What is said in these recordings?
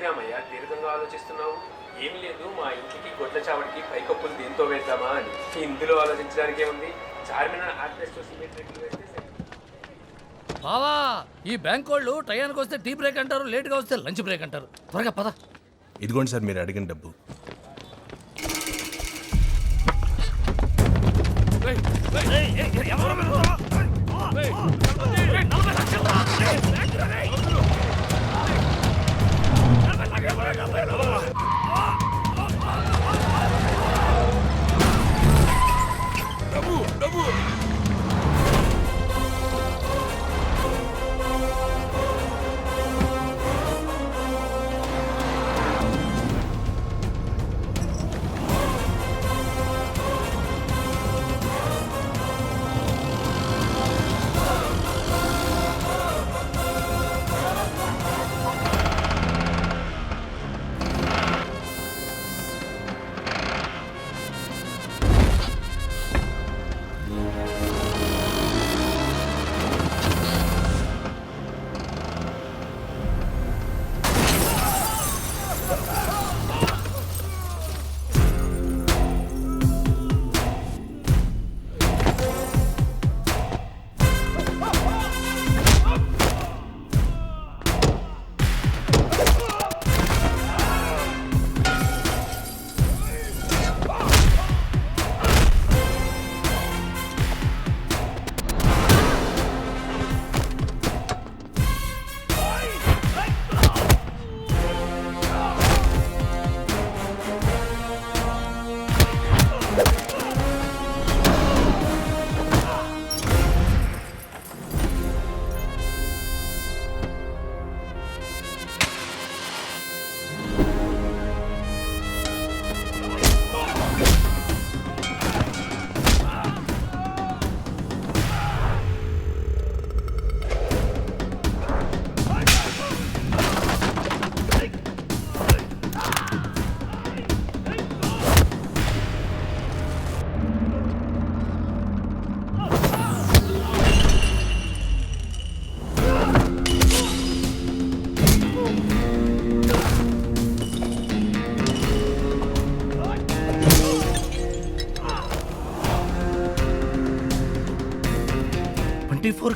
రామయ్య దీర్ఘంగా ఆలోచిస్తున్నావు? ఏం లేదు, మా ఇంటికి గొడ్ల చావడికి పైకప్పులు దేంతో వేద్దామా అని. ఇందులో ఆలోచించడానికి ఏముంది, చార్మినార్ ఆర్టిస్ట్ సిమెంట్ రేట్లు వేస్తే సరే. బావా, ఈ బ్యాంక్ వాళ్ళు టయానికి వస్తే టీ బ్రేక్ అంటారు, లేట్గా వస్తే లంచ్ బ్రేక్ అంటారు. త్వరగా పద. ఇదిగోండి సార్ మీరు అడిగిన డబ్బు.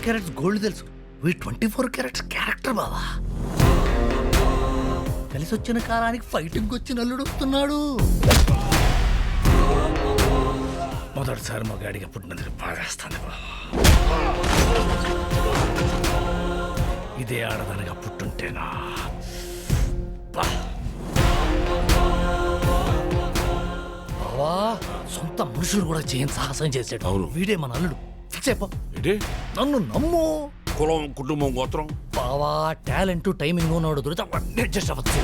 క్యారెట్స్ గోల్డ్ తెలుసు, వీ 24 క్యారెట్స్ క్యారెక్టర్ బావా. కలిసి వచ్చిన కాలానికి ఫైటింగ్ వచ్చి నల్లుడు వస్తున్నాడు. మొదటిసారి మా గాడిగా పుట్టినందుకు బాగేస్తాను బావా. ఇదే ఆడదనగా పుట్టుంటేనా బావా. సొంత మనుషులు కూడా చేయని సాహసం చేసాడు. అవును. వీడే మన అల్లుడు. చెప్పు, ఏంటి? నన్ను నమ్ము. కులం, కుటుంబం, గోత్రం బావా, టాలెంట్ టైమింగ్ ఉన్నాడు దొరికితే అవన్నీ అడ్జస్ట్ అవ్వచ్చు.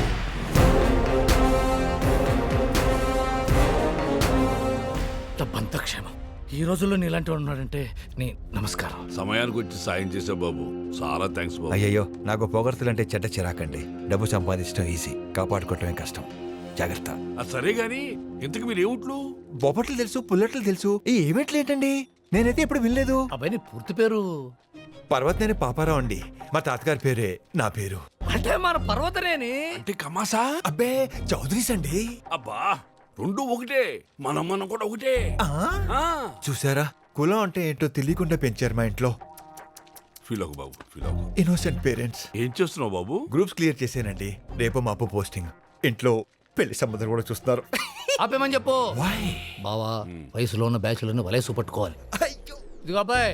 డబ్బంతా క్షేమం. ఈ రోజుల్లో నీలాంటి ఉన్నాడంటే నీ నమస్కారం. సమయానికి వచ్చి సాయం చేసా బాబు, చాలా థ్యాంక్స్ బాబు. అయ్యయ్యో, నాకు పొగడ్తలంటే చెడ్డ చిరాకండి. డబ్బు సంపాదించడం ఈజీ, కాపాడుకోవటమే కష్టం. జాగ్రత్త. సరే గాని ఇంతకు మీరు ఏమిట్లు? బొబ్బట్లు తెలుసు, పుల్లట్లు తెలుసు, ఈ ఈవెంట్లు ఏంటండి? నేనైతే ఎప్పుడు వినలేదు. అబ్బాయి నీ పూర్తి పేరు? పర్వతనేని పాపారావు అండి. మా తాతగారి పేరే నా పేరు. అంటే మన పర్వతనేని. అంటే కమాసా? అబ్బే, చౌదరీస్ అండి. అబ్బా, రెండు ఒకటే, మనం కూడా ఒకటే. ఆ. చూసారా, కులం అంటే ఏంటో తెలియకుండా పెంచారు మా ఇంట్లో. ఫీల్ అవ్వు బాబు, ఫీల్ అవ్వు. Innocent parents. ఏం చేస్తున్నావు బాబు? గ్రూప్స్ క్లియర్ చేశానండి. రేపు మాపు పోస్టింగ్. ఇంట్లో పెళ్లి సంబంధం కూడా చూస్తున్నారు. ఆపేమని చెప్పు. Why? బావా, వయసులో ఉన్న బ్యాచులను వలేసు పట్టుకోవాలి. అయ్యో, ఇదిగో అబ్బాయి,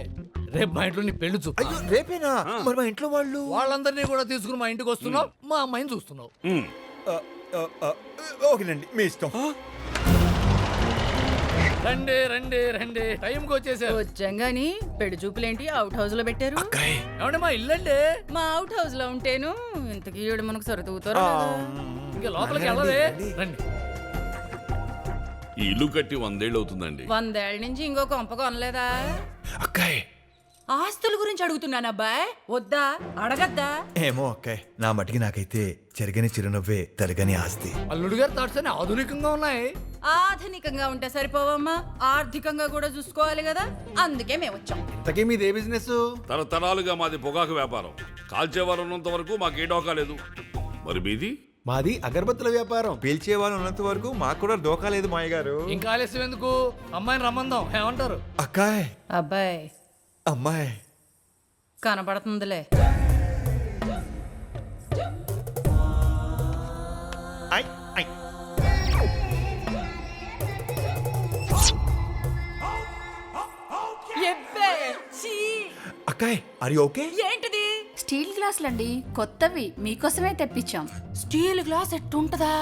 రేపు మా ఇంట్లో నీ పెళ్లి చూపు. అయ్యో, రేపేనా? మరి మా ఇంట్లో వాళ్ళు వాళ్ళందరినీ కూడా తీసుకుని మా ఇంటికి వస్తున్నావు, మా అమ్మాయిని చూస్తున్నావు. ఓకేనండి, మీ ఇష్టం. రండి రండి రండి, టైంకి వచ్చేసారు. వచ్చాం గాని పెళ్లి చూపులేంటి అవుట్ హౌస్ లో పెట్టారు? ఏమంటే మా ఇల్లండి. మా అవుట్ హౌస్ లో ఉంటేను ఇంతకీ ఈవిడ మనకు సొరతూగుతారు. ఇంకా లోపలికి వెళ్ళదే. రండి. ఈ ఇల్లు కట్టి 100 ఏళ్ళు అవుతుందండి. 100 ఏళ్ల నుంచి ఇంకో కొంప కొనలేదా? అక్కాయ్, ఆస్తుల గురించి అడుగుతున్నాను అబ్బాయ్, వద్దా? అడగద్దా? ఏమో అక్కాయ్, నా మటికి నాకైతే చెరగని చిరునవ్వే తరగని ఆస్తి. అల్లుడు గారు థాట్స్ అన్ని ఆధునికంగా ఉన్నాయి. ఆధునికంగా ఉంటే సరిపోవమ్మా, ఆర్థికంగా కూడా చూసుకోవాలి కదా, అందుకే మేము వచ్చాం. ఇంతకీ మీదే బిజినెస్? తరతరాలుగా మాది పొగాకు వ్యాపారం. కాల్చేవారు ఉన్నంత వరకు మాకే డోకా లేదు. మరి మీది? మాది అగరబత్తుల వ్యాపారం. పీల్చే వాళ్ళు ఉన్నంత వరకు మాకు కూడా దోకా లేదు మాయ గారు. ఇంకా ఆలస్యం ఎందుకు, అమ్మాయిని రమ్మందాం, ఏమంటారు? అక్కాయ్, అబ్బాయి అమ్మాయి కనపడుతుందిలే. ఐ, ఐ. ఎబ్బే, ఛీ! అక్కాయ్, ఆర్ యు ఓకే? ఏంటిది? స్టీల్ గ్లాసులండి, కొత్తవి మీకోసమే తెప్పించాం. Steel glass ఎట్టుంటదా?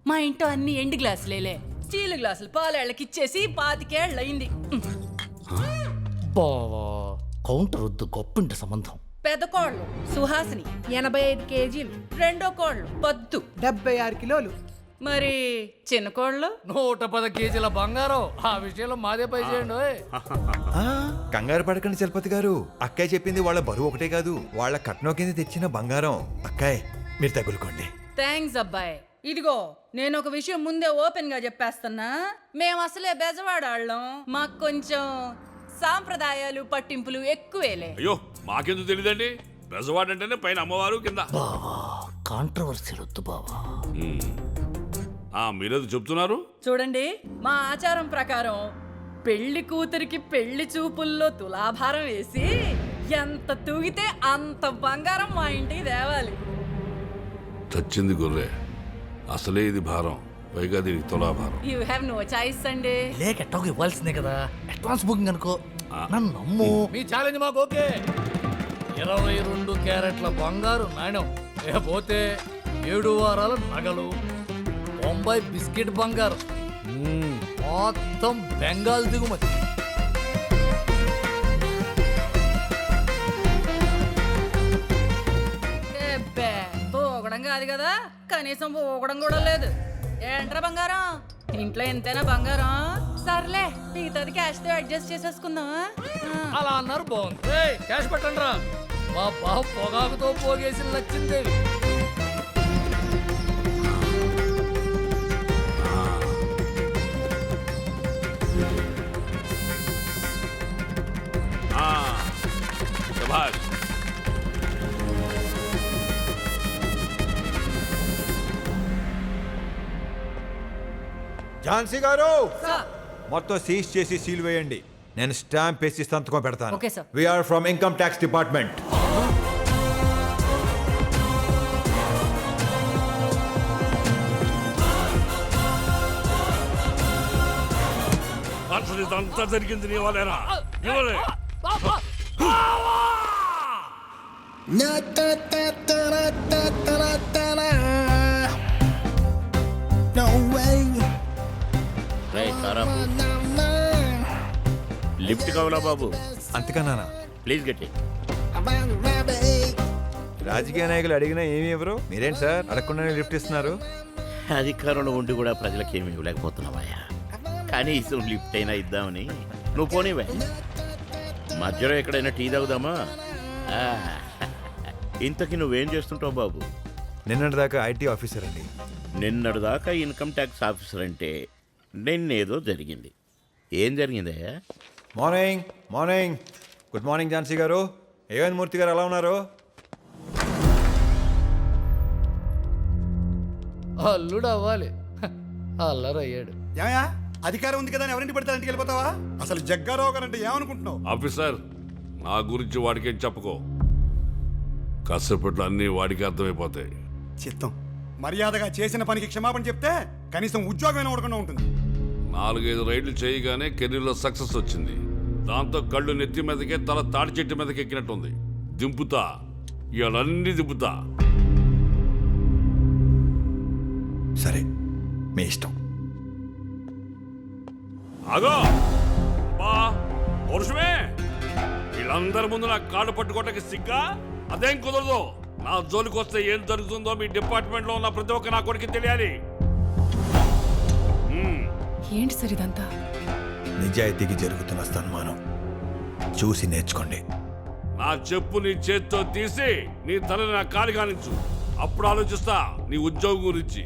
మా ఇంట్లో అన్ని ఎండు గ్లాసులేలే. స్టీల్ గ్లాసులు పాలేళ్ళకి ఇచ్చేసి 25 ఏళ్ళయింది. బావా కౌంటర్ వద్దు, గొప్పింటి సంబంధం. పెద్ద కోళ్ళు సుహాసిని 85 కేజీలు, రెండో కోళ్ళు పద్దు 76 కిలోలు. మరి చిన్న కోళ్ళు 110 కేజీల బంగారం. ఆ విషయంలో మాదే పై చేయండి ఓయ్. ఆ, కంగారు పడకండి చలపతి గారు. అక్కాయ్ చెప్పింది వాళ్ళ బరువు ఒకటే కాదు, వాళ్ళ కట్నం కింద తెచ్చిన బంగారం. అక్కాయ్, మీరు తగులుకోండి. థ్యాంక్స్ అబ్బాయి. ఇదిగో నేను ఒక విషయం ముందే ఓపెన్ గా చెప్పేస్తున్నా. మేము అసలే బెజవాడాళ్ళం, మాకు కొంచెం సాంప్రదాయాలు పట్టింపులు ఎక్కువేలే. అయ్యో మాకెందుకు తెలియదండి, బెజవాడంటేనే పైన అమ్మవారు కింద. బావా కాంట్రవర్సీ వద్దు బావా. మీరేది చెప్తున్నారు? చూడండి, మా ఆచారం ప్రకారం పెళ్లి కూతురికి పెళ్లి చూపుల్లో తులాభారం వేసి ఎంత తూగితే అంత బంగారం మా ఇంటికి తేవాలి. చచ్చింది గొర్రె, అసలే ఇది భారం, పైగా దీనికి తులాభారం. యూ హ్యావ్ నో చాయిస్ అండి. లేక ఎట్టోకి ఇవ్వాల్సిందే కదా, అడ్వాన్స్ బుకింగ్ అనుకో. నన్ను నమ్ము. మీ ఛాలెంజ్ మాకు ఓకే. 22 క్యారెట్ల బంగారు నాణ్యం, లేకపోతే 7 వారాల నగలు, 90 బిస్కెట్ బంగారం, మొత్తం బెంగాల్ దిగుమతి. ఎబ్బే, పోగడం కాదు కదా, కనీసం పోగడం కూడా లేదు. ఏంట్రా బంగారం, ఇంట్లో ఎంతైనా బంగారం. సర్లే, మిగతాది క్యాష్ తో అడ్జస్ట్ చేసేసుకుందాం. అలా అన్నారు, బాగుంది. ఏయ్, క్యాష్ పెట్టండి రా. మా బావ పొగాకుతో పోగేసి లచ్చిందేవి. శభాష్. ఝాన్సీ గారు, సార్. మొత్తం సీజ్ చేసి సీల్ వేయండి. నేను స్టాంప్ వేసి సంతకం పెడతాను. Okay, sir. We're from income tax department. అసలు ఇదంతా జరిగింది నీ వల్లేరా? ఇవ్వలే. లిఫ్ట్ కావాలా బాబు? అంతకన్నా ప్లీజ్ గట్టి. రాజకీయ నాయకులు అడిగినా ఏమి ఇవ్వరు, మీరేంటి సార్ అడగకుండానే లిఫ్ట్ ఇస్తున్నారు? అధికారంలో ఉండి కూడా ప్రజలకు ఏమి ఇవ్వలేకపోతున్నావయ్యా. కనీసం లిఫ్ట్ అయినా ఇద్దామని. నువ్వు పోనీవే, మధ్యలో ఎక్కడైనా టీ తాగుదామా? ఇంతకీ నువ్వేం చేస్తుంటావు బాబు? నిన్నటి దాకా ఐటీ ఆఫీసర్ అండి. నిన్నటిదాకా ఇన్కమ్ ట్యాక్స్ ఆఫీసర్ అంటే నిన్నేదో జరిగింది. ఏం జరిగిందయ్యా? Morning morning. Good morning Jhansi గారు. ఏవన్ మూర్తి గారు ఎలా ఉన్నారు? అల్లుడు అవ్వాలి, అల్లరయ్యాడు. ఏమయ్యా, అధికారం ఉంది కదా అని ఎవరింటి పడితే ఇంటికి వెళ్ళిపోతావా? అసలు జగ్గారావు గారు అంటే ఏమనుకుంటున్నావు? ఆఫీసర్, నా గురించి వాడికేం చెప్పుకో. కాసేపట్లో అన్నీ వాడికి అర్థమైపోతాయి. చిత్తం. మర్యాదగా చేసిన పనికి క్షమాపణ చెప్తే కనీసం ఉద్యోగం ఉండకుండా ఉంటుంది. 4-5 రైడ్లు చేయగానే కెరీర్లో సక్సెస్ వచ్చింది. దాంతో కళ్ళు నెత్తి మీదకే, తల తాడి చెట్టు మీదకి ఎక్కినట్టుంది. దింపుతా, ఇవన్నీ దింపుతా. సరే, మీ ఇష్టం. అగో బా పౌరుషమే, వీళ్ళందరి ముందు నా కాళ్ళు పట్టుకోవటానికి సిగ్గా? అదేం కుదరదు. నా జోలికి వస్తే ఏం జరుగుతుందో మీ డిపార్ట్మెంట్ లో ఉన్న ప్రతి ఒక్క నా కొడుకు తెలియాలి. ఏంటి సార్ ఇదంతా? నిజాయితీకి జరుగుతున్న సన్మానం చూసి నేర్చుకోండి. నా చెప్పు నీ చేత్తో తీసి నీ తలని నా కాలి కానించు. అప్పుడు ఆలోచిస్తా నీ ఉద్యోగం గురించి.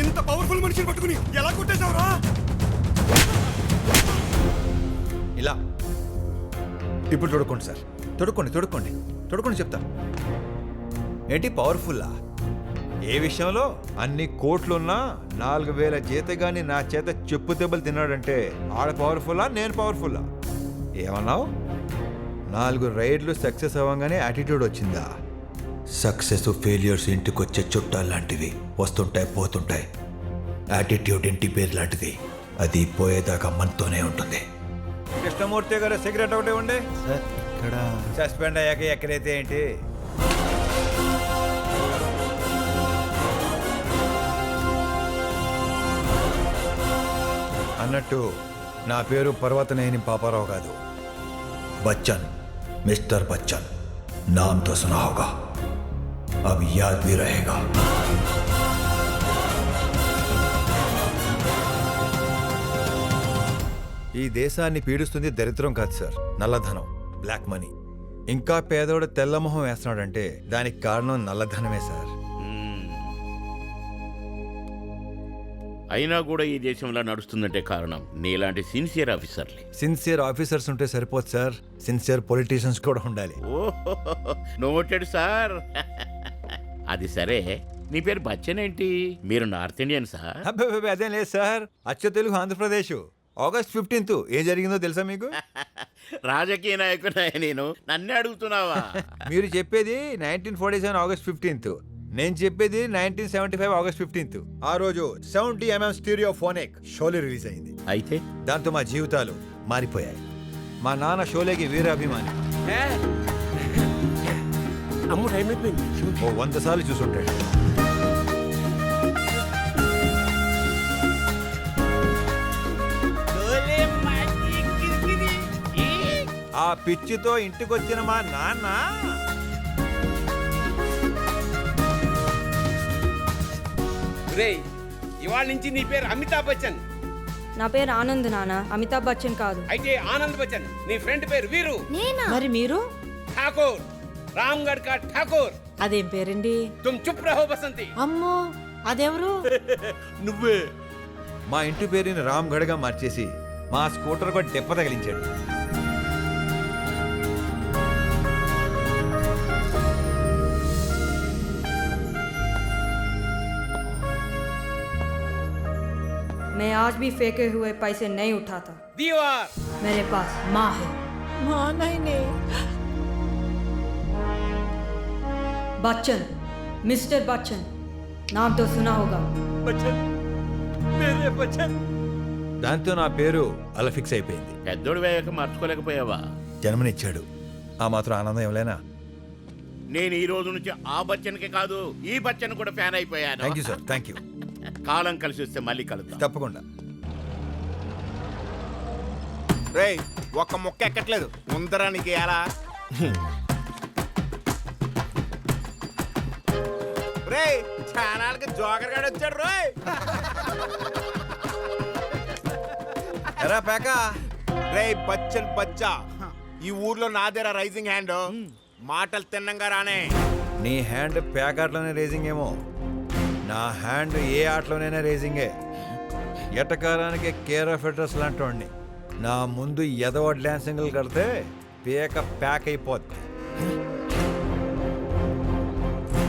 ఇంత పవర్ఫుల్ మనిషిని పట్టుకుని ఎలా కొట్టేశావురా? ఇలా. ఇప్పుడు తొడుక్కోండి సార్, తొడుక్కోండి చెప్తా. ఏంటి పవర్ఫుల్లా? ఏ విషయంలో? అన్ని కోట్లున్నా 4,000 జీతగాని నా చేత చెప్పు దెబ్బలు తిన్నాడంటే ఆడ పవర్ఫుల్లా, నేను పవర్ఫుల్లా? ఏమన్నావు? 4 రైడ్లు సక్సెస్ అవ్వగానే యాటిట్యూడ్ వచ్చిందా? సక్సెస్ ఫెయిల్యూర్స్ ఇంటికొచ్చే చుట్టాలు లాంటివి, వస్తుంటాయి పోతుంటాయి. యాటిట్యూడ్ ఇంటి పేరు లాంటిది, అది పోయేదాకా మనతోనే ఉంటుంది. కృష్ణమూర్తి గారు సిగరెట్ ఒకటి ఉండే సార్ ఇక్కడ సస్పెండ్ అయ్యాక ఎక్కడైతే ఏంటి? అన్నట్టు నా పేరు పర్వతనేని పాపారావు కాదు, బచ్చన్, మిస్టర్ బచ్చన్. नाम तो सुना होगा, अब याद भी रहेगा. ఈ దేశాన్ని పీడిస్తుంది దరిద్రం కాదు సార్, నల్లధనం, బ్లాక్ మనీ. ఇంకా పేదోడు తెల్లమొహం వేస్తున్నాడంటే దానికి కారణం నల్లధనమే సార్. అయినా కూడా ఈ దేశంలో నడుస్తుందంటే కారణం నీలాంటి సిన్సియర్ ఆఫీసర్లే. సిన్సియర్ ఆఫీసర్స్ ఉంటే సరిపోదు సార్, సిన్సియర్ పొలిటీషియన్స్ కూడా ఉండాలి. ఓహో, నోటెడ్ సార్. అది సరే, నీ పేరు బచ్చన్ ఏంటి? మీరు నార్త్ ఇండియన్ సార్? అబ్బే అదేం లేదు సార్, అచ్చ తెలుగు ఆంధ్రప్రదేశ్. August 15th ఏం జరిగిందో తెలుసా మీకు? రాజకీయ నాయకుడా నేను, నన్నే అడుగుతున్నావా? మీరు చెప్పేది 1947 August 15th, నేను చెప్పేది 1975 August 15th. ఆ రోజు 70mm స్టీరియోఫోనిక్ షోలే రిలీజ్ అయింది. అయితే దాంతో మా జీవితాలు మారిపోయాయి. మా నాన్న షోలేకి వీరాభిమాని, అమ్ము టైం అయిపోయింది. ఓ 100 సార్లు చూసుంటాడు. ఆ పిచ్చితో ఇంటికొచ్చిన మా నాన్న ఇవాళ నుంచి నీ పేరు అమితాబ్ బచ్చన్. నా పేరు ఆనంద్ నాన్న, అమితాబ్ బచ్చన్ కాదు. అయితే ఆనంద్ బచ్చన్. నీ ఫ్రెండ్ పేరు వీరు. మరి మీరు? ఠాకూర్, రామ్గఢ్ కా ఠాకూర్. అదేం పేరండి? తుమ్ చుప్ రహో బసంతి. అమ్మో, అదెవరు? నువ్వే. మా ఇంటి పేరుని రామ్గఢ్గా మార్చేసి మా స్కూటర్ కూడా దెబ్బ తగిలించాడు. मैं आज भी फेंके हुए पैसे नहीं उठाता. दीवार. मेरे पास माँ है. माँ नहीं. बच्चन, मिस्टर बच्चन, नाम तो सुना होगा. बच्चन, मेरे बच्चन. దాంతో నా పేరు అలా ఫిక్స్ అయిపోయింది. పెద్దోడు వేయక మార్చుకోలేకపోయావా? జన్మనిచ్చాడు, ఆ మాత్రం ఆనందం ఏమలేనా? నేను ఈ రోజు నుంచి ఆ బచ్చన్కే కాదు, ఈ బచ్చన్ కూడా ఫ్యాన్ అయిపోయాను. Thank you sir, thank you. కాలం కలిసి వస్తే మళ్ళీ కలుద్దాం. తప్పకుండా. రేయ్, ఒక్క ముక్క ఎక్కట్లేదు, ముందరానికి ఎలా? రేయ్, ఛానల్కి జోకర్ గాడు వచ్చాడు రోయ్. ఎరా పేక. రేయ్ బచ్చన్ బచ్చా, ఈ ఊర్లో నాదేరా రైజింగ్ హ్యాండ్. మాటలు తిన్నంగా రానే. నీ హ్యాండ్ పేకాట్లోనే రేసింగ్ ఏమో, నా హ్యాండ్ ఏ ఆటలోనైనా రేసింగే. ఎటకారానికి కేర్ ఆఫ్ అడ్రస్ లాంటి నా ముందు ఎదవ డ్యాన్సింగ్లు కడితే పేక ప్యాక్ అయిపోద్ది.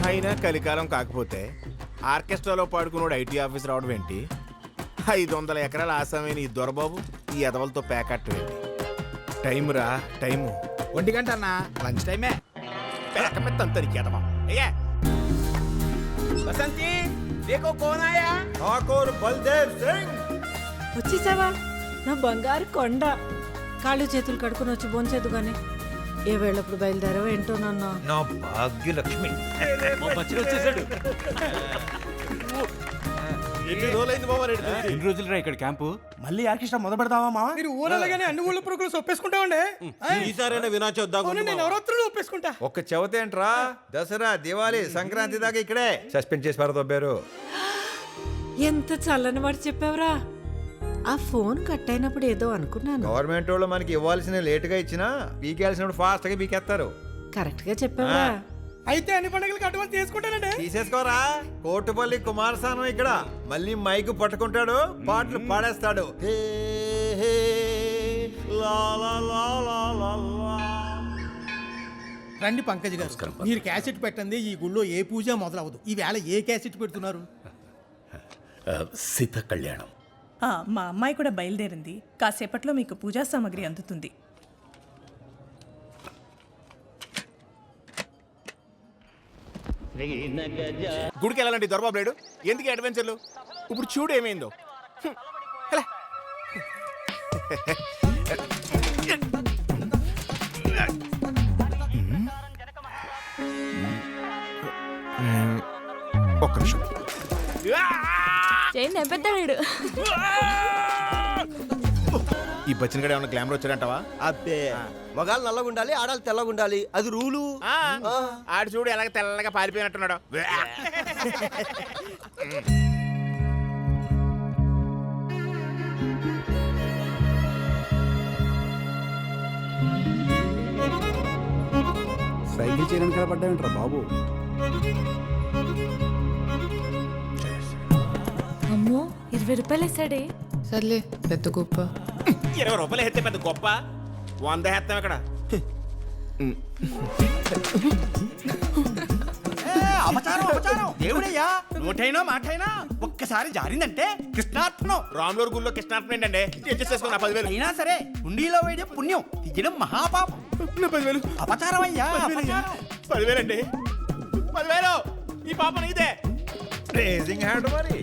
అయినా కలికాలం కాకపోతే ఆర్కెస్ట్రాలో పాడుకున్నాడు ఐటీ ఆఫీస్ రావడం ఏంటి? 500 ఎకరాల ఆసామైన ఈ దొరబాబు ఈ ఎదవలతో ప్యాకట్టు ఏంటి? టైం రా, టైము 1 గంట అన్న, లంచ్ టైమే. పేక మీద తంతరికి ఎదవా. అయ్యా बसंती, देखो कौन आया? ఠాకూర్ బల్దేవ్ సింగ్. వచ్చేసావా? నా బంగారు కొండ. కాళ్ళు చేతులు కడుకుని వచ్చి భోంచేదు గాని ఏ వేళప్పుడు బయలుదేరావో ఏంటో నాన్న. నా భాగ్యలక్ష్మి. వచ్చేసాడు. ఎన్ని రోజులైంది బాబా? 2 రోజులు రా ఇక్కడ క్యాంపు. మళ్ళీ ఆర్కెస్ట్రా మొదలు పెడతావా మావా? మీరు ఊరగానే అన్ని ఊళ్ళ పురుగులు ఒప్పేసుకుంటామండి. ఈసారైనా వినాచొద్దాం. నవరాత్రులు ఒప్పేసుకుంటా. ఒక్క చవితేంట్రా, దసరా, దివాళీ, సంక్రాంతి దాకా ఇక్కడే సస్పెండ్ చేసి పారదొబ్బారు. ఎంత చల్లని మాట చెప్పావురా. ఆ ఫోన్ కట్ అయినప్పుడు ఏదో అనుకున్నాను. గవర్నమెంట్ వాళ్ళు మనకి ఇవ్వాల్సిన లేటుగా ఇచ్చినా పీకేయాల్సినప్పుడు ఫాస్ట్ గా పీకేస్తారు. కరెక్ట్ గా చెప్పావురా. అయితే అన్ని పండుగలకి అడ్వాన్స్ తీసుకుంటానండి. తీసేసుకోరా, కోటుపల్లి కుమారస్వామి ఇక్కడ మళ్ళీ మైకు పట్టుకుంటాడు, పాటలు పాడేస్తాడు. హే హే లా లా రండి పంకజ్ గారు, మీరు క్యాసెట్ పెట్టండి ఈ గుళ్ళో ఏ పూజ మొదలవదు. ఈవేళ ఏ క్యాసెట్ పెడుతున్నారు? సీత కళ్యాణం. మా అమ్మాయి కూడా బయలుదేరింది. కాసేపట్లో మీకు పూజా సామాగ్రి అందుతుంది. గుడికి వెళ్ళాలండి దొరబాబు లేడు, ఎందుకు అడ్వెంచర్లు? ఇప్పుడు చూడు ఏమైందో. ఎలా? ఒక్క నిమిషం. ఈ బచ్చిన గడ ఏమన్నా గ్లామర్ వచ్చాడంటావా? అబ్బే, మగాళ్ళు నల్లగా ఉండాలి, ఆడాలి తెల్లగా ఉండాలి, అది రూలు. ఆడు చూడు ఎలాగ తెల్లగా పారిపోయినట్టున్నాడు. సైకిల్ చేయడానికి పడ్డాయంటారా బాబు? అమ్మో, 20 రూపాయలు వేసాడే. సర్లే, పెద్ద గొప్ప. 20 రూపాయలు ఎత్తే పెద్ద గొప్ప, 100 హెత్తాం ఇక్కడ. దేవుడయ్యా, నోటైనా మాటైనా ఒక్కసారి జారిందంటే కృష్ణార్పణం. రాములూరు గుళ్ళో కృష్ణార్పణ ఏంటండి? అడ్జస్ట్ చేసుకున్నా 10,000. అయినా సరే హుండీలో వేయడం పుణ్యం, తీయడం మహాపాపం. 10,000 అపచారం అయ్యా, 10,000 అండి. 10,000 ఈ పాప నీదే. రేజింగ్ హ్యాండ్ మరి.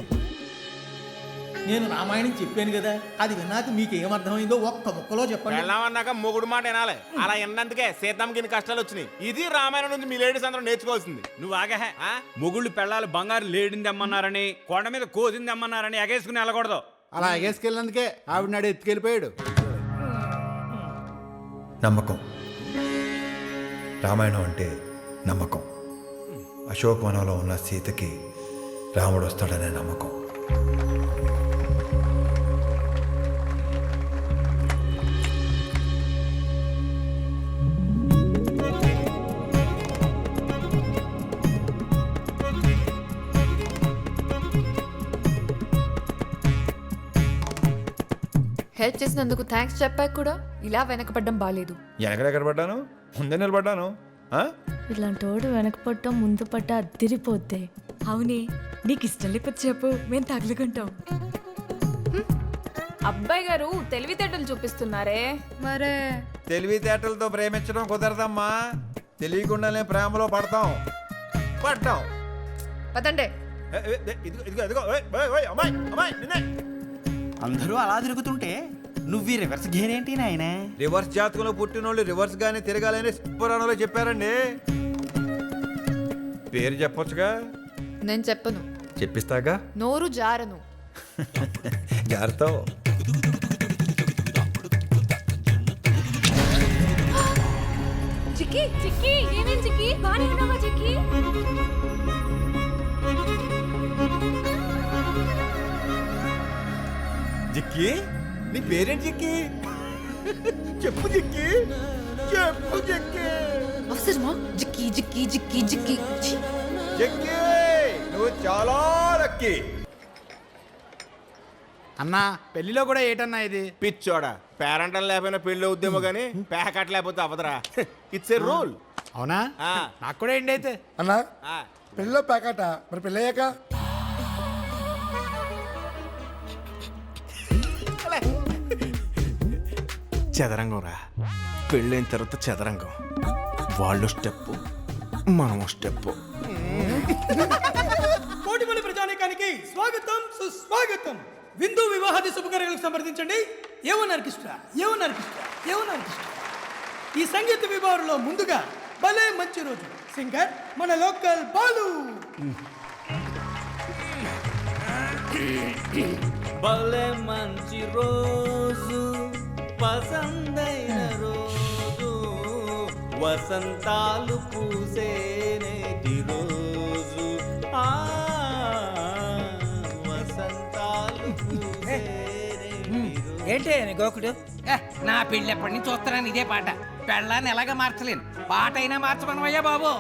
నేను రామాయణం చెప్పాను కదా, అది విన్నాక మీకు ఏమర్థమైందో ఒక్క ముక్కలో చెప్పండి. వెళ్ళామన్నాక మొగుడు మాట వినాలి. అలా విన్నందుకే సీతమ్మకి ఇన్ని కష్టాలు వచ్చినాయి. ఇది రామాయణం నుంచి మీ లేడీస్ అందరూ నేర్చుకోవాల్సింది. నువ్వు ఆగహ. మొగుళ్ళు పెళ్ళాలి బంగారు లేడింది అమ్మన్నారని, కొండ మీద కోసింది అమ్మన్నారని ఎగేసుకుని వెళ్ళకూడదు. అలా ఎగేసుకెళ్ళినందుకే ఆవిడ నాడు ఎత్తుకెళ్ళిపోయాడు. నమ్మకం. రామాయణం అంటే నమ్మకం. అశోకవనంలో ఉన్న సీతకి రాముడు వస్తాడనే నమ్మకం. హెల్ప్ చేసినందుకు థ్యాంక్స్ చెప్పాక కూడా ఇలా వెనకపడ్డం బాలేదు. ఎక్కడ పడ్డాను? ముందే నిలబడ్డాను. ఇలాంటి వాడు వెనకపడటం ముందు పడ్డ అద్దిరిపోద్ది. అవునే, నీకు ఇష్టం లేకపోతే చెప్పు, మేము తగులుకుంటాం. అబ్బాయి గారు తెలివితేటలు చూపిస్తున్నారే. మరే తెలివితేటలతో ప్రేమించడం కుదరదమ్మా. తెలియకుండానే ప్రేమలో పడతాం. పదండే. అందరూ అలా తిరుగుతుంటే నువ్వు రివర్స్ గేర్ ఏంటి నాయన? రివర్స్ జాతకంలో పుట్టినోళ్ళు రివర్స్ గానే తిరగాలని పురాణంలో చెప్పారండి. పేరు చెప్పొచ్చుగా. నేను చెప్పను. చెప్పిస్తాగా. నోరు జారను. జారుతావు. చిక్కి చిక్కి, ఏమేం చిక్కి? బానే ఉన్నావా చిక్కి? జిక్కి, నీ పేరేంటి జిక్కి? చెప్పు జిక్కి, చెప్పు జిక్కి. అవసరమా? జిక్కి జిక్కి జిక్కి జిక్కి. జిక్కి, నువ్వు చాలా లక్కీ. అన్నా, పెళ్లిలో కూడా ఏటన్నా ఇది? పిచ్చోడా, పేరంటం లేకపోయినా పెళ్లి అవుద్దేమో గానీ ప్యాకెట్ లేకపోతే అవదరా. It's a rule. అవునా? నాకు కూడా ఏంటి అయితే. అన్నా, పెళ్ళిలో ప్యాకెట, మరి పెళ్ళయ్యాక? చదరంగం రా. పెళ్ళైన తర్వాత చదరంగం. వాళ్ళు స్టెప్, మనము స్టెప్. కోటిపల్లి ప్రజానీకానికి స్వాగతం, సుస్వాగతం. విందు వివాహాది శుభకార్యాలకు సంప్రదించండి. ఏమన్నారు కృష్ణ, ఏమన్నారు కృష్ణ, ఏమన్నారు కృష్ణ. ఈ సంగీత విభాగంలో ముందుగా భలే మంచి రోజు సింగర్ మన లోకల్ బాలు. భలే మంచి రోజు, పసందైన రోజు, వసంతాలు పూసే నేటి రోజు, వసంతాలు పూసే. ఏంటి గోకుడు? నా పెళ్ళి ఎప్పటి నుంచి చూస్తున్నాను ఇదే పాట. పెళ్ళాన్ని ఎలాగ మార్చలేను, పాట అయినా మార్చమనవయ్యా బాబు.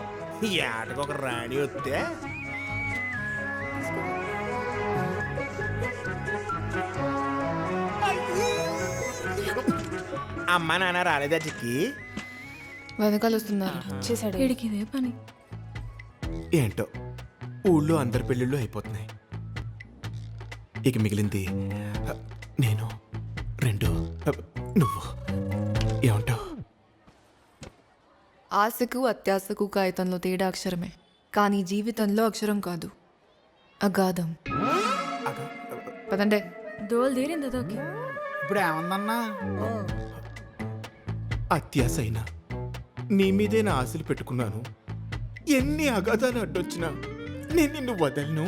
ఈ ఆటకు ఒక రాణి వస్తే అమ్మ నాన్న రాలేదా చిక్కి? వెనకాల వస్తున్నారు చేశాడు వీడికి ఇదే పని. ఏంటో ఊళ్ళో అందరి పెళ్ళిళ్ళు అయిపోతున్నాయి. ఇక మిగిలింది నేను, 2 నువ్వు. ఏమంటావు? ఆశకు అత్యాశకు కాగితంలో తేడా అక్షరమే, కానీ జీవితంలో అక్షరం కాదు, అగాధం. పదండే. దోలు తీరింది అదొకే. ఇప్పుడు ఏమందన్నా? అత్యాశ అయినా నీ మీదే నా ఆశలు పెట్టుకున్నాను. ఎన్ని అగాధాలు అడ్డొచ్చినా నేను నిన్ను వదలను.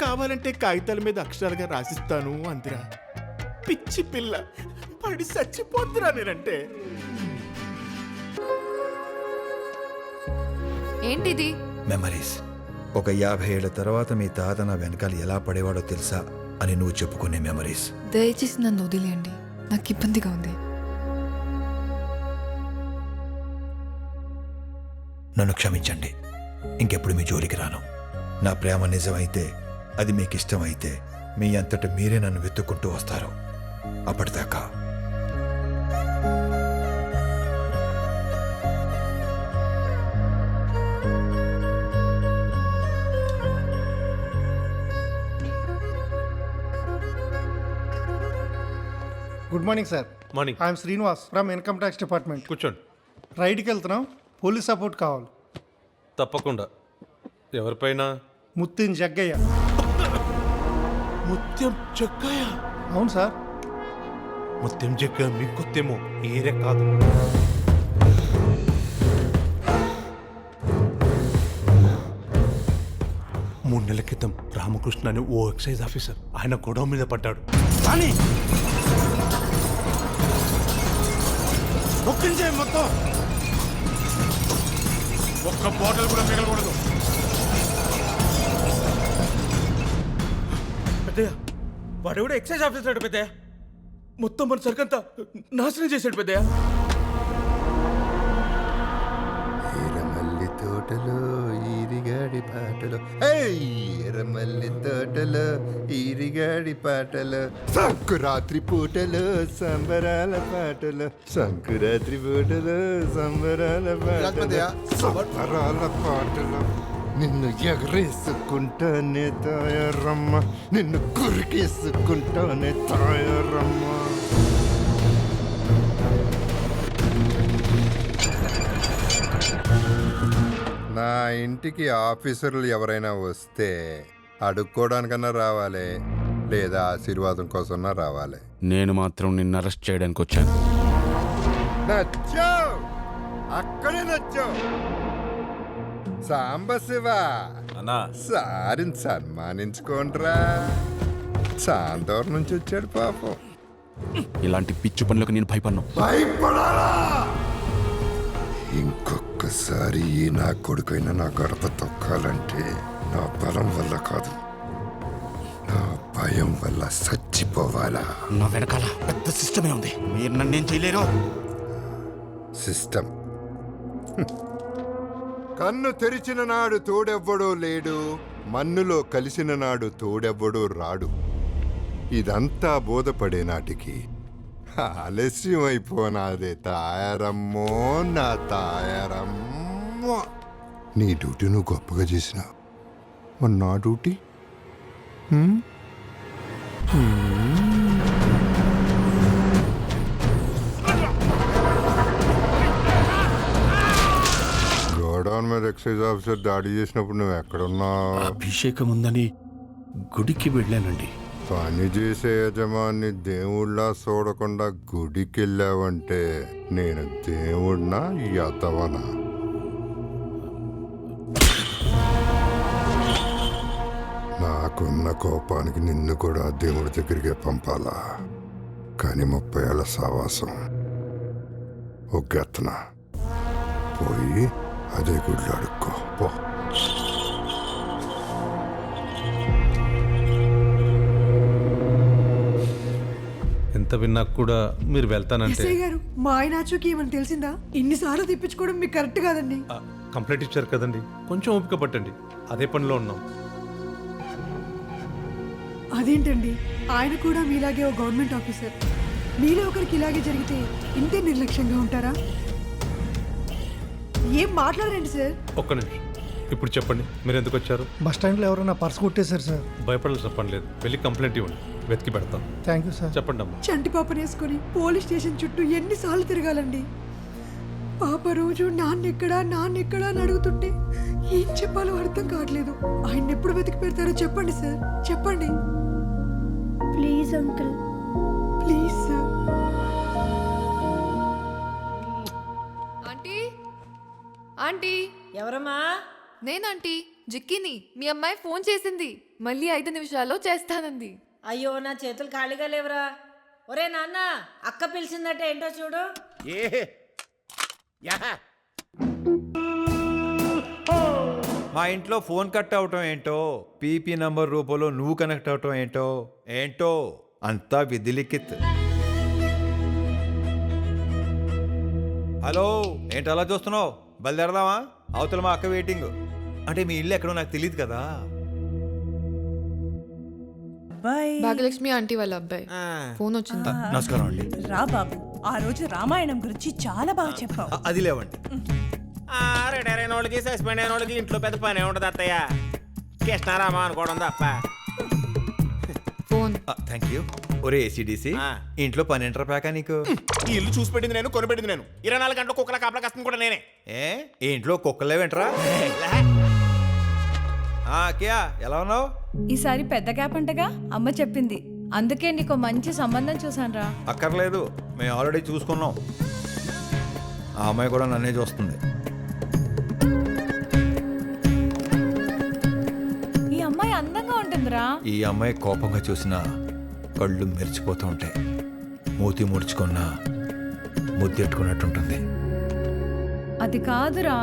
కావాలంటే కాగితాల మీద అక్షరాలుగా రాసిస్తాను అందిరా. పిచ్చి పిల్ల పడి చచ్చిపోతురా నేనంటే. ఏంటిది? మెమరీస్. ఒక 50 ఏళ్ల తర్వాత మీ తాత నా వెనకాల ఎలా పడేవాడో తెలుసా అని నువ్వు చెప్పుకునే మెమరీస్. దయచేసి నన్ను వదిలేయండి, నాకు ఇబ్బందిగా ఉంది. నన్ను క్షమించండి, ఇంకెప్పుడు మీ జోలికి రాను. నా ప్రేమ నిజమైతే, అది మీకు ఇష్టమైతే మీ అంతట మీరే నన్ను వెతుక్కుంటూ వస్తారు. అప్పటిదాకా good morning sir. Morning. I'm Srinivas from income tax department. కూర్చోండి. రైడ్కి వెళ్తున్నాం, పోలీస్ సపోర్ట్ కావాలి. తప్పకుండా. ఎవరిపైన? ముత్తిన్ జగ్గయ్య. ముత్యం జగ్గయ్య? అవును సార్. ముత్యం జగ్గయ్య మీకు కొత్తేమో, ఏరే కాదు. మూడు నెలల క్రితం రామకృష్ణ అని ఓ ఎక్సైజ్ ఆఫీసర్ ఆయన గొడవ మీద పడ్డాడు. కానీ మొత్తం ఒక్క బాటిల్ కూడా మిగలకూడదు. పెద్దయ్య, వాడు కూడా ఎక్సైజ్ ఆఫీసర్ పెద్దయ్య. మొత్తం మన సరుకంతా నాశనం చేశాడు పెద్దయ్య. ఎర్రమల్లి తోటలో ఈరిగాడి పాటలో, ఎర్రమల్లి తోటలో ఈరిగాడి పాటలో, సంకురాత్రి పూటలో సంబరాల పాటలో, సంకురాత్రి పూటలో సంబరాల పాటలో, సంబరాల పాటలో, నిన్ను ఎగరేసుకుంటానే తాయారమ్మ, నిన్ను కురికేసుకుంటానే తాయారమ్మ. నా ఇంటికి ఆఫీసర్లు ఎవరైనా వస్తే అడుక్కోవడానికన్నా రావాలి, లేదా ఆశీర్వాదం కోసమన్నా రావాలి. నేను మాత్రం నిన్ను అరెస్ట్ చేయడానికి వచ్చాను. నచ్చావు, అక్కడే నచ్చావు. సాంబశివ అన్నా, సారిని సన్మానించుకోండిరా. చాందూరు నుంచి వచ్చాడు పాపం. ఇలాంటి పిచ్చి పనులకు నేను భయపడ్ను. భయపడాలా? ఇంకొకసారి ఈ నా కొడుకైనా నా గడప తొక్కాలంటే నా బలం వల్ల కాదు, నా భయం వల్ల చచ్చిపోవాలా. నా వెనకాల పెద్ద సిస్టమే ఉంది, మీరు నన్నేం చేయలేరు. సిస్టమ్ కన్ను తెరిచిన నాడు తోడెవ్వడో లేడు, మన్నులో కలిసిన నాడు తోడెవ్వడో రాడు. ఇదంతా బోధపడే నాటికి ఆలస్యం అయిపోనాదే తాయారమ్మో, నా తాయారమ్మో. నీ డ్యూటీ నువ్వు గొప్పగా చేసినావు, మరి నా డ్యూటీ గోడౌన్ మీద ఎక్సైజ్ ఆఫీసర్ దాడి చేసినప్పుడు నువ్వు ఎక్కడున్నావు? అభిషేకం ఉందని గుడికి వెళ్ళానండి. పని చేసే యజమాని దేవుళ్ళ చూడకుండా గుడికి వెళ్ళావంటే నేను దేవుడినా యతవనా? నాకున్న కోపానికి నిన్ను కూడా దేవుడి దగ్గరికే పంపాలా? కానీ 30 ఏళ్ళ సావాసం ఒగ్గెత్తన పోయి అదే గుడిలో అడుక్కో పో. ఎంత విన్నా కూడా మీరు వెళ్తానంటే. ఎస్ఐ గారు, మా ఆయన ఆచూకీ ఏమని తెలిసిందా? ఇన్నిసార్లు తెప్పించుకోవడం మీకు కరెక్ట్ కాదండి. కంప్లైంట్ ఇచ్చారు కదండి, కొంచెం ఓపిక పట్టండి, అదే పనిలో ఉన్నాం. అదేంటండి, ఆయన కూడా మీలాగే ఓ గవర్నమెంట్ ఆఫీసర్. మీలో ఒకరికి ఇలాగే జరిగితే ఇంతే నిర్లక్ష్యంగా ఉంటారా? ఏం మాట్లాడండి సార్. ఒక్క నిమిషం. ఇప్పుడు చెప్పండి, మీరు ఎందుకు వచ్చారు? బస్ స్టాండ్లో ఎవరో నా పర్స్ కొట్టేశారు సార్. భయపడాల్సిన పని లేదు, వెళ్ళి కంప్లైంట్ ఇవ్వండి, వెతికి పెడతాం. Thank you sir. చెప్పండి అమ్మా. చంటి పాపని వేసుకొని పోలీస్ స్టేషన్ చుట్టూ ఎన్నిసార్లు తిరగాలండి. పాప రోజు నాన్నెక్కడా అని అడుగుతుంటే ఏం చెప్పాలో అర్థం కావట్లేదు. ఆయన ఎప్పుడు వెతికి పెడతారో చెప్పండి సార్, చెప్పండి please uncle, please sir. Aunty aunty. ఎవరమ్మా? నేనంటీ, జిక్కిని. మీ అమ్మాయి ఫోన్ చేసింది, మళ్ళీ 5 నిమిషాల్లో చేస్తానంది. అయ్యో నా చేతులు ఖాళీగా లేవురా. ఒరే నాన్న, అక్క పిలిచిందట ఏంటో చూడు. మా ఇంట్లో ఫోన్ కట్ అవటం ఏంటో, పీపీ నంబర్ రూపంలో నువ్వు కనెక్ట్ అవటం ఏంటో ఏంటో అంతా విధిలిఖిత్. హలో, ఏంటి అలా చూస్తున్నావు? బయలుదేరదామా? అవతల మా అక్క వెయిటింగ్. అంటే మీ ఇల్లు ఎక్కడో నాకు తెలియదు కదా. భాగ్యలక్ష్మి ఆంటీ వాళ్ళ అబ్బాయి ఫోన్ వచ్చింది. నమస్కారం అండి. రా బాబు, ఆ రోజు రామాయణం గురించి చాలా బాగా చెప్పావు. అది లేవండి. రిటైర్ అయిన వాళ్ళకి సస్పెండ్ అయిన వాళ్ళకి ఇంట్లో పెద్ద పని ఉండదు అత్తయ్య. కృష్ణారామా అనుకోవడం తప్ప. ఫోన్. Thank you. ఒరే ఏసీడీసీ, ఇంట్లో పని ఎంటర్ ప్యాకా నీకు? ఈ ఇల్లు చూసి పెట్టింది నేను, కొనిపెట్టింది నేను. 24 గంటలు కుక్కల కాపలా కష్టం కూడా నేనే. ఈ ఇంట్లో కుక్కలే వెంటరా? కియా, ఎలా ఉన్నావు? ఈసారి పెద్ద గ్యాప్ అంటగా అమ్మ చెప్పింది, అందుకే నీకు మంచి సంబంధం చూసానురా. అక్కర్లేదు, మేము ఆల్రెడీ చూసుకున్నాం. ఆ అమ్మాయి కూడా నన్నే చూస్తుంది. ఈ అమ్మాయి అందంగా ఉంటుందిరా. ఈ అమ్మాయి కోపంగా చూసినా కళ్ళు మెరిచిపోతూ ఉంటాయి, మూతి ముడుచుకున్నా ముద్దెట్టుకున్నట్టుంటుంది. అది కాదురా.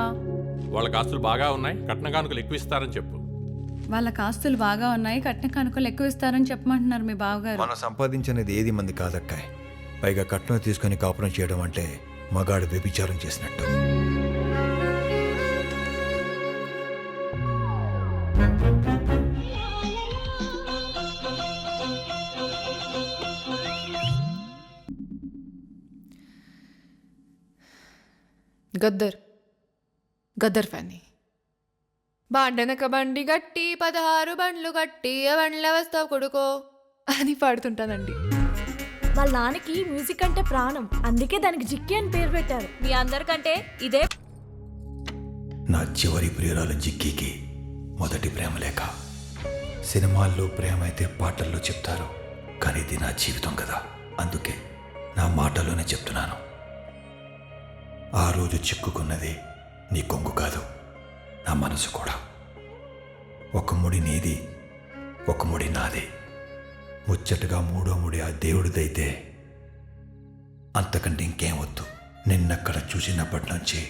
వాళ్ళ ఆస్తులు బాగా ఉన్నాయి, కట్న కానుకలు ఎక్కువ ఇస్తారని చెప్పు. వాళ్ళ ఆస్తులు బాగా ఉన్నాయి, కట్న కానుకలు ఎక్కువ ఇస్తారని చెప్పమంటున్నారు మీ బావగారు. మనం సంపాదించినది ఏది మంది కాదక్కాయ్. పైగా కట్నం తీసుకుని కాపురం చేయడం అంటే మగాడు వ్యభిచారం చేసినట్టు. గద్దర్ ఫ్యాన్ని. బాండనక బండి గట్టి 16 బండ్లు గట్టి బండ్ల వస్తావు కొడుకో అని పాడుతుంటానండి. వాళ్ళ నాన్నకి మ్యూజిక్ అంటే ప్రాణం, అందుకే దానికి జిక్కి అని పేరు పెట్టారు. మీ అందరికంటే ఇదే నా చివరి ప్రియురాలు జిక్కీకి మొదటి ప్రేమ లేక. సినిమాల్లో ప్రేమ అయితే పాటల్లో చెప్తారు, కానీ ఇది నా జీవితం కదా, అందుకే నా మాటలోనే చెప్తున్నాను. ఆ రోజు చిక్కుకున్నది నీ కొంగు కాదు, నా మనసు కూడా. ఒక ముడి నీది, ఒక ముడి నాది. ముచ్చటగా మూడో ముడి ఆ దేవుడిదైతే అంతకంటే ఇంకేం వద్దు. నిన్నక్కడ చూసినప్పటి నుంచి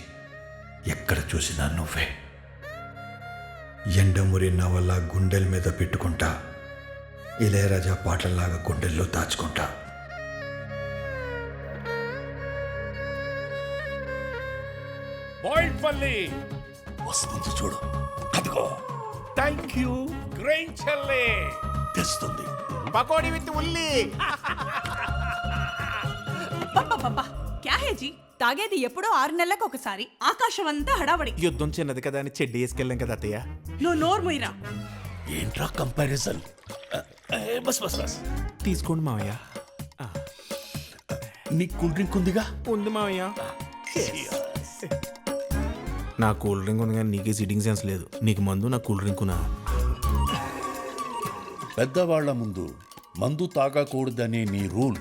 ఎక్కడ చూసినా నువ్వే. ఎండమురి నవల గుండెల మీద పెట్టుకుంటా, ఇళయరాజా పాటల్లాగా గుండెల్లో దాచుకుంటా. వస్తుంది చూడు, అదిగో. Thank you. గ్రేట్ చెల్లి తెస్తుంది. పకోడీ విత్ ఉల్లి. క్యా హే జీ, తాగేది ఎప్పుడో 6 నెలలకు ఒకసారి, ఆకాశం అంతా హడావడి. యుద్ధం చిన్నది కదా అని చెడ్డి వేసుకెళ్ళాం కదా అత్తయ్య. నువ్వు నోరు మొయ్యరా. ఏంట్రా కంపారిజన్? బస్ బస్ బస్ తీసుకోండి మావయ్య. నీ కూల్ డ్రింక్ ఉందిగా? ఉంది మావయ్య. నా కూల్ డ్రింక్ ఉంది కానీ నీకే సిట్టింగ్ సెన్స్ లేదు. నీకు మందు, నా కూల్ డ్రింకునా? పెద్దవాళ్ల ముందు మందు తాగకూడదనే నీ రూల్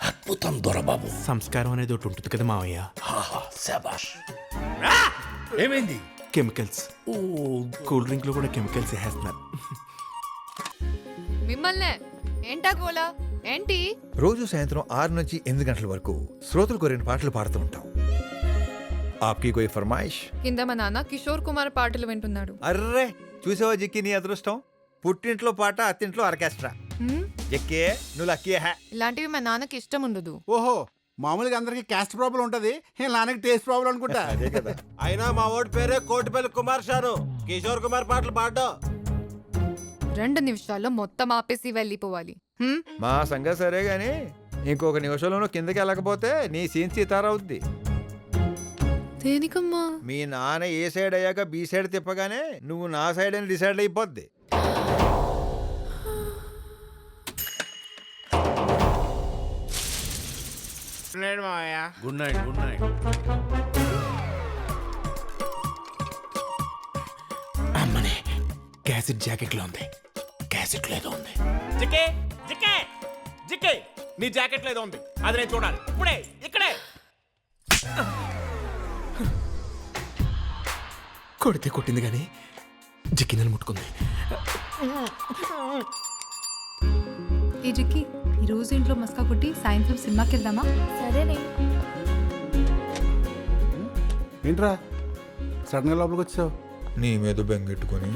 అద్భుతం దొరబాబు. సంస్కారం అనేది ఒకటి ఉంటుంది కదా మావయ్య. శభాష్. ఏమైంది? కెమికల్స్. ఓ, కూల్ డ్రింక్ లో కూడా కెమికల్స్ వేస్తున్నారు. మిమ్మల్నే ఏంటా గోలా ఏంటి? రోజు సాయంత్రం 6 నుంచి 8 గంటల వరకు శ్రోతలు కోరిన పాటలు పాడుతూ ఉంటాం. ఆప్కి కోయి ఫర్మాయిష్? కింద మా నాన్న కిషోర్ కుమార్ పాటలు వింటున్నాడు. అర్రే, చూసావా జిక్కి నీ అదృష్టం? పుట్టింట్లో పాట, అత్తింట్లో ఆర్కెస్ట్రా. ఎక్కే నువ్వు లక్కీ హే. ఇలాంటివి మా నాన్నకి ఇష్టం ఉండదు. ఓహో, మామూలుగా అందరికి క్యాస్ట్ ప్రాబ్లం ఉంటది, నాన్నకి టేస్ట్ ప్రాబ్లం అనుకుంటా. అదే కదా. అయినా మా ఓడి పేరే కోటిపల్లి కుమార్ షాను. కిషోర్ కుమార్ పాటలు పాడడం 2 నిమిషాల్లో మొత్తం ఆపేసి వెళ్ళిపోవాలి. మా సంగతి సరే గాని ఇంకొక నిమిషంలోనూ కిందకి వెళ్ళకపోతే నీ సీన్ సీతారా అవుద్ది. దేనికమ్మా? మీ నాన్న ఏ సైడ్ అయ్యాక బి సైడ్ తిప్పగానే నువ్వు నా సైడ్ అని డిసైడ్ అయిపోద్ది. Good night. Good night. అమ్మనే క్యాసెట్ జాకెట్లో ఉంది. క్యాసెట్ లేదో ఉంది. జికే జికే జికే నీ జాకెట్ లేదో ఉంది. అది నేను చూడాలి ఇప్పుడే ఇక్కడే. కొడితే కొట్టింది కానీ జిక్కినని ముట్టుకుంది. ఏ జిక్కి, ఈరోజు ఇంట్లో మస్కా కొట్టి సాయంత్రం సినిమాకి వెళ్దామా? సరేనే. ఏంట్రా సడన్గా లోపలికి వచ్చావు? నీ మీద బెంగెట్టుకొని.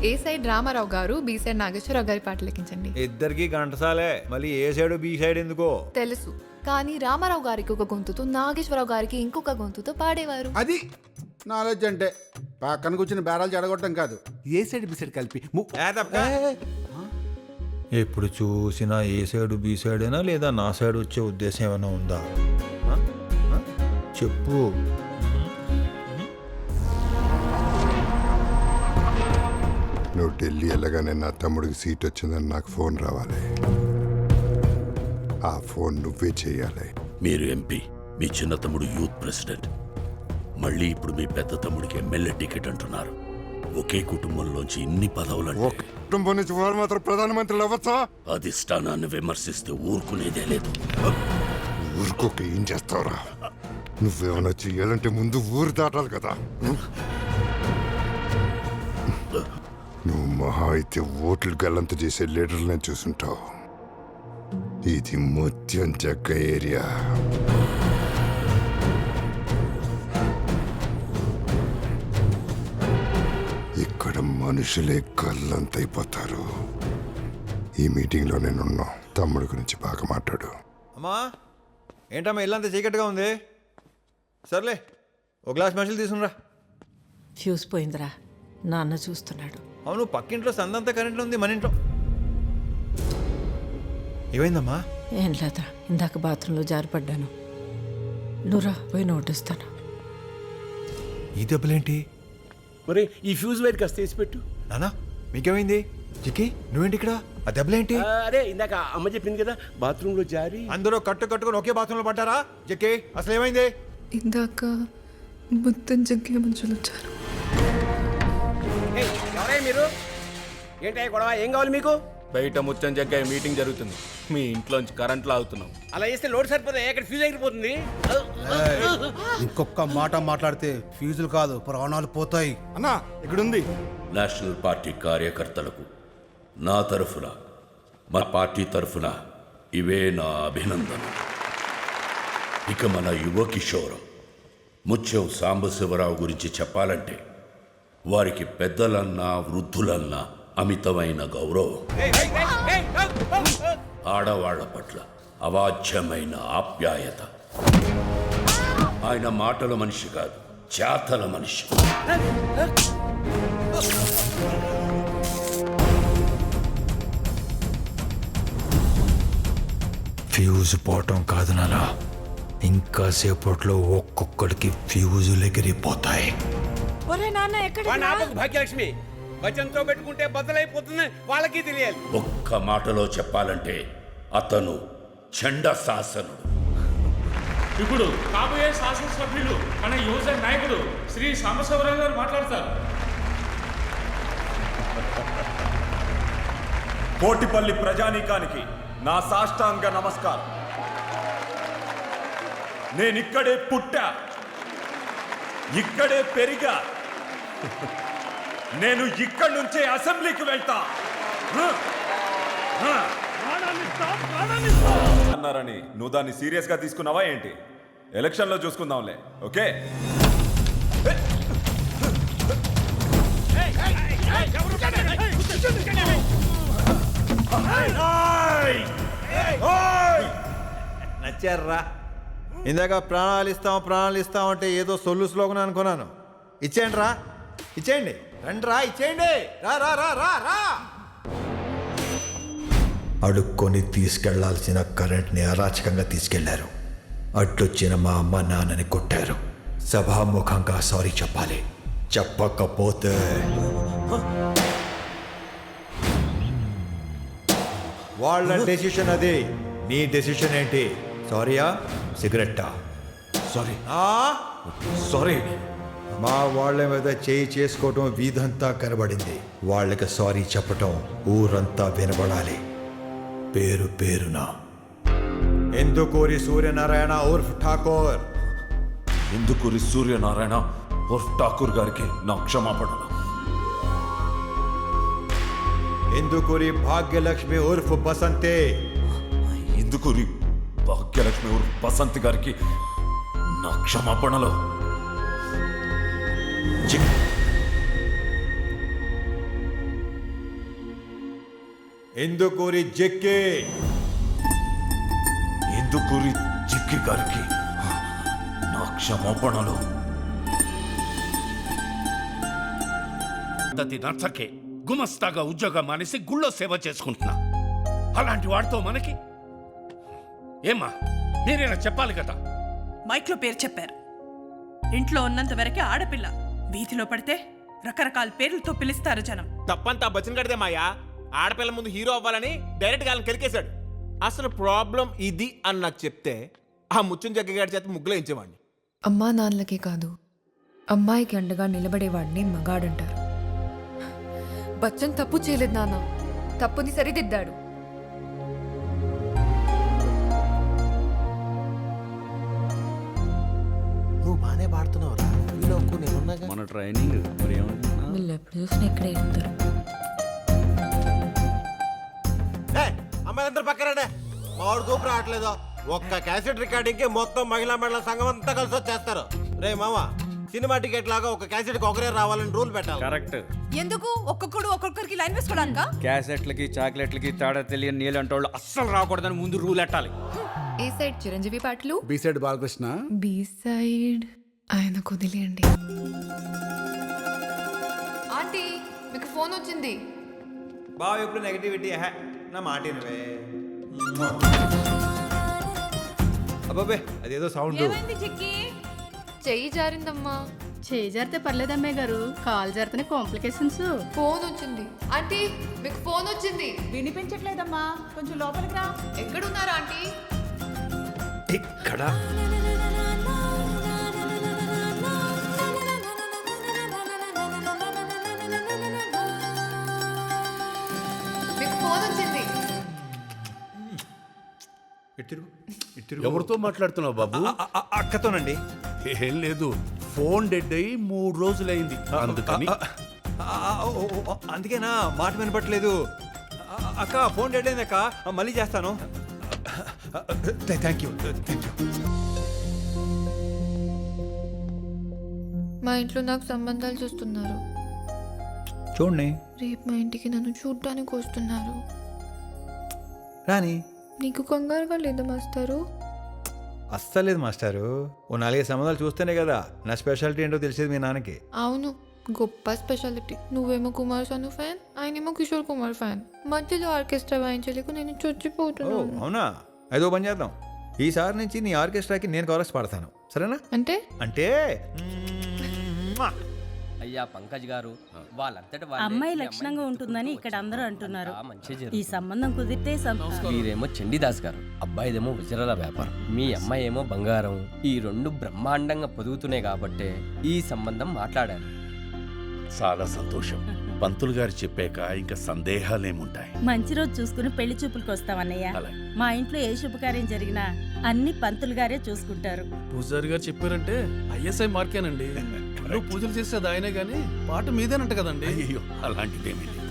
ఏ సైడ్ రామారావు గారు, బి సైడ్ నాగేశ్వరరావు గారి పాటలు లెక్కించండి. ఇద్దరికి గంటసాలే, మళ్ళీ ఏ సైడ్ బి సైడ్ ఎందుకో తెలుసు, కానీ రామారావు గారికి ఒక గొంతుతో, నాగేశ్వరరావు గారికి ఇంకొక గొంతుతో పాడేవారు. అది నాలెడ్జ్ అంటే పక్కన కూర్చుని బేరాలు చెడగొట్టడం కాదు, ఏ సైడ్ బి సైడ్ కలిపి ఎప్పుడు చూసినా ఏ సైడ్ బి సైడ్ అయినా లేదా నా సైడ్ వచ్చే ఉద్దేశం ఏమైనా ఉందా? చెప్పు. నువ్వు ఢిల్లీ వెళ్ళగానే నా తమ్ముడికి సీట్ వచ్చిందని నాకు ఫోన్ రావాలి. ఆ ఫోన్ నువ్వే చేయాలి. మీరు ఎంపీ, మీ చిన్న తమ్ముడు యూత్ ప్రెసిడెంట్, మళ్ళీ ఇప్పుడు మీ పెద్ద తమ్ముడికి ఎమ్మెల్యే టికెట్ అంటున్నారు. ఒకే కుటుంబంలోంచి ఇన్ని పదవులు, కుటుంబం నుంచి వారు మాత్రం ప్రధానమంత్రులు అవ్వచ్చా? అధిష్టానాన్ని విమర్శిస్తే ఊరుకునేదే లేదు. ఊరుకోక ఏం చేస్తావురా? నువ్వేమైనా చెయ్యాలంటే ముందు ఊరు దాటాలి కదా. నువ్వు మహా అయితే ఓట్లు గల్లంత చేసే లీడర్లనే చూసుంటావు. ఇది ముత్యం జగ్గ ఏరియా. ఇక్కడ మనుషులే గల్లంతైపోతారు. ఈ మీటింగ్లో నేనున్నా. తమ్ముడి గురించి బాగా మాట్లాడు. అమ్మా ఏంటమ్మా ఇల్లంతా చీకటిగా ఉంది? సర్లే, ఒక గ్లాస్ మనుషులు తీసుకురా. ఫ్యూజ్ పోయిందిరా, నాన్న చూస్తున్నాడు. అవును, పక్కింట్లో సందంతా కరెంట్లో ఉంది, మన ఇంట్లో ఏమైందమ్మా? ఏం లేదా, ఇందాక బాత్రూంలో జారిపడ్డాను. నువ్వురా, పోయి నోటిస్తాను. ఈ దెబ్బలేంటి? మరి ఈ ఫ్యూజ్ వైర్ కాస్త తీసి పెట్టు. నానా మీకేమైంది? జిక్కి నువ్వేంటి ఇక్కడ? ఆ దెబ్బలేంటి? అరే ఇందాక అమ్మ చెప్పింది కదా, బాత్రూంలో జారి. అందరూ కట్టుకొని ఒకే బాత్రూంలో పడ్డారా? జిక్కి అసలు ఏమైంది? ఇందాక మొత్తం జగ్గే మనుషులు వచ్చారు. ఎవరై మీరు? ఏంటి గొడవ? ఏం కావాలి మీకు? బయట ముచ్చని జగ్గాయ మీటింగ్ జరుగుతుంది, మీ ఇంట్లోంచి కరెంట్ లాగుతున్నాం. అలా చేస్తే లోడ్ సరిపోతుంది, ఎక్కడ ఫ్యూజ్ ఎగిరిపోతుంది. ఇంకొక మాట మాట్లాడితే ఫ్యూజులు కాదు ప్రాణాలు పోతాయి. అన్నా ఇక్కడుంది. నేషనల్ పార్టీ కార్యకర్తలకు నా తరఫున, మా పార్టీ తరఫున ఇవే నా అభినందన. ఇక మన యువ కిషోరం ముత్యం సాంబశివరావు గురించి చెప్పాలంటే, వారికి పెద్దలన్నా వృద్ధులన్నా అమితమైన గౌరవం, ఆడవాళ్ల పట్ల అవాచ్యమైన ఆప్యాయత. ఆయన మాటల మనిషి కాదు, చేతల మనిషి. ఫ్యూజ్ పోవటం కాదు నానా, ఇంకా సేపట్లో ఒక్కొక్కడికి ఫ్యూజులు ఎగిరిపోతాయి. భాగ్యలక్ష్మి వచనంతో పెట్టుకుంటే బద్దలైపోతుంది, వాళ్ళకి తెలియాలి. ఒక్క మాటలో చెప్పాలంటే అతను చండశాసనుడు. ఇప్పుడు కాబోయే శాసనసభ్యులు మన యువజన నాయకుడు శ్రీ సాంబశివరావు గారు మాట్లాడతారు. కోటిపల్లి ప్రజానీకానికి నా సాష్టాంగ నమస్కారం. నేనిక్కడే పుట్టా, ఇక్కడే పెరిగా. నేను ఇక్కడి నుంచే అసెంబ్లీకి వెళ్తా అన్నారని నువ్వు దాన్ని సీరియస్ గా తీసుకున్నావా ఏంటి? ఎలక్షన్ లో చూసుకుందాంలే, ఓకే? నచ్చారా? ఇందాక ప్రాణాలు ఇస్తాం అంటే ఏదో సొల్లు స్లోగన్ అనుకున్నాను. ఇచ్చేయండి రా, ఇచ్చేయండి, రండి రా, ఇచ్చేయండి. రా రా రా రా రా. అడుక్కొని తీసుకెళ్లాల్సిన కరెంట్ని అరాచకంగా తీసుకెళ్లారు. అడ్డొచ్చిన మా అమ్మ నాన్నని కొట్టారు. సభాముఖంగా సారీ చెప్పాలి. చెప్పకపోతే వాళ్ళ డెసిషన్ అది. నీ డెసిషన్ ఏంటి? సారీయా సిగరెట్టా? Sorry sorry. మా వాళ్ళ మీద చేయి చేసుకోవటం వీధంతా కనబడింది. వాళ్ళకి సారీ చెప్పటం ఊరంతా వినబడాలి. పేరు పేరున ఇందుకూరి సూర్యనారాయణ ఉర్ఫ్ ఠాకూర్. ఇందుకూరి సూర్యనారాయణ ఉర్ఫ్ ఠాకూర్ గారికి నా క్షమాపణలు. ఇందుకూరి భాగ్యలక్ష్మి ఉర్ఫ్ బసంతే. ఇందుకూరి భాగ్యలక్ష్మి ఉర్ఫ్ బసంతి గారికి నా క్షమాపణలు. ఇందుకూరి జిక్కి. ఇందుకూరి జిక్కి గారికి నా క్షమాపణలు. పద్ధతి నచ్చకే గుమస్తాగా ఉద్యోగం మానేసి గుళ్ళో సేవ చేసుకుంటున్నా. అలాంటి వాడితో మనకి ఏమ్మా మీరేనా చెప్పాలి కదా. మైక్లో పేరు చెప్పారు. ఇంట్లో ఉన్నంత వరకే ఆడపిల్ల. వీధిలో పడితే రకరకాల పేర్లతో పిలుస్తారు జనం. తప్పంతా బచ్చన్ గడిదే మాయా. ఆడపిల్ల ముందు హీరో అవ్వాలని డైరెక్ట్ గా కెలికేశాడు. అసలు ప్రాబ్లం ఇది అని నాకు చెప్తే ఆ ముచ్చం జగ్గగాడి చేత ముగ్గులో ఇచ్చేవాడిని. అమ్మా నాన్నలకే కాదు, అమ్మాయికి అండగా నిలబడేవాడిని మగాడంటారు. బచ్చన్ తప్పు చేయలేదు నాన్న, తప్పుని సరిదిద్దాడు. నువ్వు బానే పాడుతున్నావు. మన ట్రైనింగ్ మరి ఏమంటున్నా? వీళ్ళు ఎప్పుడు చూసినా ఇక్కడే ఉంటారు. అమ్మాయిలందరూ పక్కరండే. మావాడు కూపు రావట్లేదు. ఒక్క క్యాసెట్ రికార్డింగ్ కి మొత్తం మహిళా మండల సంఘం అంతా కలిసి వచ్చేస్తారు. రే మామ, సినిమా టికెట్ లాగా ఒక క్యాసెట్ కి ఒకరే రావాలని రూల్ పెట్టాలి. కరెక్ట్. ఎందుకు ఒక్కొక్కరికి లైన్ వేసుకోవడానికా? క్యాసెట్లకి చాక్లెట్లకి తేడా తెలియని నీళ్ళంటే వాళ్ళు అస్సలు రాకూడదని ముందు రూల్ ఎట్టాలి. ఏ సైడ్ చిరంజీవి పాటలు, B side Balakrishna, B side ఆయన కుదిలేండి. ఆంటీ మీకు ఫోన్ వచ్చింది. బావ ఎప్పుడు నెగటివిటీ నా మాట వినవే. అబ్బాబే అదేదో సౌండ్. చెయ్యి జారిందమ్మా. చేయి జరితే పర్లేదమ్మాయి గారు, కాల్ జరితేనే కాంప్లికేషన్స్. ఫోన్ వచ్చింది ఆంటీ, మీకు ఫోన్ వచ్చింది. వినిపించట్లేదమ్మా, కొంచెం లోపలికి రా. ఎక్కడున్నారా ఆంటీ? ఇక్కడ మీకు ఫోన్ వచ్చింది. ఎవరితో మాట్లాడుతున్నావు బాబు? అక్కతోనండి. ఏం లేదు, ఫోన్ డెడ్ అయ్యి 3 రోజులైంది అందుకని. అందుకేనా మాట వినపట్లేదు. అక్క ఫోన్ డెడ్ అయింది అక్క, మళ్ళీ చేస్తాను. Thank you. మా ఇంట్లో నాకు సంబంధాలు చూస్తున్నారు. చూడండి. రేపు మా ఇంటికి నన్ను చూడటానికి వస్తున్నారు. రాని. నీకు కంగారుగా లేదా మాస్టారు? అస్సలేదు మాస్టారు. ఓ 4 సంబంధాలు చూస్తేనే కదా నా స్పెషాలిటీ ఏంటో తెలిసేది మీ నాన్నకి. అవును, గొప్ప స్పెషాలిటీ. నువ్వేమో కుమార్ సాను ఫ్యాన్, ఆయనేమో కిషోర్ కుమార్ ఫ్యాన్. మధ్యలో ఆర్కెస్ట్రా వాయించలేక నేను చచ్చిపోతున్నాను. అవునా? అయితే ఓ పని చేద్దాం. ఈసారి నుంచి నీ ఆర్కెస్ట్రాకి నేను కవరస్ పాడతాను, సరేనా? అంటే అంటే అయ్యా పంకజ్ గారు, వాళ్ళంతట అమ్మాయి లక్షణంగా ఉంటుందని ఇక్కడ అందరూ అంటున్నారు. ఈ సంబంధం కుదిరితే మీరేమో చండీదాస్ గారు, అబ్బాయిదేమో విజరాల వ్యాపారం, మీ అమ్మాయి ఏమో బంగారం. ఈ 2 బ్రహ్మాండంగా పొదుగుతున్నాయి కాబట్టే ఈ సంబంధం మాట్లాడాను. చాలా సంతోషం. పంతులు గారు చెప్పాక ఇంకా సందేహాలేముంటాయి. మంచి రోజు చూసుకుని పెళ్లి చూపులకు వస్తామన్నయ్య. మా ఇంట్లో ఏ శుభకార్యం జరిగినా అన్ని పంతులు గారే చూసుకుంటారు. పూజారి గారు చెప్పారంటే ఐఎస్ఐ మార్కేనండి. నువ్వు పూజలు చేసేది ఆయనే గాని పాట మీదేనంట కదండి. అయ్యో అలాంటిదేమీ లేదు.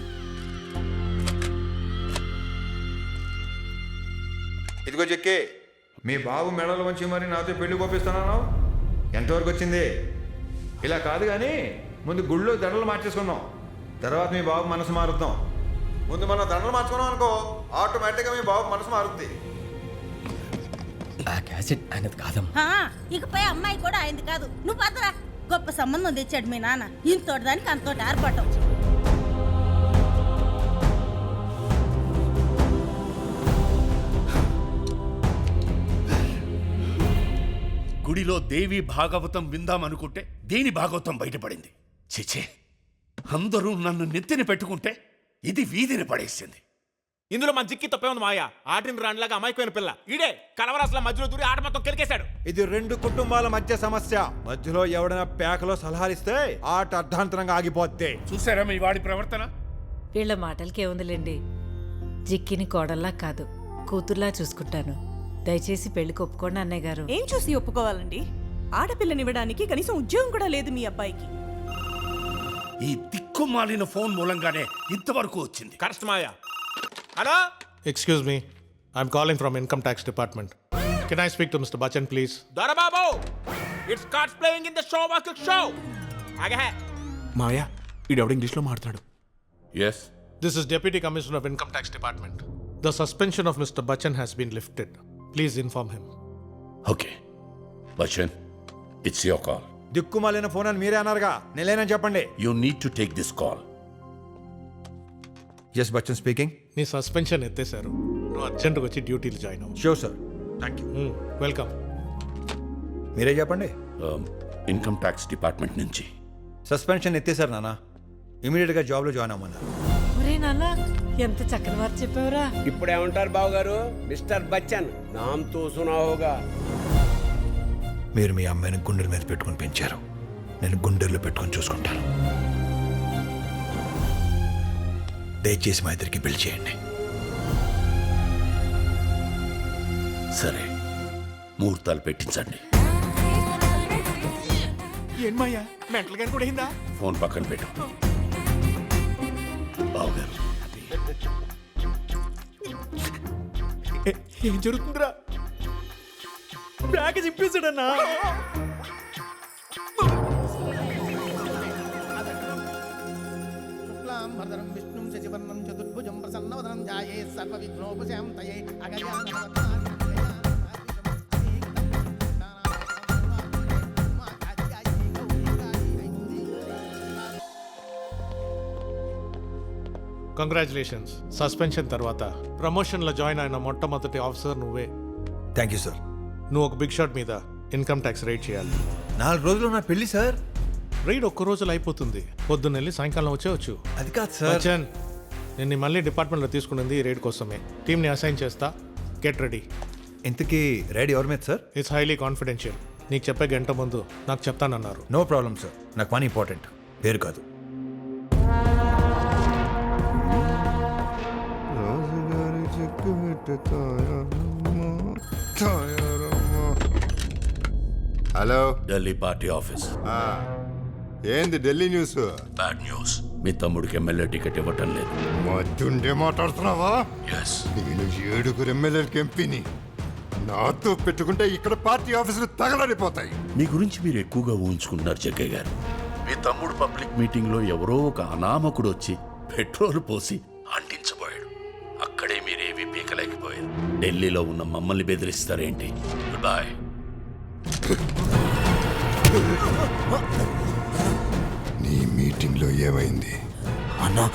ఇదిగో చెక్కే, మీ బాబు మెడలు వంచి మరి నాతో పెళ్లి కోపిస్తున్నాను. ఎంతవరకు వచ్చింది? ఇలా కాదు కానీ ముందు గుళ్ళో దండలు మార్చేసుకుందాం, తర్వాత మీ బాబు మనసు మారుద్దాం. ముందు మనం దండలు మార్చుకున్నాం అనుకో, ఆటోమేటిక్గా మీ బాబు మనసు మారుద్ది. ఆ క్యాసెట్ ఆయనది కాదమ్మా. ఇకపై అమ్మాయి కూడా ఆయనది కాదు. నువ్వు పదరా. గొప్ప సంబంధం తెచ్చాడు మీ నాన్న. ఇంతోటి దానికి అంతోటి ఆర్పటం. గుడిలో దేవి భాగవతం విందామనుకుంటే దేని భాగవతం బయటపడింది. చిచే, అందరూ నన్ను నెత్తిన పెట్టుకుంటే ఇది వీధిని పడేసింది. ఇందులో మన జిక్కి తప్పే ఉంది మాయా. ఆటిని రాండ్లాగా అమాయకమైన పిల్ల ఈడే కలవరాసుల మధ్యలో దూరి ఆట మొత్తం కెలికేశాడు. ఇది 2 కుటుంబాల మధ్య సమస్య. మధ్యలో ఎవడైనా పేకలో సలహాలిస్తే ఆట అర్ధాంతరంగా ఆగిపోద్ది. చూసారా మీ వాడి ప్రవర్తన? వీళ్ళ మాటలకి ఏముందిలేండి. జిక్కిని కోడల్లా కాదు, కూతుర్లా చూసుకుంటాను. దయచేసి పెళ్లికి ఒప్పుకోండి అన్నయ్య గారు. ఏం చూసి ఒప్పుకోవాలండి? ఆడపిల్లనివ్వడానికి కనీసం ఉద్యోగం కూడా లేదు మీ అబ్బాయికి. ఈ దిక్కుమాలిన ఫోన్ మూలంగానే ఇంతవరకు వచ్చింది. Correct Maya. Hello, Excuse me, I'm calling from Income Tax Department. Can I speak to Mr. Bachchan, please? Dorababu, it's cards playing in the show walk show. ఆగే మాయా, ఈడెవడ ఇంగ్లీష్లో మాట్లాడు. Yes. This is Deputy Commissioner of Income Tax Department. The suspension of Mr. Bachchan has been lifted. Please inform him. Okay. Bachchan, it's your call. దిక్కుమాలిన phone అని మీరే అన్నారుగా, నేనేనని చెప్పండి. You need to take this call. Yes Bachchan speaking. నీ suspension ఎత్తేశారు. నువ్వు అర్జెంట్గా వచ్చి డ్యూటీలు జాయిన్ అవ్వు. Sure sir. Thank you. Welcome. మీరే చెప్పండి. ఇన్కమ్ ట్యాక్స్ డిపార్ట్మెంట్ నుంచి సస్పెన్షన్ ఎత్తేసారు నాన్న. ఇమీడియట్గా జాబ్లో జాయిన్ అవ్వమన్నారు. ఒరే నాన్న, ఎంత చక్కని వారు చెప్పావురా. ఇప్పుడేమంటారు బాబు గారు? మిస్టర్ బచ్చన్ నామ్ తో సునా హోగా. మీరు మీ అమ్మాయిని గుండెల మీద పెట్టుకుని పెంచారు, నేను గుండెల్లో పెట్టుకుని చూసుకుంటాను. దయచేసి మా ఇద్దరికి పెళ్లి చేయండి. సరే, ముహూర్తాలు పెట్టించండి. ఏం మాయా, మెంటల్ గాని కూడా అయిందా? ఫోన్ పక్కన పెట్టు. బావగారు, ఏం జరుగుతుందిరా? బ్యాగ్ చింపేశాడన్నా. విష్ణుం శశివర్ణం చతుర్భుజం ప్రసన్నవదనం ధ్యాయే సర్వ విఘ్నోపశాంతయే కంగ్రాచులేషన్స్. సస్పెన్షన్ తర్వాత ప్రమోషన్లో జాయిన్ అయిన మొట్టమొదటి ఆఫీసర్ నువ్వే. Thank you sir. నువ్వు ఒక బిగ్ షాట్ మీద ఇన్కమ్ ట్యాక్స్ రైడ్ చేయాలి. 4 రోజుల్లో నా పెళ్లి సార్. రైడ్ ఒక్క రోజులో అయిపోతుంది. పొద్దున్న వెళ్ళి సాయంకాలం వచ్చేవచ్చు. అది కాదు సార్. బచ్చన్, నేను మళ్ళీ డిపార్ట్మెంట్లో తీసుకున్నది ఈ రైడ్ కోసమే. టీంని అసైన్ చేస్తా. Get ready. ఇంతకీ రైడ్ ఎవరి మీద సార్? It's highly confidential. నీకు చెప్పే గంట ముందు నాకు చెప్తానన్నారు. No problem sir. నాకు పని ఇంపార్టెంట్, పేరు కాదు. Hello, Delhi party office. ఏంది ఢిల్లీ న్యూస్? Bad news. మీ తమ్ముడికి ఎమ్మెల్యే టికెట్ ఇవ్వటం లేదు. మధ్యుండే మాట్లాడుతున్నావా? ఎస్. నేను 7 ఎమ్మెల్యేలకి ఎంపీని. నాతో పెట్టుకుంటే ఇక్కడ పార్టీ ఆఫీసులు తగలడిపోతాయి. మీ గురించి మీరు ఎక్కువగా ఊహించుకుంటున్నారు జగ్గయ్య గారు. మీ తమ్ముడు పబ్లిక్ మీటింగ్ లో ఎవరో ఒక అనామకుడు వచ్చి పెట్రోల్ పోసి అంటించబోయాడు. అక్కడే మీరేమీ పీకలేకపోయారు. ఢిల్లీలో ఉన్న మమ్మల్ని బెదిరిస్తారేంటి? Good boy. నీ మీటింగ్ లో ఏమైంది అన్నా?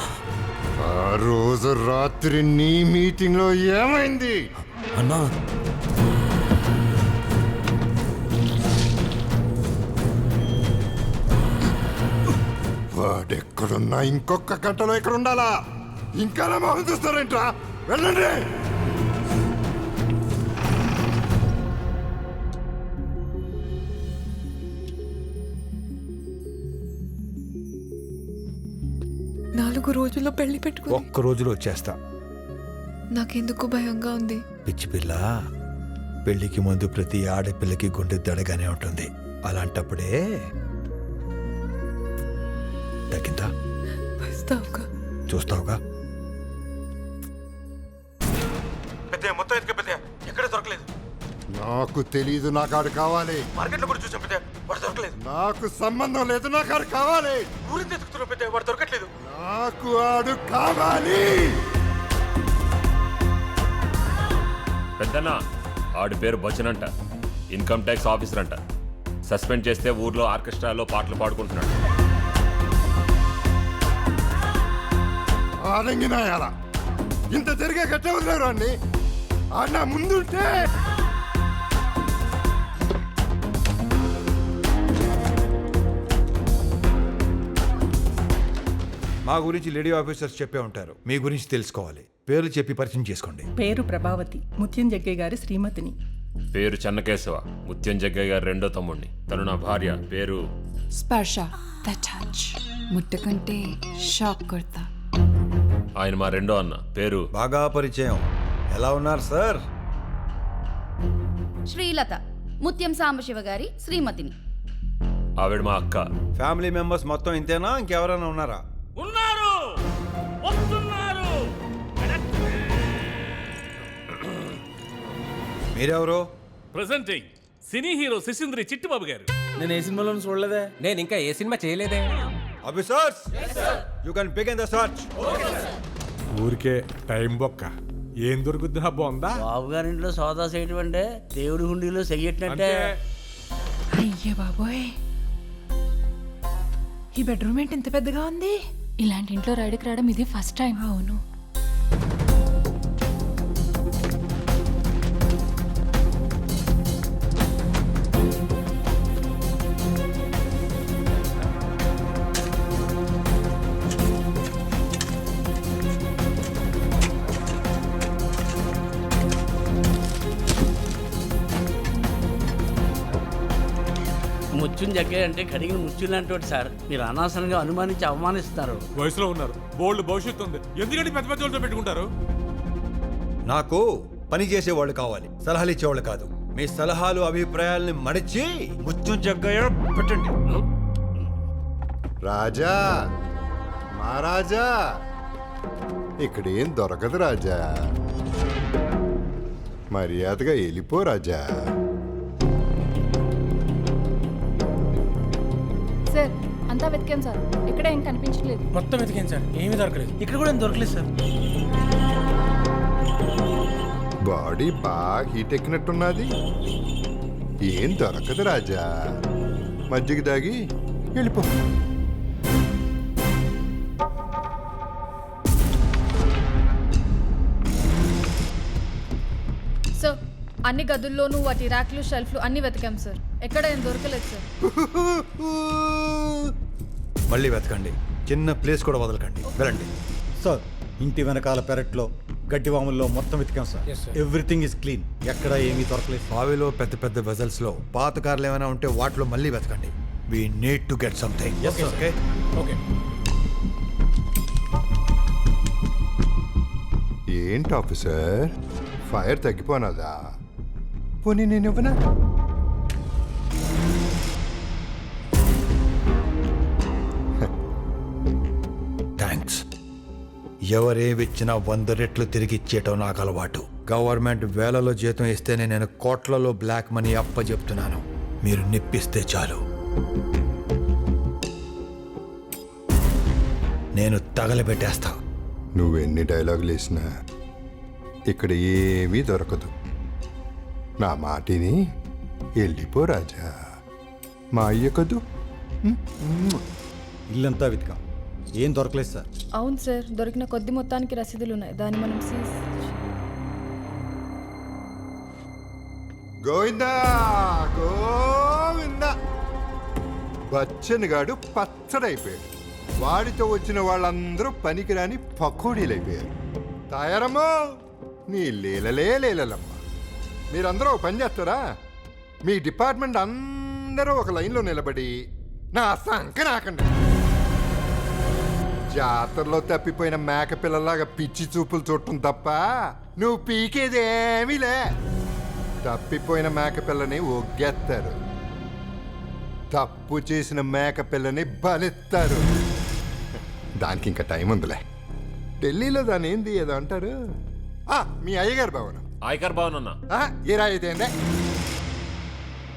ఆ రోజు రాత్రి నీ మీటింగ్ లో ఏమైంది అన్నా? వాడెక్కడున్నా ఇంకొక గంటలో ఇక్కడ ఉండాలా? ఇంకా మొహం చూస్తారేంట్రా? వెళ్ళండి. నాలుగు రోజుల్లో పెళ్లి పెట్టుకుని ఒక్క రోజులో వచ్చేస్తా. నాకెందుకు భయంగా ఉంది. పిచ్చి పిల్ల, పెళ్లికి ముందు ప్రతి ఆడపిల్లకి గుండె దడగానే ఉంటుంది. అలాంటప్పుడే తగ్గిందా? వస్తావుగా? చూస్తావుగా? మొత్తం ఎక్కడ దొరకలేదు. నాకు తెలీదు, నాకు ఆడు కావాలి. మార్కెట్లో కూడా చూసాం పెద్ద, వాడు దొరకలేదు. నాకు సంబంధం లేదు, నాకు ఆడు కావాలి. ఊరిని ఎత్తుకుతున్నాం పెద్ద, వాడు దొరకట్లేదు. నాకు ఆడు కావాలి. పెద్దన్న, ఆడి పేరు బచ్చన్ అంట. ఇన్కమ్ ట్యాక్స్ ఆఫీసర్ అంట. సస్పెండ్ చేస్తే ఊర్లో ఆర్కెస్ట్రాలో పాటలు పాడుకుంటున్నాడు. ఆడంగినాయాల ఇంత జరిగే కట్టే వదిలేరు అన్ని. ఆడ ముందుంటే మా గురించి లేడీ ఆఫీసర్స్ చెప్పే ఉంటారు, మీ గురించి తెలుసుకోవాలి. పేర్లు చెప్పి పరిచయం చేసుకోండి. పేరు ప్రభావతి, ముత్యం జగ్గయ్య గారి శ్రీమతిని. పేరు చెన్నకేశవ, ముత్యం జగ్గయ్య గారి రెండో తమ్ముడిని. తను నా భార్య. పేరు స్పర్శ, టచ్, ముట్టుకుంటే షాక్ కొడతా. ఆయన మా రెండో అన్న. పేరు బాగా పరిచయం. ఎలా ఉన్నారు సార్? శ్రీలత, ముత్యం సాంబశివ గారి శ్రీమతిని. ఆవిడ మా అక్క. ఫ్యామిలీ మెంబర్స్ మొత్తం ఇంతేనా, ఇంకెవరైనా ఉన్నారా? ఉన్నారు, వస్తున్నారు. మీరెవరు? Presenting cine hero Sisindri Chittibabu గారు. నేను ఏ సినిమాలోనూ చూడలేదే. నేను ఇంకా ఏ సినిమా చేయలేదే. Officers, you can begin the search. ఊరికే టైం బొక్క. ఏం దొరుకుద్ది హబ్బ ఉందా? బాబు గారింట్లో సోదా చేయటం అంటే దేవుడి హుండీలో చెయ్యట్నంటే. అయ్యే బాబోయ్, ఈ బెడ్రూమ్ ఏంటి ఇంత పెద్దగా ఉంది? ఇలాంటి ఇంట్లో రైడ్కి రావడం ఇది ఫస్ట్ టైం. అవును. ముచ్చుని జగ్గయ్య అంటే కడిగిన ముచ్చులు అంటోటి సార్. మీరు అనవసరంగా అనుమానించి అవమానిస్తారు. వయసులో ఉన్నారు, బోల్డ్ భవిష్యత్తు ఉంది. ఎందుకంటే పెద్ద పెద్ద వాళ్ళతో పెట్టుకుంటారు? నాకు పని చేసేవాళ్ళు కావాలి, సలహాలు ఇచ్చేవాళ్ళు కాదు. మీ సలహాలు అభిప్రాయాల్ని మడిచి ముత్యం జగ్గయ్య పెట్టండి. రాజా, మహారాజా, ఇక్కడేం దొరకదు రాజా. మర్యాదగా వెళ్ళిపో రాజా. సార్ అంతా వెతికాం సార్, ఎక్కడ ఏం కనిపించలేదు. మొత్తం వెతికాను సార్, ఏమీ దొరకలేదు. ఇక్కడ కూడా ఏం దొరకలేదు సార్. బాడీ బాగా హీట్ ఎక్కినట్టున్నది. ఏం దొరకదు రాజా. మజ్జిగ దాగి వెళ్ళిపో. సార్ అన్ని గదుల్లోనూ వాటి ర్యాక్లు షెల్ఫ్లు అన్ని వెతికాం సార్, ఎక్కడ ఏం దొరకలేదు సార్. మళ్ళీ వెతకండి, చిన్న ప్లేస్ కూడా వదలకండి. వెళ్ళండి సార్. ఇంటి వెనకాల పెరట్లో గడ్డివాముల్లో మొత్తం వెతికాం సార్. ఎవ్రీథింగ్ ఇస్ క్లీన్, ఎక్కడ ఏమీ దొరకలేదు. బావిలో పెద్ద పెద్ద వెజల్స్ లో పాత కార్లు ఏమైనా ఉంటే వాటిలో మళ్ళీ వెతకండి. We need to get something. Okay okay. ఏంటి ఆఫీసర్, ఫైర్ తగ్గిపోనదా? పోనీ నేను ఇవ్వనా? థ్యాంక్స్. ఎవరేవిచ్చినా 100 రెట్లు తిరిగి ఇచ్చేయటం నాకు అలవాటు. గవర్నమెంట్ వేలలో జీతం ఇస్తేనే నేను కోట్లలో బ్లాక్ మనీ అప్పచెప్తున్నాను. మీరు నిప్పిస్తే చాలు, నేను తగలబెట్టేస్తా. నువ్వెన్ని డైలాగులు వేసినా ఇక్కడ ఏమీ దొరకదు. నా మాటిని వెళ్ళిపో రాజా. మా అయ్య కదూ. ఇల్లంతా వెతికాం, ఏం దొరకలేదు సార్. అవును సార్, దొరికిన కొద్ది మొత్తానికి రసీదులు ఉన్నాయి, దాన్ని మనం సీజ్. గోవిందా గోవిందా. బచ్చన్ గాడు పచ్చడైపోయాడు. వాడితో వచ్చిన వాళ్ళందరూ పనికిరాని పకోడీలైపోయారు. తయారమ్మా, నీ లీలలే లీలలమ్మా. మీరందరూ ఒక పని చేస్తారా? మీ డిపార్ట్మెంట్ అందరూ ఒక లైన్లో నిలబడి నా సంక నాకండి. జాతరలో తప్పిపోయిన మేక పిల్లలాగా పిచ్చి చూపులు చూడటం తప్ప నువ్వు పీకేదేమీలే. తప్పిపోయిన మేక పిల్లని ఒగ్గేస్తారు, తప్పు చేసిన మేక పిల్లని బలిస్తారు. దానికి ఇంకా టైం ఉందిలే. ఢిల్లీలో దాని ఏంది ఏదో అంటారు, మీ అయ్యగారు భవనం. ఆయకర్ భవన్ అన్న. ఏరా ఇదేందే?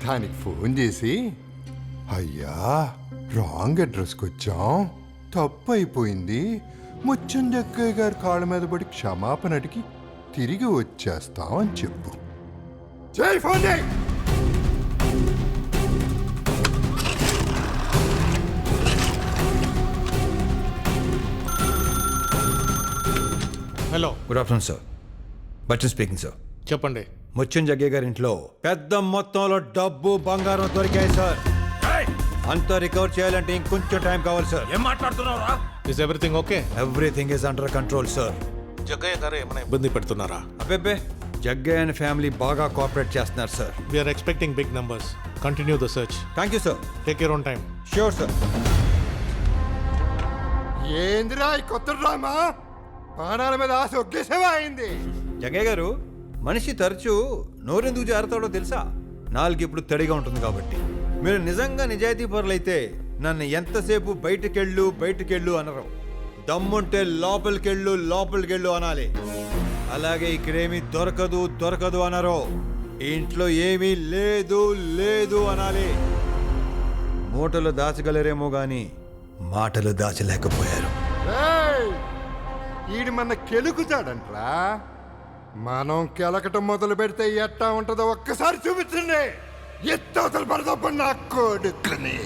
దానికి ఫోన్ చేసి, అయ్యా రాంగ్ అడ్రస్కి వచ్చాం, తప్పు అయిపోయింది, ముత్యం జగ్గయ్య గారి కాళ్ళ మీద పడి క్షమాపణ అడిగి తిరిగి వచ్చేస్తాం అని చెప్పు. చేయి ఫోన్ చేయి. Hello, good afternoon sir. Bachchan speaking sir. చెప్పండి. ముత్యం జగ్గయ్య గారి ఇంట్లో పెద్ద మొత్తంలో డబ్బు బంగారం దొరికాయి సార్. అంతా రికవర్ చేయాలంటే ఇంకొంచెం టైం కావాలి సార్. ఏం మాట్లాడుతున్నావురా? Is everything okay? Everything is under control sir. Jaggayya garu ఏమైనా ఇబ్బంది పెడుతున్నారా? అబ్బే జగ్గయ్య అండ్ ఫ్యామిలీ బాగా కోఆపరేట్ చేస్తున్నారు sir. We're expecting big numbers. Continue the search. Thank you sir. Take your own time. Sure sir. ఏందిరా ఈ కొత్త డ్రామా? ప్రాణాల మీద ఆశ ఒకేసేవా అయింది. జగ్గయ్య గారు, మనిషి తరచూ నోరెందుకు జారుతాడో తెలుసా? నాలుగు ఇప్పుడు తడిగా ఉంటుంది కాబట్టి. మీరు నిజంగా నిజాయితీ పరులైతే నన్ను ఎంతసేపు బయటికెళ్ళు అనరు. దమ్ముంటే లోపలికెళ్ళు అనాలి. అలాగే ఇక్కడేమీ దొరకదు అనరు. ఇంట్లో ఏమీ లేదు అనాలి. మూటలు దాచగలరేమో గాని మాటలు దాచలేకపోయారు. ఈడు మన కెలుకుతాడంట్రా. మనం కెలకటం మొదలు పెడితే ఎట్టా ఉంటుందో ఒక్కసారి చూపించండి. ఎత్తవతలు పడదప్ప నా కొడుకుని.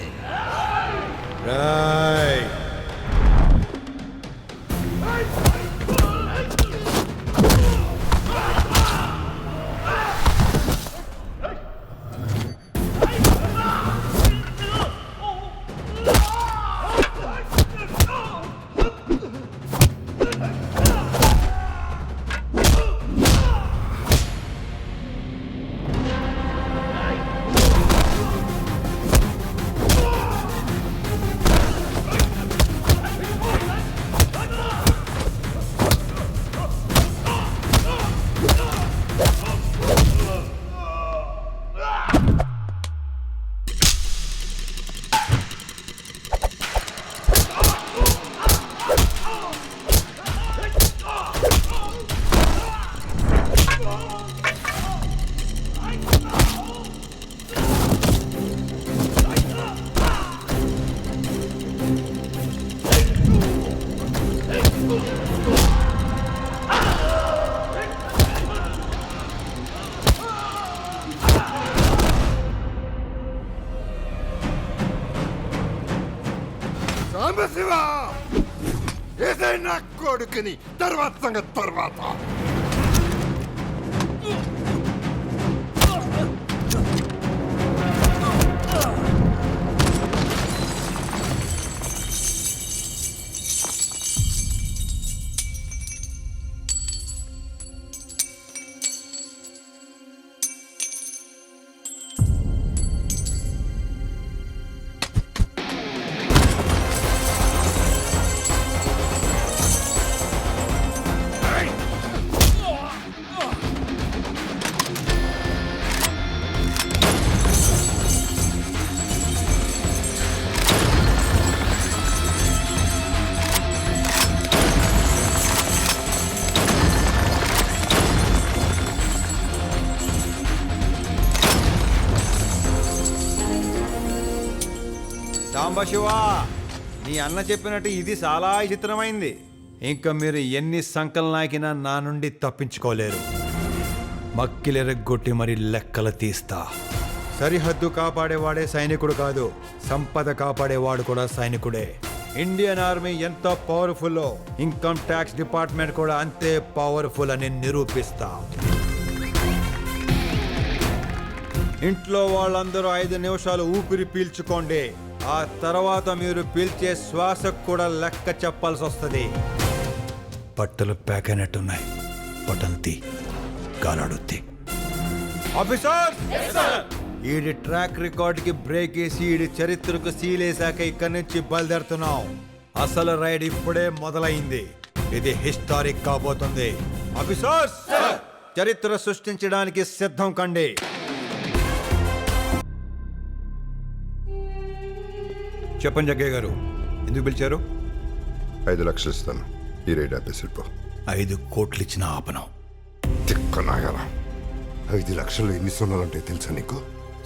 సాంబశివ, ఏదైనా నా కొడుకుని. తర్వాత సంగతి తర్వాత. సాంబశివ, నీ అన్న చెప్పినట్టు ఇది చాలా చిత్రమైంది. ఇంకా మీరు ఎన్ని సంకలు నాకినా నా నుండి తప్పించుకోలేరు. మక్కిలెరగొట్టి మరి లెక్కలు తీస్తా. సరిహద్దు కాపాడేవాడే సైనికుడు కాదు, సంపద కాపాడేవాడు కూడా సైనికుడే. ఇండియన్ ఆర్మీ ఎంత పవర్ఫుల్లో ఇన్కమ్ ట్యాక్స్ డిపార్ట్మెంట్ కూడా అంతే పవర్ఫుల్ అని నిరూపిస్తా. ఇంట్లో వాళ్ళందరూ 5 నిమిషాలు ఊపిరి పీల్చుకోండి. ఆ తర్వాత మీరు పీల్చే శ్వాసకు కూడా లెక్క చెప్పాల్సి వస్తుంది. బట్టలు ప్యాక్ అయినట్టున్నాయి. బట్టలు తీ, గాలాడుద్ది. ఆఫీసర్, ఈడి ట్రాక్ రికార్డ్కి బ్రేక్ వేసి ఈడి చరిత్రకు సీలేసాక ఇక్కడి నుంచి బయలుదేరుతున్నాం. అసలు రైడ్ ఇప్పుడే మొదలైంది. ఇది హిస్టారిక్ కాబోతుంది. ఆఫీసర్స్, చరిత్ర సృష్టించడానికి సిద్ధం కండి. చెప్పండి జగ్గయ్య గారు, ఎందుకు పిలిచారు? 5 లక్షలు ఇస్తాను, ఈ రేట్ ఆపేసిపో. 5 కోట్లు ఇచ్చిన ఆపనం. తిక్కనాయాలా, 5 లక్షలు ఎన్ని సున్నాలుంటాయి తెలుసా నీకు?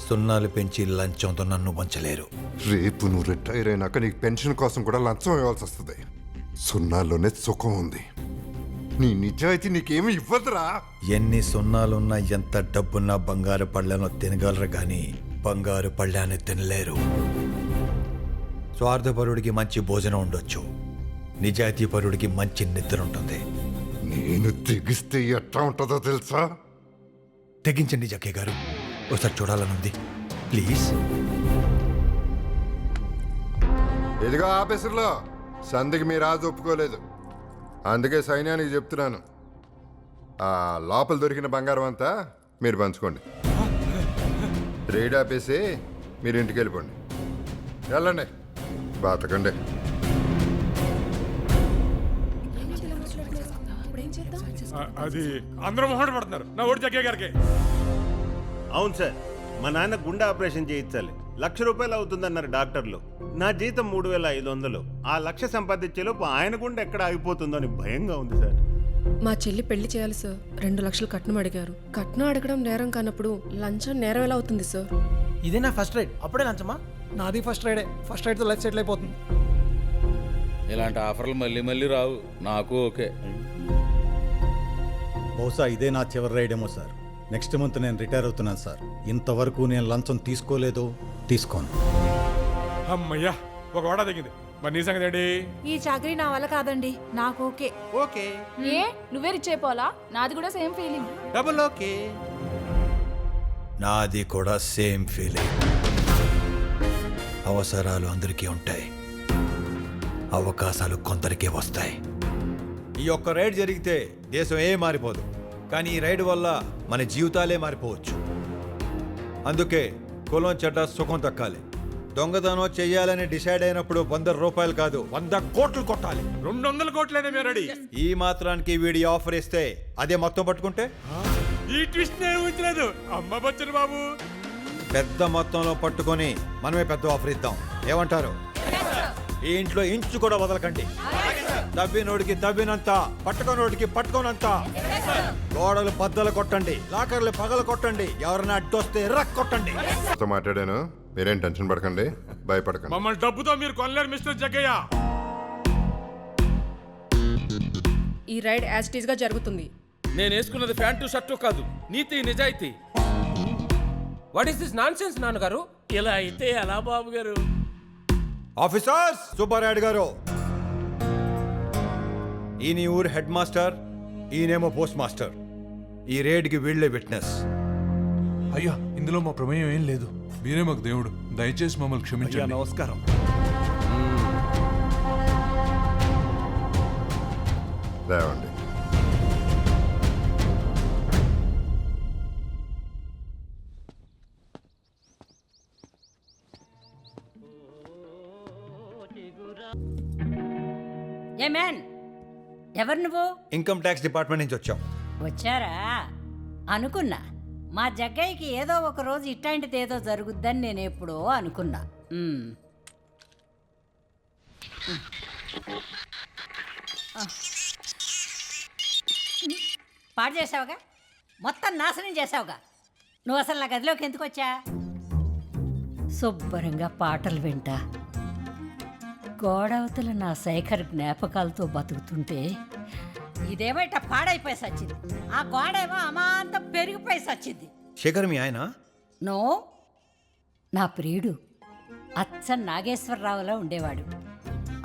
సున్నాలు పెంచి లంచంతో నన్ను వంచలేరు. రేపు నువ్వు రిటైర్ అయినాక నీకు పెన్షన్ కోసం కూడా లంచం ఇవ్వాల్సి వస్తుంది. సున్నాల్లోనే సుఖం ఉంది. నీ నిజాయితీ నీకేమి ఇవ్వదురా. ఎన్ని సున్నాలున్నా ఎంత డబ్బున్నా బంగారు పళ్ళను తినగలరు కానీ బంగారు పళ్ళాన్ని తినలేరు. స్వార్థపరుడికి మంచి భోజనం ఉండొచ్చు, నిజాయితీపరుడికి మంచి నిద్ర ఉంటుంది. నేను తెగిస్తే ఎట్లా ఉంటుందో తెలుసా? తెగించండి జగ్గయ్య గారు, ఒకసారి చూడాలనుంది ప్లీజ్. ఇదిగో ఆఫీసర్లో సంధికి మీ రాజు ఒప్పుకోలేదు. అందుకే సైన్యానికి చెప్తున్నాను, ఆ లోపల దొరికిన బంగారం అంతా మీరు పంచుకోండి. రేడ్ ఆపేసి మీరు ఇంటికి వెళ్ళిపోండి. వెళ్ళండి, బాతకండి. అది అందరూ మొహట పడుతున్నారు నా ఓడి జగ్గయ్య గారికి. అవును సార్, మా నాన్న గుండె ఆపరేషన్ చేయించాలి. 1,00,000 రూపాయలు అవుతుందన్నారు డాక్టర్లు. నా జీతం 3,500. ఆ 1,00,000 సంపాదించేలోపు ఆయన గుండె ఎక్కడ ఆగిపోతుందో అని భయంగా ఉంది సార్. మా చెల్లి పెళ్లి చేయాలి సార్. 2 లక్షలు కట్నం అడిగారు. కట్నం అడగడం నేరం కానప్పుడు లంచం నేరం ఎలా అవుతుంది సార్? ఇదే నా ఫస్ట్ రైడ్, అప్పుడే లంచమా? నాది ఫస్ట్ రైడే. ఫస్ట్ రైడ్తో లైఫ్ సెటిల్ అయిపోతుంది. ఇలాంటి ఆఫర్లు మళ్ళీ మళ్ళీ రావు. నాకు ఓకే. బహుశా ఇదే నా చివరి రైడేమో సార్. నెక్స్ట్ మంత్ నేను రిటైర్ అవుతున్నాను సార్. ఇంతవరకు నేను లంచం తీసుకోలేదు, తీసుకోను. అమ్మయ్యా, ఒక వాడా తగ్గింది. మరి నీ సంగతి ఏంటి? ఈ చాకరీ నా వల్ల కాదండి. నాకు ఓకే. ఓకే. ఏ నువ్వే రిచ్ అయిపోవాలా? నాది కూడా సేమ్ ఫీలింగ్. Double okay. నాది కూడా సేమ్ ఫీలింగ్. అవసరాలు అందరికీ ఉంటాయి, అవకాశాలు కొందరికే వస్తాయి. ఈ ఒక్క రైడ్ జరిగితే దేశం ఏ మారిపోదు, కానీ ఈ రైడ్ వల్ల మన జీవితాలే మారిపోవచ్చు. అందుకే కులం చెడ్డ సుఖం దక్కాలి. దొంగతనం చెయ్యాలని డిసైడ్ అయినప్పుడు 100 రూపాయలు కాదు, 100 కోట్లు కొట్టాలి. 200 కోట్లైనా మేము రెడీ. ఈ మాత్రానికి వీడి ఆఫర్ ఇస్తే అదే మొత్తం పట్టుకుంటే ఈ ట్విస్ట్ నేను ఊహించలేదు. అమ్మ బచ్చన్ బాబు, పెద్ద మొత్తంలో పట్టుకొని మనమే పెద్ద ఆఫర్ ఇద్దాం. ఏమంటారు? ఈ ఇంట్లో ఇంచు కూడా వదలకండి. తవ్వినోడికి తవ్వినంత, పట్టుకోనోడికి పట్టుకోనంత. గోడలు బద్దలు కొట్టండి, లాకర్లు పగలు కొట్టండి, ఎవరైనా అడ్డొస్తే ఎర్రక్ కొట్టండి. మాట్లాడాను, మీరేం టెన్షన్ పడకండి, భయపడకండి. మమ్మల్ని డబ్బుతో మీరు కొనలేరు మిస్టర్ జగ్గయ్య. ఈ రైడ్ యాజ్ ఇట్ ఈస్ గా జరుగుతుంది. నేను వేసుకున్నది ప్యాంటు షర్టు కాదు, నీతి నిజాయితీ. వాట్ ఈస్ దిస్ నాన్సెన్స్ నాన్నగారు? ఇలా అయితే ఎలా బాబు గారు? ఆఫీసర్స్, సుబ్బారాయుడు గారు, ఈయన ఊరు హెడ్ మాస్టర్, ఈయనేమో పోస్ట్ మాస్టర్. ఈ రేడ్కి వీళ్ళే విట్నెస్. అయ్యా, ఇందులో మా ప్రమేయం ఏం లేదు. మీరే మాకు దేవుడు, దయచేసి మమ్మల్ని క్షమించండి. నమస్కారం. లేవండి. ఏ మ్యాన్, ఎవరు నువ్వు? ఇన్కమ్ ట్యాక్స్ డిపార్ట్మెంట్ నుంచి వచ్చాం. వచ్చారా? అనుకున్నా మా జగ్గయ్యకి ఏదో ఒక రోజు ఇట్లాంటిది ఏదో జరుగుద్దని నేను ఎప్పుడో అనుకున్నా. పాడు చేసావుగా, మొత్తం నాశనం చేసావుగా. నువ్వు అసలు నా గదిలోకి ఎందుకు వచ్చా? శుభ్రంగా పాటలు వింటా, గోడవతల నా శేఖర్ జ్ఞాపకాలతో బతుకుతుంటే ఇదేమో ఇట్లా పాడైపోయి సచ్చింది. ఆ గోడేమో అమాంతం పెరిగిపోయి సచ్చింది. శేఖర్ మీ ఆయన? నో, నా ప్రియుడు అచ్చ నాగేశ్వరరావులా ఉండేవాడు.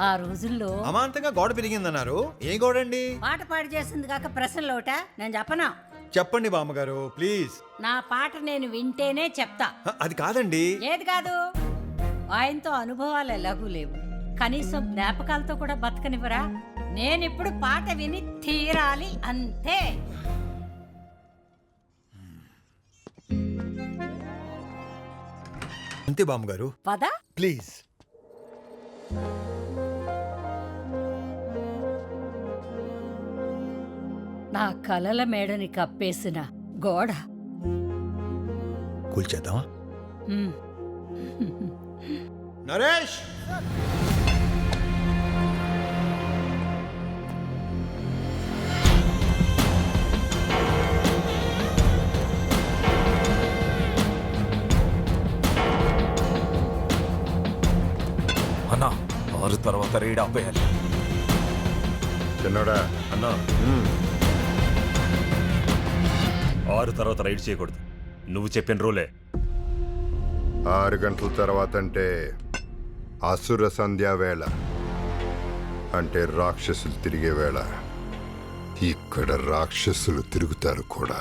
ఆ రోజుల్లో అమాంతంగా గోడ పెరిగిందన్నారు. ఏ గోడండి? పాట పాడు చేసింది కాక ప్రశ్నలు ఒకట నేను చెప్పనా? చెప్పండి బామ్మగారు ప్లీజ్. నా పాట నేను వింటేనే చెప్తా. అది కాదండి. ఏది కాదు? ఆయనతో అనుభవాలు ఎలాగూ లేవు, కనీసం జ్ఞాపకాలతో కూడా బతకనివ్వరా? నేనిప్పుడు పాట విని తీరాలి, అంతే. అంతే బామ్మగారు. పద ప్లీజ్. నా కలల మేడని కప్పేసిన గోడ కూల్చేద్దామా? హ్మ్. నరేష్, అన్నా 6 తర్వాత రైడ్ ఆపేయాలి. చిన్నోడా అన్నా, 6 తర్వాత రైడ్ చేయకూడదు. నువ్వు చెప్పిన రూలే. 6 గంటల తర్వాత అంటే అసుర సంధ్యా వేళ, అంటే రాక్షసులు తిరిగే వేళ. ఇక్కడ రాక్షసులు తిరుగుతారు కూడా.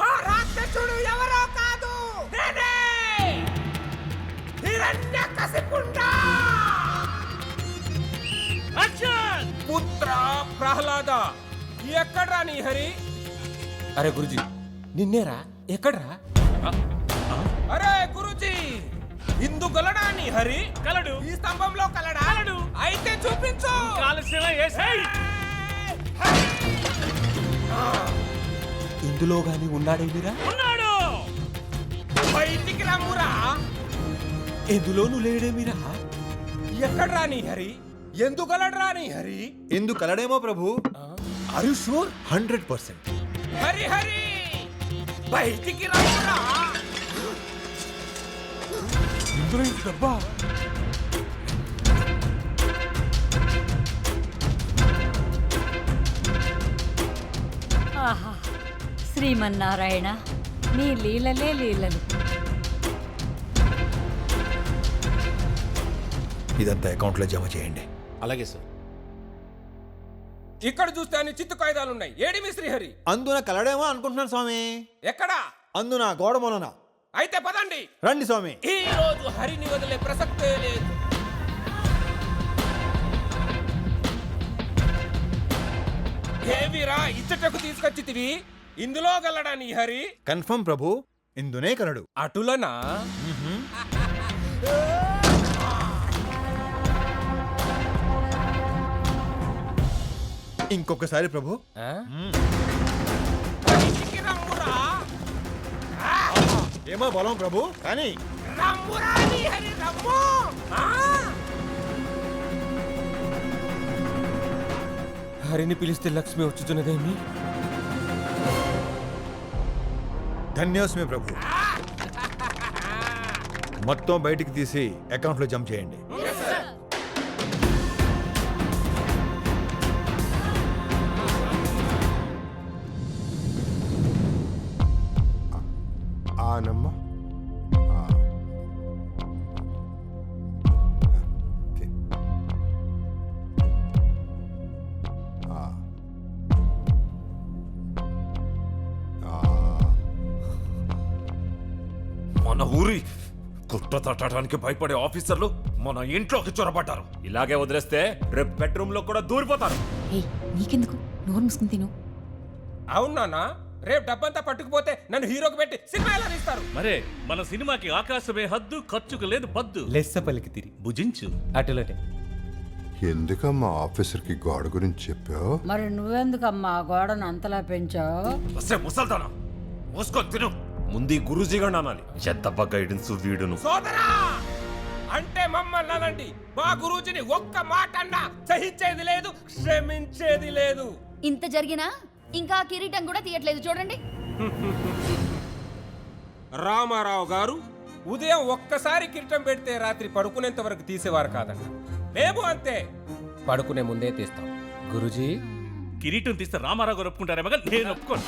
ఆ రాక్షసుడు ఎవరో కాదు, నేనే హిరణ్యకశిపుండా. ప్రహ్లాద ఎక్కడ్రా నీ హరి? అరే గురుజీ నిన్నేరా ఎక్కడ్రా? అరే గురుజీ ఇందు గలడా నీ హరి? కలడు. ఈ స్తంభంలో కలడా? కలడు. అయితే చూపించు. కాలుష్యం ఏసేయ్. ఇందులో గాని ఉన్నాడేమిరా? ఉన్నాడు. బయటికి రమ్మురా. ఎందులోనూ లేడేమిరా? ఎక్కడ్రా నీ హరి? ఎందుకు గలడ్రా నీ హరి? ఎందుకు కలడేమో ప్రభు. Are you sure? 100%. Hari Hari బయటికి రమ్మురా. ఇందులో ఇంత డబ్బా? ఆహా శ్రీమన్నారాయణ నీ లీలలే లీలలు. ఇదంతా అకౌంట్లో జమ చేయండి. అలాగే సార్. ఇక్కడ చూస్తే అన్ని చిత్తు కాగితాలున్నాయి. ఏడి మీ శ్రీహరి? అందున కలడేమో అనుకుంటున్నాను స్వామి. ఎక్కడా? అందున గోడ మూలన. అయితే పదండి. రండి స్వామి. ఈ రోజు హరిని వదిలే ప్రసక్తే లేదు. ఏవిరా ఇచ్చటకు తీసుకొచ్చితివి? ఇందులో గలడా నీ హరి? కన్ఫర్మ్ ప్రభు, ఇందునే కలడు. అటులనా? ఇంకొకసారి ప్రభు. బయటికి రమ్మురా. ఏమో బలం ప్రభు, కానీ రమ్మురా నీ హరి రమ్ము. హరిని పిలిస్తే లక్ష్మి వచ్చుతున్నదేమి? ధన్యోస్మి ప్రభు. మొత్తం బయటికి తీసి అకౌంట్లో జమ చేయండి. ఆనమ్మ. మన ఊరి కుట్ర తట్టడానికి భయపడే ఆఫీసర్లు మన ఇంట్లోకి చొరబడ్డారు. ఇలాగే వదిలేస్తే రేపు బెడ్రూమ్ లో కూడా దూరిపోతారు. నీకెందుకు నోరు మూసుకుని తిను. అవునా? రేపు డబ్బంతా పట్టుకుపోతే నన్ను హీరోకి పెట్టి సినిమా ఎలా తీస్తారు? మరే మన సినిమాకి ఆకాశమే హద్దు, ఖర్చుకు లేదు పద్దు. లెస్స పలికి తిరి భుజించు. అటులనే. ఎందుకమ్మా ఆఫీసర్కి గోడ గురించి చెప్పావు? మరి నువ్వెందుకమ్మా గోడను అంతలా పెంచావు? ముసల్దానా మూసుకొని తిను. ముందు గురుజీ గారు అనాలి. చెత్తబ్బ గైడెన్స్ వీడును. సోదరా అంటే మమ్మల్ని అనండి. మా గురూజీని ఒక్క మాట అన్నా సహించేది లేదు, క్షమించేది లేదు. ఇంత జరిగినా ఇంకా కిరీటం కూడా తీయట్లేదు చూడండి. రామారావు గారు ఉదయం ఒక్కసారి కిరీటం పెడితే రాత్రి పడుకునేంత వరకు తీసేవారు కాదంట. మేము అంతే. పడుకునే ముందే తీస్తాం. గురుజీ కిరీటం తీస్తే రామారావు గారు ఒప్పుకుంటారే మగ నేను ఒప్పుకోను.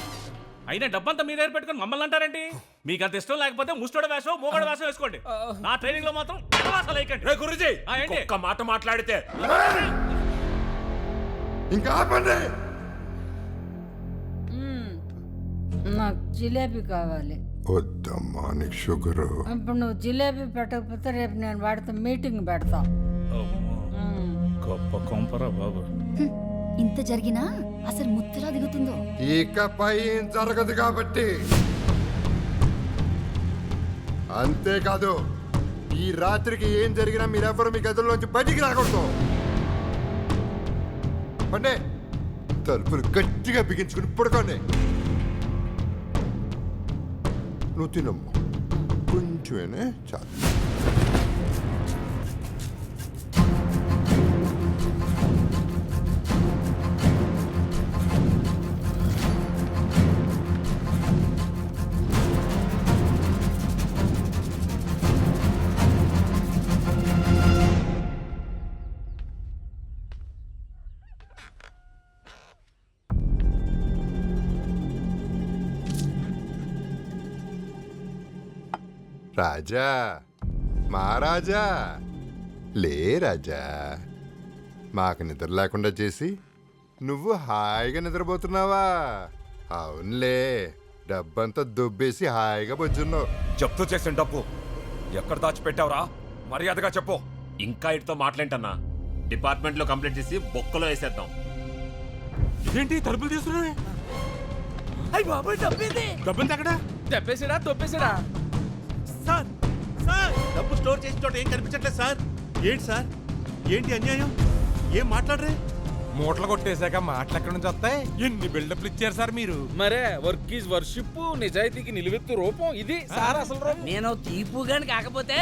అయినా డబ్బంతా మీ దగ్గర పెట్టుకొని మమ్మల్ని అంటారండి. మీకు అంత ఇష్టం లేకపోతే ముస్టోడ వేషం, మోగడ వేషం వేసుకోండి. నా ట్రైనింగ్ లో మాత్రం రే గురుజీ ఒక్క మాట మాట్లాడితే ఇంకా ఆపండి. నాకు జిలేబీ కావాలి. వద్దమ్మా నీకు షుగరు. ఇప్పుడు నువ్వు జిలేబీ పెట్టకపోతే రేపు నేను వాడితో మీటింగ్ పెడతా. గొప్ప కొంపరా బాబు. ఇంత జరిగినా అసలు ముత్తలా దిగుతుందో. ఇకపై ఏం జరగదు కాబట్టి. అంతేకాదు ఈ రాత్రికి ఏం జరిగినా మీరెవ్వరు మీ గదుల్లోంచి బయటికి రాకూడదు. అంటే తలుపులు గట్టిగా బిగించుకుని పడుకోండి. నువ్వు తినమ్మా, కొంచెమేనే చాలు. రాజా, మహారాజా, లే రాజా. మాకు నిద్ర లేకుండా చేసి నువ్వు హాయిగా నిద్రపోతున్నావా? అవునులే, డబ్బంతా దుబ్బేసి హాయిగా బొజ్జున్నావు. జప్తు చేసిన డబ్బు ఎక్కడ దాచిపెట్టావురా? మర్యాదగా చెప్పు. ఇంకా ఇటుతో మాట్లాంటన్నా డిపార్ట్మెంట్ లో కంప్లైంట్ చేసి బొక్కలో వేసేద్దాం. ఏంటి తలుపులు తీసుకున్నాయి? అయ్యి బాబాయ్ డబ్బేది. డబ్బులు ఎక్కడ? దెబ్బేసాడా తొప్పేసాడా? సార్ సార్ డబ్బు స్టోర్ చేసిన చోట ఏం కనిపించట్లేదు సార్. ఏంటి సార్, ఏంటి అన్యాయం? ఏం మాట్లాడరే? మూటలు కొట్టేశాక మాటలు ఎక్కడి నుంచి వస్తాయి? ఎన్ని బిల్డప్లు ఇచ్చారు సార్ మీరు? మరే వర్క్ ఈజ్ వర్షిప్, నిజాయితీకి నిలువెత్తు రూపం ఇది సార్ అసలు రూపం. నేను తీపు గాని కాకపోతే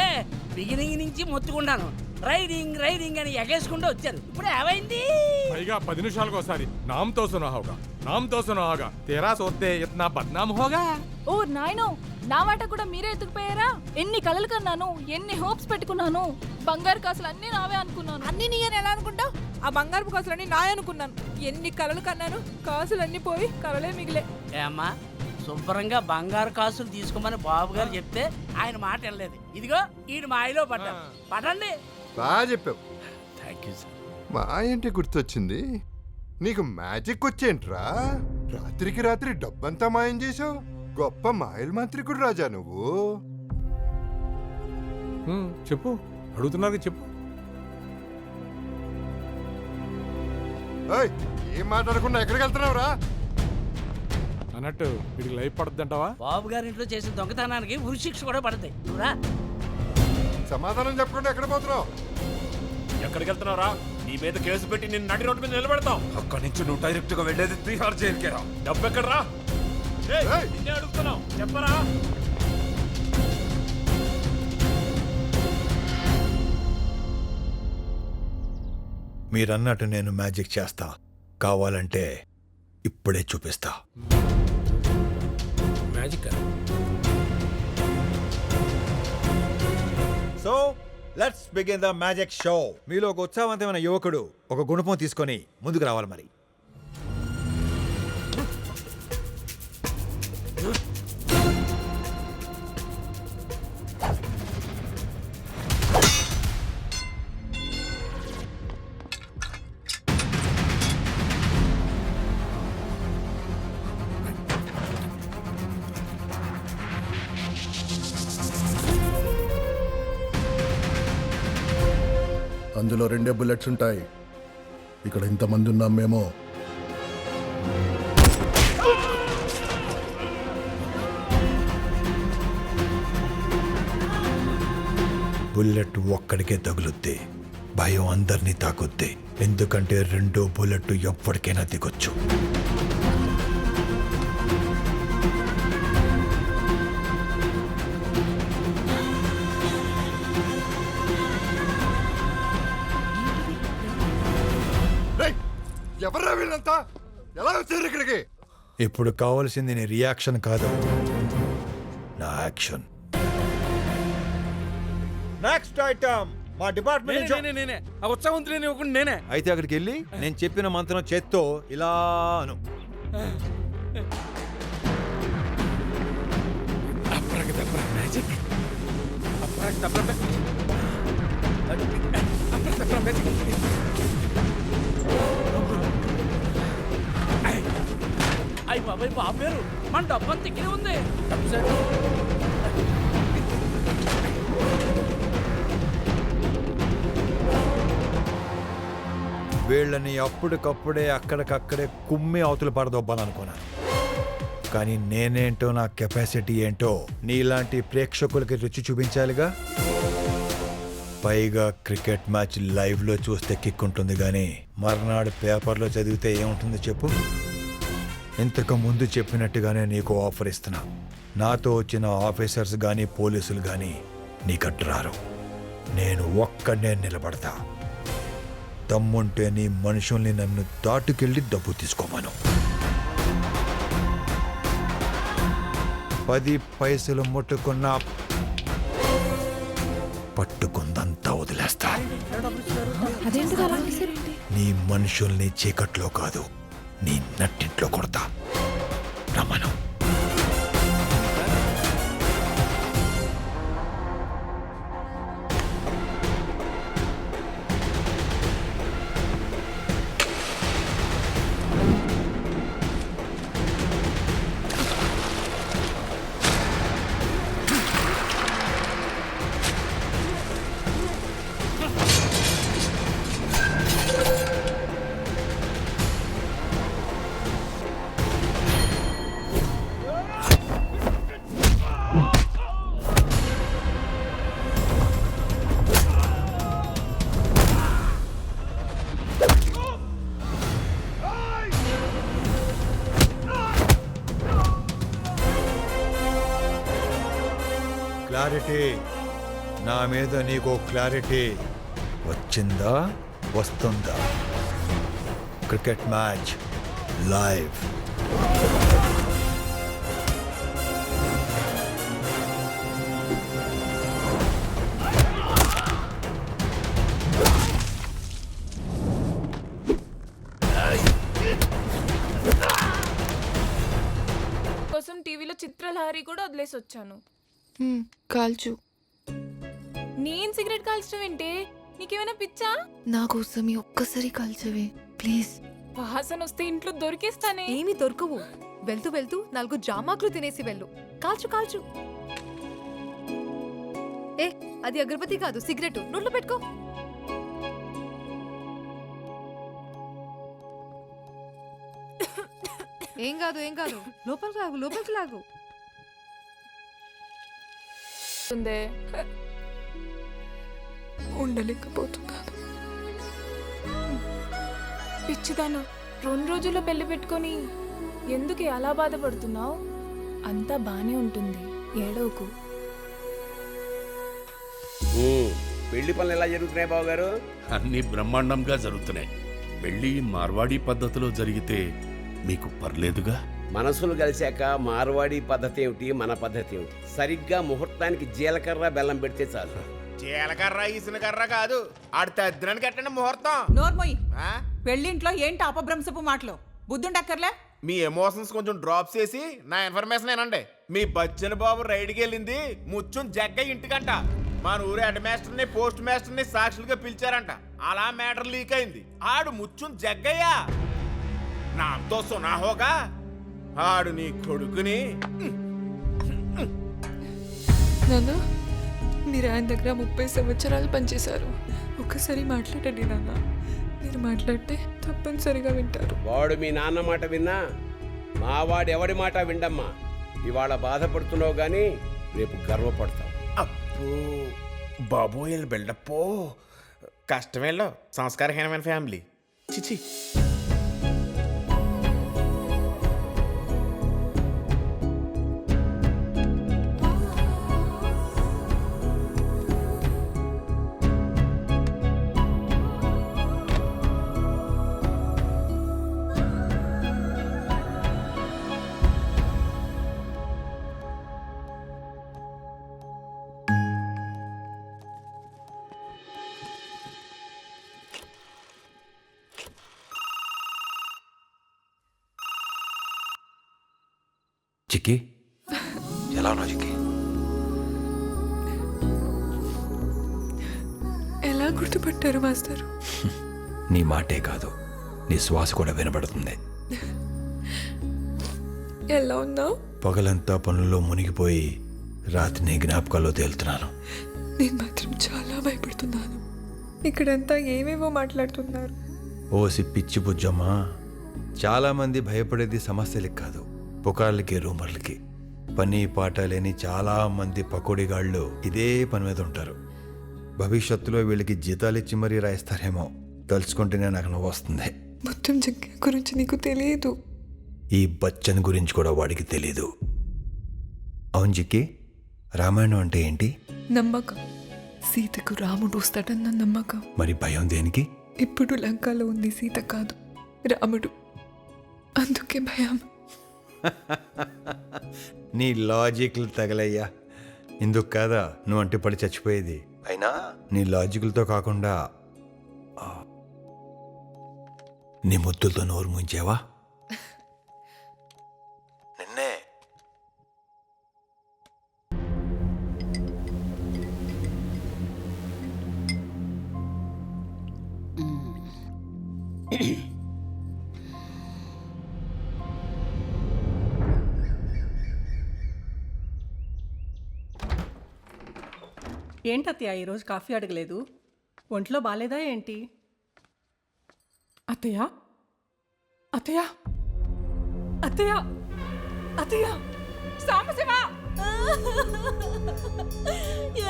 బిగినింగ్ నుంచి మొత్తుకున్నాను. రైడింగ్ రైడింగ్ అని ఎగేసుకుంటూ వచ్చారు. ఇప్పుడు ఏమైంది? పైగా 10 నిమిషాలకు ఒకసారి నామ్ తో సునా హోగా తేరా సోతే ఇతనా బద్నామ్ హోగా. ఓ నాయనో, నా మాట కూడా మీరే ఎత్తుకుపోయారా? ఎన్ని కలలు కన్నాను, ఎన్ని హోప్స్ పెట్టుకున్నాను. బంగారు కాసులు అన్నీ నావే అనుకున్నాను. అన్ని నీయని ఎలా అనుకుంటావు? ఆ బంగారు కాసులన్నీ నాయ అనుకున్నాను. ఎన్ని కలలు కన్నాను, కాసులన్నీ పోయి కలలే మిగిలే. అమ్మా శుభ్రంగా బంగారు కాసులు తీసుకోమని బాబు గారు చెప్తే ఆయన మాట వెళ్ళలేదు. ఇదిగో ఈయన మాయలో పడ్డా. పడండి. బాగా చెప్పావు. Thank you sir. మా ఏంటి గుర్తొచ్చింది? నీకు మ్యాజిక్ వచ్చేంట్రా? రాత్రికి రాత్రి డబ్బంతా మాయం చేసావు. గొప్ప మాయల మంత్రికుడు రాజా నువ్వు. చెప్పు, అడుగుతున్నారు చెప్పు. ఏం మాట్లాడకుండా ఎక్కడికి వెళ్తున్నావురా? అన్నట్టు వీడికి లైఫ్ పడుతుందంటావా? బాబు గారి ఇంట్లో చేసిన దొంగతనానికి ఉరి శిక్ష కూడా పడతాయి. నువ్వురా. సమాధానం చెప్పకుండా ఎక్కడ పోతున్నావు? ఎక్కడికి వెళ్తున్నారా? నీ మీద కేసు పెట్టి నేను నడి రోడ్డు మీద నిలబెడతాం. అక్కడి నుంచి నువ్వు డైరెక్ట్ గా వెళ్ళేది 3 జైలుకేరా. డబ్బు ఎక్కడరా? నిన్నే అడుగుతున్నావు, చెప్పరా? మీరన్నట్టు నేను మ్యాజిక్ చేస్తా. కావాలంటే ఇప్పుడే చూపిస్తా. Magic. So let's begin the magic show. మీలో ఒక ఉత్సాహవంతమైన యువకుడు ఒక గుణపం తీసుకొని ముందుకు రావాలి. మరి అందులో 2 బుల్లెట్స్ ఉంటాయి. ఇక్కడ ఇంతమంది ఉన్నాం మేము. బుల్లెట్ ఒక్కడికే తగులుద్ది, భయం అందరినీ తాకుద్ది. ఎందుకంటే 2 బుల్లెట్ ఎప్పటికైనా దిగొచ్చు. ఎవర్రా వీళ్ళంతా? ఎలా వచ్చారు ఇక్కడికి? ఇప్పుడు కావాల్సింది నీ రియాక్షన్ కాదు, నా యాక్షన్. నెక్స్ట్ ఐటమ్ మా డిపార్ట్మెంట్. నేనే ఆ ఉత్సాహవంతులేని ఒక నేనే. అయితే అక్కడికి వెళ్ళి నేను చెప్పిన మంత్రం చేత్తో ఇలా అను. మ్యాజిక్. అయ్యి బాబాయ్ బాబు గారు, మన డబ్బంతా ఇక్కడే ఉంది. వీళ్ళని అప్పటికప్పుడే అక్కడికక్కడే కుమ్మి అవతల పడదొబ్బాలనుకున్నాను. కానీ నేనేంటో, నా కెపాసిటీ ఏంటో నీలాంటి ప్రేక్షకులకి రుచి చూపించాలిగా. పైగా క్రికెట్ మ్యాచ్ లైవ్లో చూస్తే కిక్ ఉంటుంది, కానీ మర్నాడు పేపర్లో చదివితే ఏముంటుంది చెప్పు. ఇంతకు ముందు చెప్పినట్టుగానే నీకు ఆఫర్ ఇస్తున్నా. నాతో వచ్చిన ఆఫీసర్స్ కానీ పోలీసులు కానీ నీకట్టు రారు. నేను ఒక్కడే నిలబడతా. దమ్ముంటే నీ మనుషుల్ని నన్ను దాటుకెళ్ళి డబ్బు తీసుకోమను. 10 పైసలు ముట్టుకున్నా పట్టుకుందంతా వదిలేస్తా. నీ మనుషుల్ని చీకట్లో కాదు, నీ నట్టింట్లో కొడతా. రమను. క్లారిటీ, నా మీద నీకు క్లారిటీ వచ్చిందా, వస్తుందా? Cricket match live. కోసం టీవీలో చిత్రలహరి కూడా వదిలేసి వచ్చాను. కాల్చు. నేను సిగరెట్ కాల్చడం ఏంటే? నీకేమైనా పిచ్చా? నా కోసం ఈ ఒక్కసారి కాల్చవే ప్లీజ్. వాసన వస్తే ఇంట్లో దొరికేస్తానే. ఏమి దొరకవు. వెళ్తూ వెళ్తూ 4 జామాకులు తినేసి వెళ్ళు. కాల్చు కాల్చు. ఏ అది అగరబత్తి కాదు, సిగరెట్. నోట్లో పెట్టుకో. ఏం కాదు ఏం కాదు, లోపలికి లాగు లోపలికి లాగు. ఉండలేకపోతున్నాను. పిచ్చిదాను, 2 రోజుల్లో పెళ్లి పెట్టుకొని ఎందుకు అలా బాధపడుతున్నావు? అంతా బానే ఉంటుంది, ఏడవకు. పెళ్లి పనులు ఎలా జరుగుతున్నాయి బావగారు? అన్ని బ్రహ్మాండంగా జరుగుతున్నాయి. పెళ్లి మార్వాడి పద్ధతిలో జరిగితే మీకు పర్లేదుగా? మనసులు కలిశాక మార్వాడి పద్ధతి ఏమిటి, మన పద్ధతి ఏమిటి? సరిగ్గా ముహూర్తానికి జీలకర్ర బెల్లం పెడితే చాలు. జీలకర్ర ఇసిన కర్ర కాదు, ఆడు తద్దినానికి కట్టండి ముహూర్తం. నోర్మోయ్, పెళ్ళింట్లో ఏంటి అపభ్రంశపు మాటలు? బుద్ధుండక్కర్లే. మీ ఎమోషన్స్ కొంచెం డ్రాప్ చేసి నా ఇన్ఫర్మేషన్ ఏనండి. మీ బచ్చన్ బాబు రైడ్కి వెళ్ళింది ముచ్చుం జగ్గ ఇంటికంట. మన ఊరు హెడ్ మాస్టర్ని పోస్ట్ మాస్టర్ని సాక్షులుగా పిలిచారంట. అలా మ్యాటర్ లీక్ అయింది. ఆడు ముచ్చుం జగ్గయ్యా, నాతో సునాహోగా ఆడు నీ కొడుకుని. నాన్న, మీరు ఆయన దగ్గర 30 సంవత్సరాలు పనిచేశారు. ఒక్కసారి మాట్లాడండి నాన్న. మీరు మాట్లాడితే తప్పనిసరిగా వింటారు. వాడు మీ నాన్న మాట విన్నా, మా వాడు ఎవడి మాట విండమ్మా. ఇవాళ బాధపడుతున్నావు గాని రేపు గర్వపడతావు. అప్పు బాబోయ్ బిల్డప్పో, కష్టమేలో సంస్కారహీనమైన ఫ్యామిలీ. చిచి. చిక్కి, ఎలా ఉన్నావు చిక్కి? ఎలా గుర్తుపట్టారు మాస్టరు? నీ మాటే కాదు, నీ శ్వాస కూడా వినబడుతుంది. ఎలా ఉన్నావు? పగలంతా పనుల్లో మునిగిపోయి రాత్రి నీ జ్ఞాపకాల్లో తేలుతున్నాను. నేను మాత్రం చాలా భయపడుతున్నాను. ఇక్కడంతా ఏమేమో మాట్లాడుతున్నారు. ఓసి పిచ్చి బుజ్జమ్మా, చాలామంది భయపడేది సమస్యలకి కాదు, పుకార్లకి, రూమర్లకి. పని పాట లేని చాలా మంది పకోడిగాళ్ళు ఇదే పని మీద ఉంటారు. భవిష్యత్తులో వీళ్ళకి జీతాలు ఇచ్చి మరీ రాయిస్తారేమో తలుచుకుంటేనే నాకు నవ్వు వస్తుంది. మొత్తం జగ్గ గురించి నీకు తెలియదు. ఈ బచ్చన్ గురించి కూడా వాడికి తెలీదు. అవును జిక్కి, రామాయణం అంటే ఏంటి? నమ్మకం. సీతకు రాముడు వస్తాడన్న నమ్మకం. మరి భయం దేనికి? ఇప్పుడు లంకలో ఉంది సీత కాదు, రాముడు. అందుకే భయం. నీ లాజిక్లు తగలయ్యా. ఇందుకు కాదా నువ్వు అంటే పడి చచ్చిపోయేది? అయినా నీ లాజిక్లతో కాకుండా నీ ముద్దులతో నోరు ముంచావా? నిన్నే. ఏంటత్తయ్య ఈరోజు కాఫీ అడగలేదు? ఒంట్లో బాలేదా ఏంటి? అత్తయ్య అత్తయ్య అత్తయ్య అత్తయ్య సాంబశివ!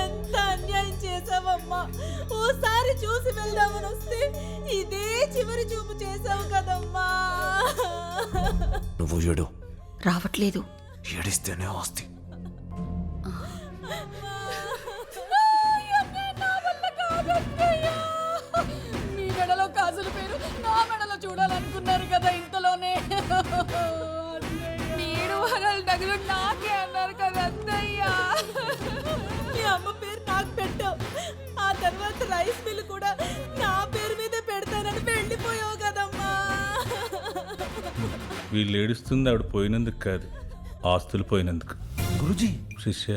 ఎంత అన్యాయం చేసావమ్మా. ఓసారి చూసి వెళ్దామని వస్తే ఇదే చివరి చూపు చేసావు కదమ్మా. నువ్వు చూడు. రావట్లేదు. ఏడిస్తేనే వస్తే చూడాలనుకున్నారు కదా ఇంతలోనే. 7 వారాల నగలు నాకే అన్నారు కదా అత్తయ్య. మీ అమ్మ పేరు నాకు పెట్టావు, ఆ తర్వాత రైస్ మిల్ కూడా నా పేరు మీదే పెడతానని వెళ్ళిపోయావు కదమ్మా. వీళ్ళు ఏడుస్తుంది ఆవిడ పోయినందుకు కాదు, ఆస్తులు పోయినందుకు. గురుజీ శిష్య,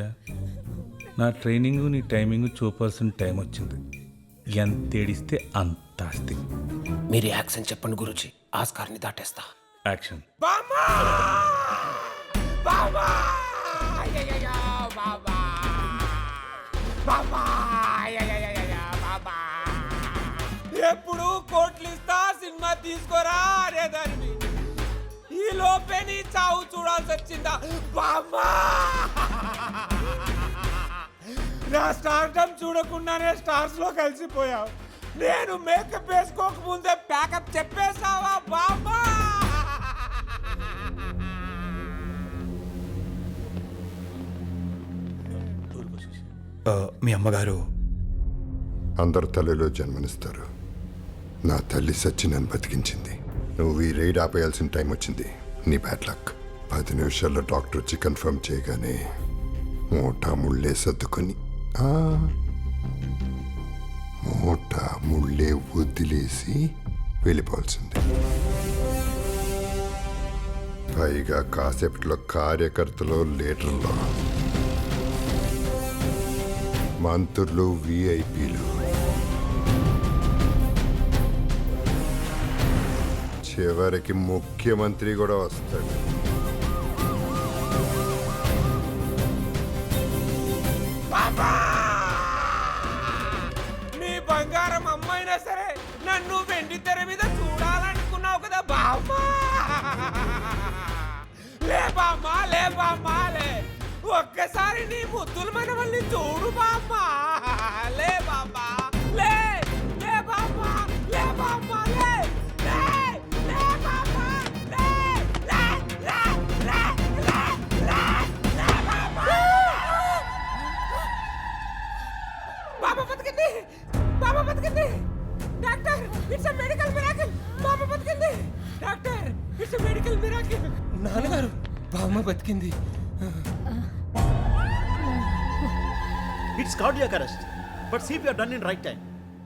నా ట్రైనింగ్ నీ టైమింగ్ చూపాల్సిన టైం వచ్చింది. ఎంత ఏడిస్తే అంత ఆస్తి. మీరు యాక్షన్ చెప్పండి గురుజీ, ఆస్కార్ని దాటేస్తా. యాక్షన్. బామ్మా బామ్మా అయ్యయ్యయ్యో, బామ్మా బామ్మా అయ్యయ్యయ్యో, బామ్మా. ఎప్పుడు కోట్లు ఇస్తా సినిమా తీసుకోరా అనేదాన్ని, ఈ లోపే నీ చావు చూడాల్సి వచ్చిందా బామ్మా? నా స్టార్టమ్ చూడకుండానే స్టార్స్ లో కలిసిపోయావు. నేను మేకప్ వేసుకోక ముందే ప్యాకప్ చెప్పేసావా బామ్మా? మీ అమ్మగారు అందరు తల్లిలో జన్మనిస్తారు. నా తల్లి సచ్చి నన్ను బతికించింది. నువ్వు ఈ రైడ్ ఆపేయాల్సిన టైం వచ్చింది. నీ బ్యాడ్ లక్. 10 నిమిషాల్లో డాక్టర్ వచ్చి కన్ఫర్మ్ చేయగానే మోటా ముళ్ళే సర్దుకొని మోటా ముళ్ళే వదిలేసి వెళ్ళిపోవాల్సింది. పైగా కాసేపట్లో కార్యకర్తలు, లీడర్లు, మంత్రులు, విఐపీలు, చివరికి ముఖ్యమంత్రి కూడా వస్తాడు. నీ బంగారం అమ్మైనా సరే నన్ను వెండి తెర మీద చూడాలనుకున్నావు కదా బామ్మా? లే బామ్మా, లే బామ్మా, లే. ఒక్కసారి నీ ముద్దులు మనవల్ని చూడు బామ్మా. లే బామ్మా, లే. లే బామ్మా, లే బామ్మా, లే. లే, లే బామ్మా, లే. లే, లే, లే, లే, లే, లే బామ్మా. బాబా బతికింది, బాబా బతికింది. Doctor, it's a medical miracle. బాబా బతికింది. Doctor, it's a medical miracle. నాన్నగారు, బామ్మ బతికింది. It's cardiac arrest, but CPR done in right time.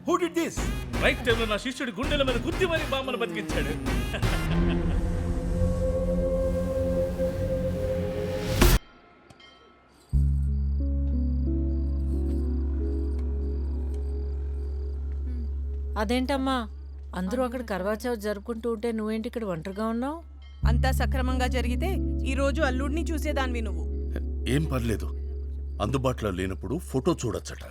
Who did this? Right టైంలో నా శిష్యుడి గుండెల మీద గుద్ది మరి బామ్మను బతికించాడు. అదేంటమ్మా, అందరూ అక్కడ కర్వాచౌత్ జరుపుకుంటూ ఉంటే నువ్వేంటి ఇక్కడ ఒంటరిగా ఉన్నావు? అంతా సక్రమంగా జరిగితే ఈ రోజు అల్లుడిని చూసేదానివి నువ్వు. ఏం పర్లేదు, అందుబాటులో లేనప్పుడు ఫోటో చూడొచ్చట.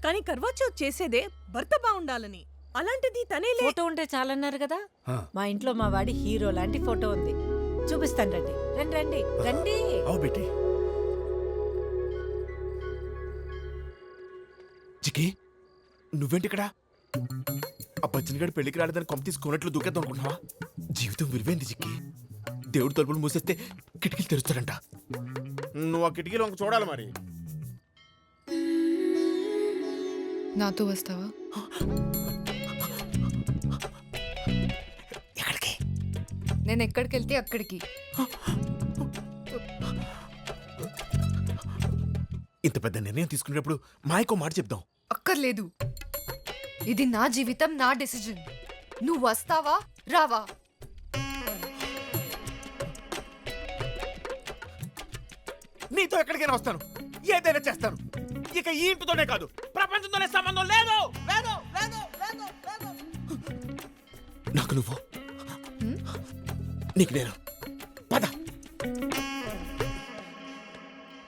కానీ కర్వాచౌత్ చేసేదే భర్త బాగుండాలని, అలాంటిది తనే ఫోటో ఉంటే చాలన్నారు కదా. ఆ. మా ఇంట్లో మా వాడి హీరో లాంటి ఫోటో ఉంది, చూపిస్తాను. రండి రండి రండి రండి. అవు బేటీ. చికి, నువ్వేంటి ఇక్కడ? ఆ బచ్చన్గాడి పెళ్లికి రాలేదని కొంప తీసుకున్నట్లు దూకేద్దాం అనుకుంటున్నావా? జీవితం విలువైంది చిక్కి. దేవుడు తలుపులు మూసేస్తే కిటికీలు తెరుస్తాడంట. నువ్వు ఆ కిటికీలో ఇంక చూడాలి మరి. నాతో వస్తావా? ఎక్కడికి? నేను ఎక్కడికి వెళ్తే అక్కడికి. ఇంత పెద్ద నిర్ణయం తీసుకునేటప్పుడు మాయకో మాట చెప్దాం. అక్కర్లేదు, ఇది నా జీవితం, నా డెసిజన్. నువ్వు వస్తావా రావా? నీతో ఎక్కడికైనా వస్తాను, ఏదైనా చేస్తాను. ఇక ఈ ఇంటితోనే కాదు, ప్రపంచంతోనే సంబంధం లేదు. లేదు, లేదు, లేదు, లేదు. నాకు నువ్వు, నీకు నేను. పద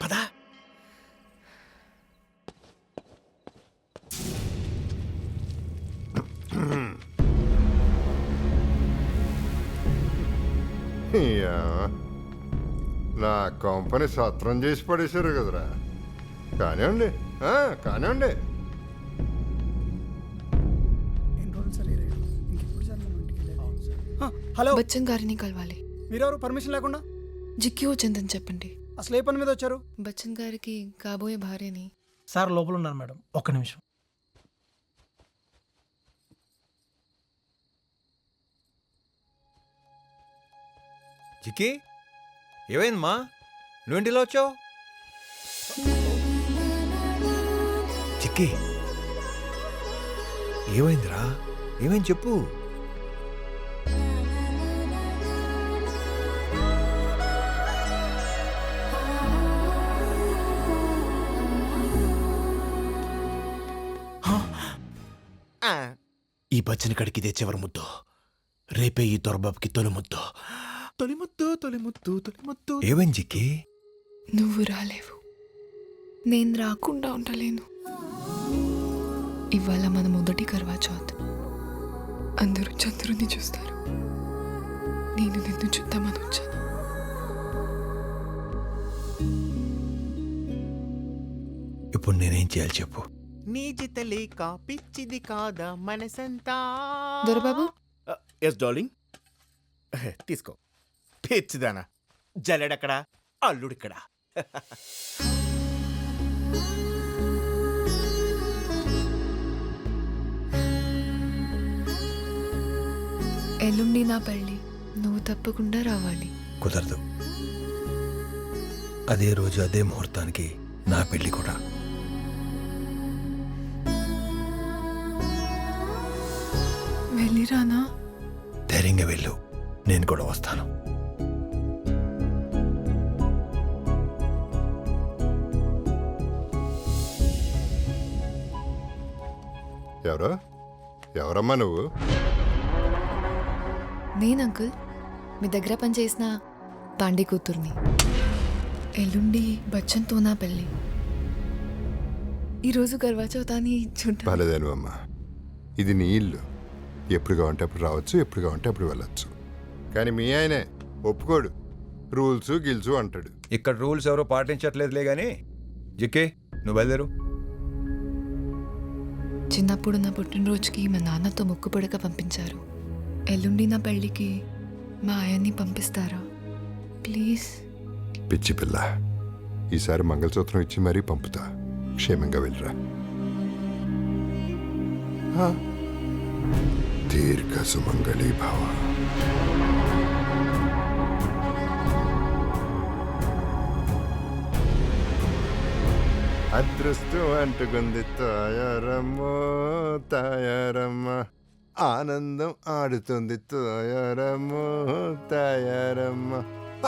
పద. యా, నా కంపెనీ సత్రం చేసి పడేశారు కదరా. కానివ్వండి, కానివ్వండి. హలో, బచ్చన్ గారిని కలవాలి. మీరెవరు పర్మిషన్ లేకుండా? జిక్కి వచ్చిందని చెప్పండి. అసలు ఏ పని మీద వచ్చారు? బచ్చన్ గారికి కాబోయే భార్యని. సార్ లోపల ఉన్నారు మేడం, ఒక్క నిమిషం. చిక్కి ఏమైందమ్మా నువ్వేంటిలో వచ్చావు? చిక్కి ఏమైందిరా? ఏమైంది చెప్పు. ఈ బచ్చని కడికి ఇదే చివరి ముద్దు. రేపే ఈ దొరబాబుకి తొలి ముద్దు. తొలి ముద్దు తొలి ముద్దు తొలి ముద్దు. ఏమైంది చిక్కి? నువ్వు రాలేవు, నేను రాకుండా ఉండలేను. ఇవాళ మన మొదటి కర్వా చౌత్. అందరూ చంద్రుని చూస్తారు, నేను నిన్ను చూద్దామని వచ్చాను. ఇప్పుడు నేనేం చేయాలి చెప్పు. నీ జితలే కా పిచ్చిది కాదా మనసంతా. దొరబాబు. ఎస్ డార్లింగ్, తీసుకో. పిచ్చిదానా, జల్లెడక్కడ అల్లుడిక్కడ. ఎల్లుండి నా పెళ్ళి, నువ్వు తప్పకుండా రావాలి. కుదరదు. అదే రోజు అదే ముహూర్తానికి నా పెళ్లి కూడా. వెళ్ళిరానా? ధైర్యంగా వెళ్ళు, నేను కూడా వస్తాను. ఎవరమ్మా నువ్వు? నేను అంకుల్, మీ దగ్గర పనిచేసిన పాండే కూతుర్ని. ఎల్లుండి బచ్చన్తో నా పెళ్ళి. ఈరోజు కర్వా చౌత్ అని చూడ. పర్లేదేను అమ్మా, ఇది నీ ఇల్లు. ఎప్పుడు కావంటే అప్పుడు రావచ్చు, ఎప్పుడు కావంటే అప్పుడు వెళ్ళచ్చు. కానీ మీ ఆయనే ఒప్పుకోడు, రూల్స్ గిల్సు అంటాడు. ఇక్కడ రూల్స్ ఎవరో పాటించట్లేదులే కానీ జిక్కే నువ్వు బయలుదేరు. చిన్నప్పుడు నా పుట్టినరోజుకి మా నాన్నతో మొక్కు పొడక పంపించారు. ఎల్లుండి నా పెళ్ళికి మా ఆయన్ని పంపిస్తారా ప్లీజ్? పిచ్చి పిల్ల, ఈసారి మంగళసూత్రం ఇచ్చి మరీ పంపుతా. క్షేమంగా వెళ్ళరా. దీర్ఘ సుమంగళీ భవ. అదృష్టం అంటుకుంది తాయారమ్మో తాయారమ్మ, ఆనందం ఆడుతుంది తాయారమ్మో తాయారమ్మ,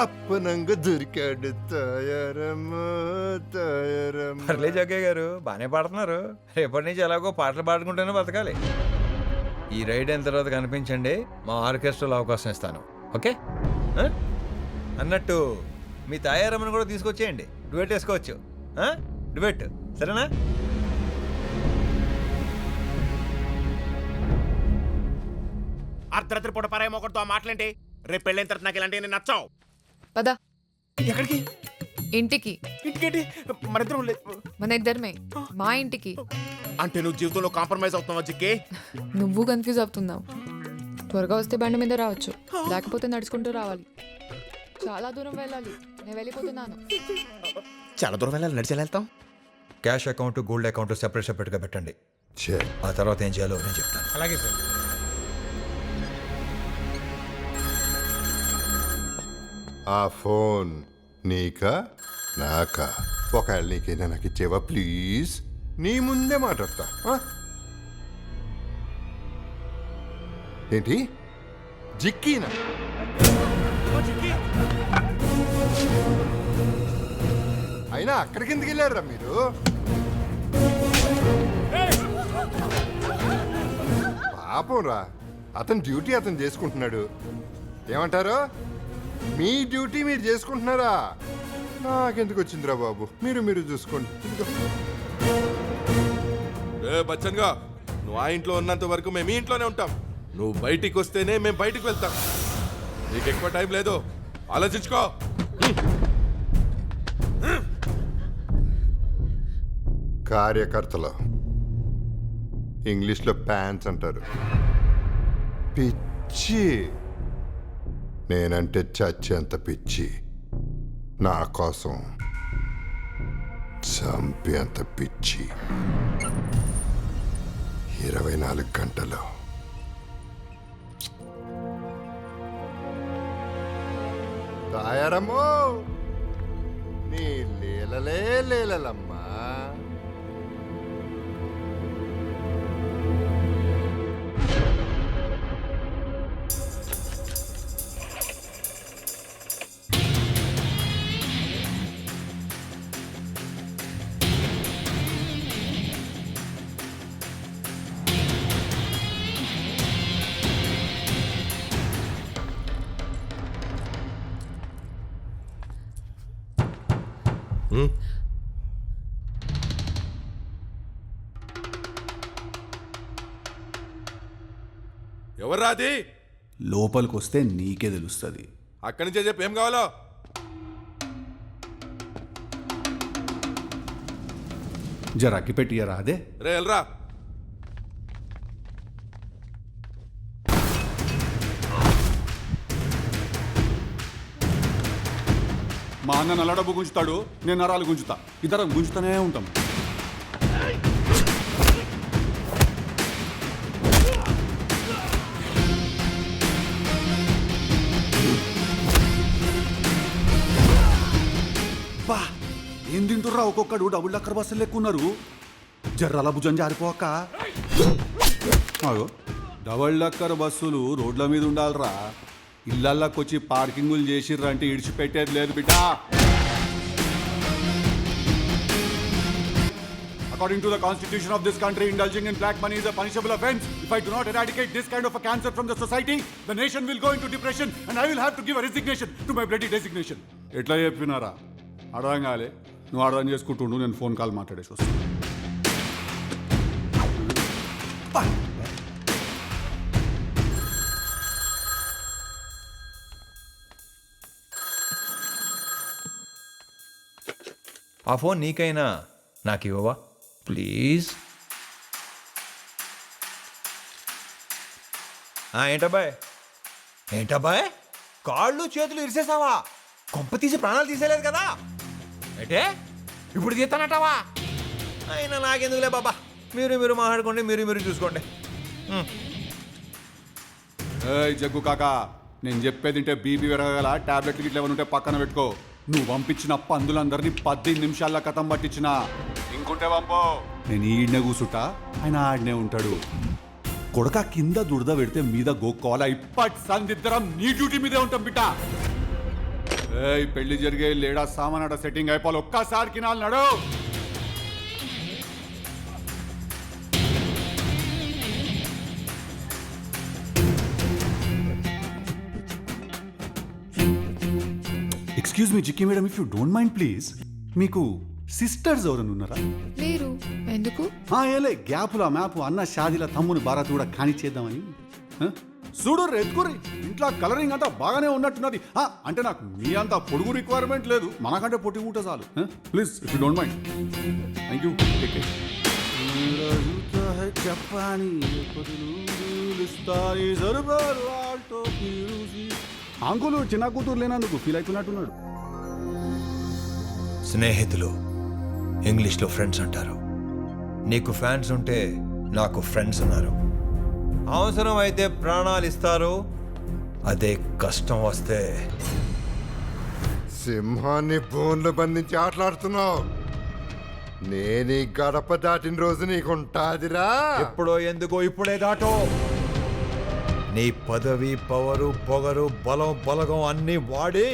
అప్పనంగా దొరికాడు తాయారమ్మో తాయారమ్మ. పర్లే జగ్గయ్య గారు, బాగానే పాడుతున్నారు. రేపటి నుంచి ఎలాగో పాటలు పాడుకుంటూనే బతకాలి. ఈ రైడ్ అయిన తర్వాత కనిపించండి, మా ఆర్కెస్ట్రాలో అవకాశం ఇస్తాను. ఓకే? అన్నట్టు మీ తాయారమ్మని కూడా తీసుకొచ్చేయండి, డువెట్ వేసుకోవచ్చు. డువెట్ సరేనా? అర్ధరాత్రి పూట పరాయి ఒకటితో మాటలేంటి? రేపు పెళ్ళైన తర్వాత నాకు ఇలాంటి నేను నచ్చావు. పదా. ఎక్కడికి? ఇంటికి. ఇంటికేంటి? మన ఇద్దరమే, మా ఇంటికి. అంటే నువ్వు జీవితంలో కాంప్రమైజ్ అవుతున్నావా జిక్కి? నువ్వు కన్ఫ్యూజ్ అవుతున్నావు. త్వరగా వస్తే బండి మీద రావచ్చు, లేకపోతే నడుచుకుంటూ రావాలి. చాలా దూరం వెళ్ళాలి, నేను వెళ్ళిపోతున్నాను. చాలా దూరం వెళ్ళాలి, నడిచి వెళ్తాం. క్యాష్ అకౌంట్, గోల్డ్ అకౌంట్ సెపరేట్గా పెట్టండి. ఆ తర్వాత ఏం చేయాలో నేను చెప్తాను. అలాగే సార్. ఆ ఫోన్ నీకా నాకా? ఒకవేళ నీకైనా నాకు ఇచ్చేవా ప్లీజ్? నీ ముందే మాట్లాడతా. ఏంటి జిక్కీనా? అయినా అక్కడికి ఎందుకు వెళ్ళారా మీరు? పాపం రా, అతని డ్యూటీ అతను చేసుకుంటున్నాడు. ఏమంటారు? మీ డ్యూటీ మీరు చేసుకుంటున్నారా? నాకెందుకు వచ్చిందిరా బాబు, మీరు చూసుకోండి. బచ్చన్ గా, నువ్వు ఆ ఇంట్లో ఉన్నంత వరకు మేము ఈ ఇంట్లోనే ఉంటాం. నువ్వు బయటికి వస్తేనే మేము బయటికి వెళ్తాం. నీకు ఎక్కువ టైం లేదు, ఆలోచించుకో. కార్యకర్తలు ఇంగ్లీష్లో ప్యాంట్స్ అంటారు. పిచ్చి, నేనంటే చచ్చేంత పిచ్చి. నా కోసం చంపేంత పిచ్చి. 24 గంటలు. తాయారమ్మో నీ లీలలే లీలలమ్మా. ఎవర్రాది? లోపలికి వస్తే నీకే తెలుస్తుంది. అక్కడి నుంచే చెప్పు ఏం కావాలో. జర అగ్గి పెట్టియరా అదే. రే ఎల్రా. మా అన్న నల్లడబ్బు గుంజుతాడు, నేను నరాలు గుంజుతా. ఇద్దరం గుంజుతూనే ఉంటాం. బా ఏం తింటుర్రా, ఒక్కొక్కడు డబుల్ డక్కర్ బస్సులు ఎక్కున్నారు. జర్రాల భుజం జారిపోక. డబుల్ డక్కర్ బస్సులు రోడ్ల మీద ఉండాలిరా. ఇళ్ళల్లోకొచ్చి పార్కింగులు చేసిర్రంటే ఇడిచిపెట్టేది లేదు బిడ్డ. According to the constitution of this country, indulging in black money is a punishable offense. If I do not eradicate this kind of a cancer from the society, the nation will go into depression and I will have to give a resignation to my bloody designation. ఎట్లా చెప్పినారా? అర్థం కాలే. నువ్వు అర్థం చేసుకుంటుండు, నేను phone call మాట్లాడేసి వస్తాను. ఆ phone నీకైనా నాకు ఇవ్వవా ప్లీజ్? ఏంటబ్బాయ్ ఏంటబ్బాయ్ కాళ్ళు చేతులు ఇరిసేసావా? కొంప తీసి ప్రాణాలు తీసేలేదు కదా అంటే ఇప్పుడు తీస్తానటావా? అయినా నాకెందుకులే బాబా, మీరు మాట్లాడుకోండి, మీరు చూసుకోండి. జగ్గు కాకా, నేను చెప్పేదింటే బీపీ పెరగగల టాబ్లెట్లు గిట్ల ఏమైనా ఉంటే పక్కన పెట్టుకో. నువ్వు పంపించిన పందులందరినీ 15 నిమిషాల్లో కథం పట్టించిన. ఇంకుంటే పంపో. నేను ఈడనే కూసుంటా, ఆయన ఆడనే ఉంటాడు. కొడక కింద దురద పెడితే మీద గోక్కోవాలా. ఇప్పటి సందిద్దరం నీ డ్యూటీ మీదే ఉంటాం బిడ్డ. పెళ్లి జరిగే లేడా సామానాడ సెట్టింగ్ అయిపోవాలి. ఒక్కసారికి నాలుగు నడు. Excuse me Jikki madam, if you don't mind please. మీకు సిస్టర్స్ ఎవరైనా ఉన్నారా? లేరు. ఎందుకు? ఏలే గ్యాపులా మ్యాప్ అన్న షాదీల తమ్ముని భారత్ కూడా కానిచ్చేద్దామని. చూడు ఎత్తుకురి, ఇంట్లో కలరింగ్ అంతా బాగానే ఉన్నట్టున్నది. అంటే నాకు మీ అంత పొడుగు రిక్వైర్మెంట్ లేదు, మనకంటే పొట్టి ఉంటే చాలు. Please if you don't mind. Thank you. Uncle చిన్న కూతురు లేనందుకు ఫీల్ అవుతున్నట్టున్నాడు. స్నేహితులు ఇంగ్లీష్లో ఫ్రెండ్స్ అంటారు. నీకు ఫ్యాన్స్ ఉంటే నాకు ఫ్రెండ్స్ ఉన్నారు. అవసరం అయితే ప్రాణాలు ఇస్తారు. అదే కష్టం వస్తే సింహాన్ని బోన్లో బంధించి ఆటలాడుతున్నావు. నేను ఈ గడప దాటిన రోజు నీకుంటాదిరా. ఎప్పుడో ఎందుకో ఇప్పుడే దాటో. నీ పదవి, పవరు, పొగరు, బలం, బలగం అన్ని వాడి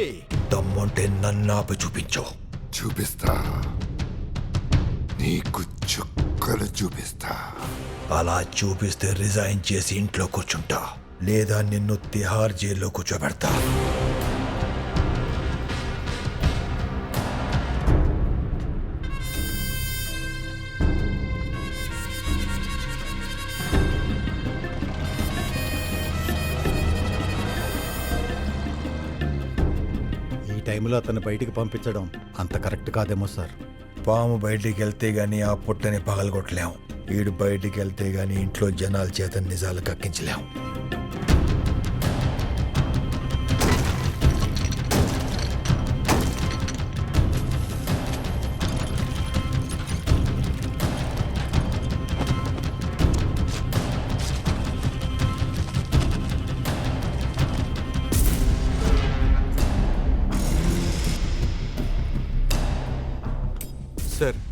దమ్ముంటే నన్నాపి చూపించు. చూపిస్తా, నీకు చుక్కలు చూపిస్తా. అలా చూపిస్తే రిజైన్ చేసి ఇంట్లో కూర్చుంటా, లేదా నిన్ను తిహార్ జైల్లో కూర్చోబెడతా. ఈ టైంలో అతన్ని బయటికి పంపించడం అంత కరెక్ట్ కాదేమో సార్. పాము బయటికి వెళ్తే గానీ ఆ పుట్టని పగలగొట్టలేం. వీడు బయటికి వెళ్తే గానీ ఇంట్లో జనాల చేత నిజాలు కక్కించలేం.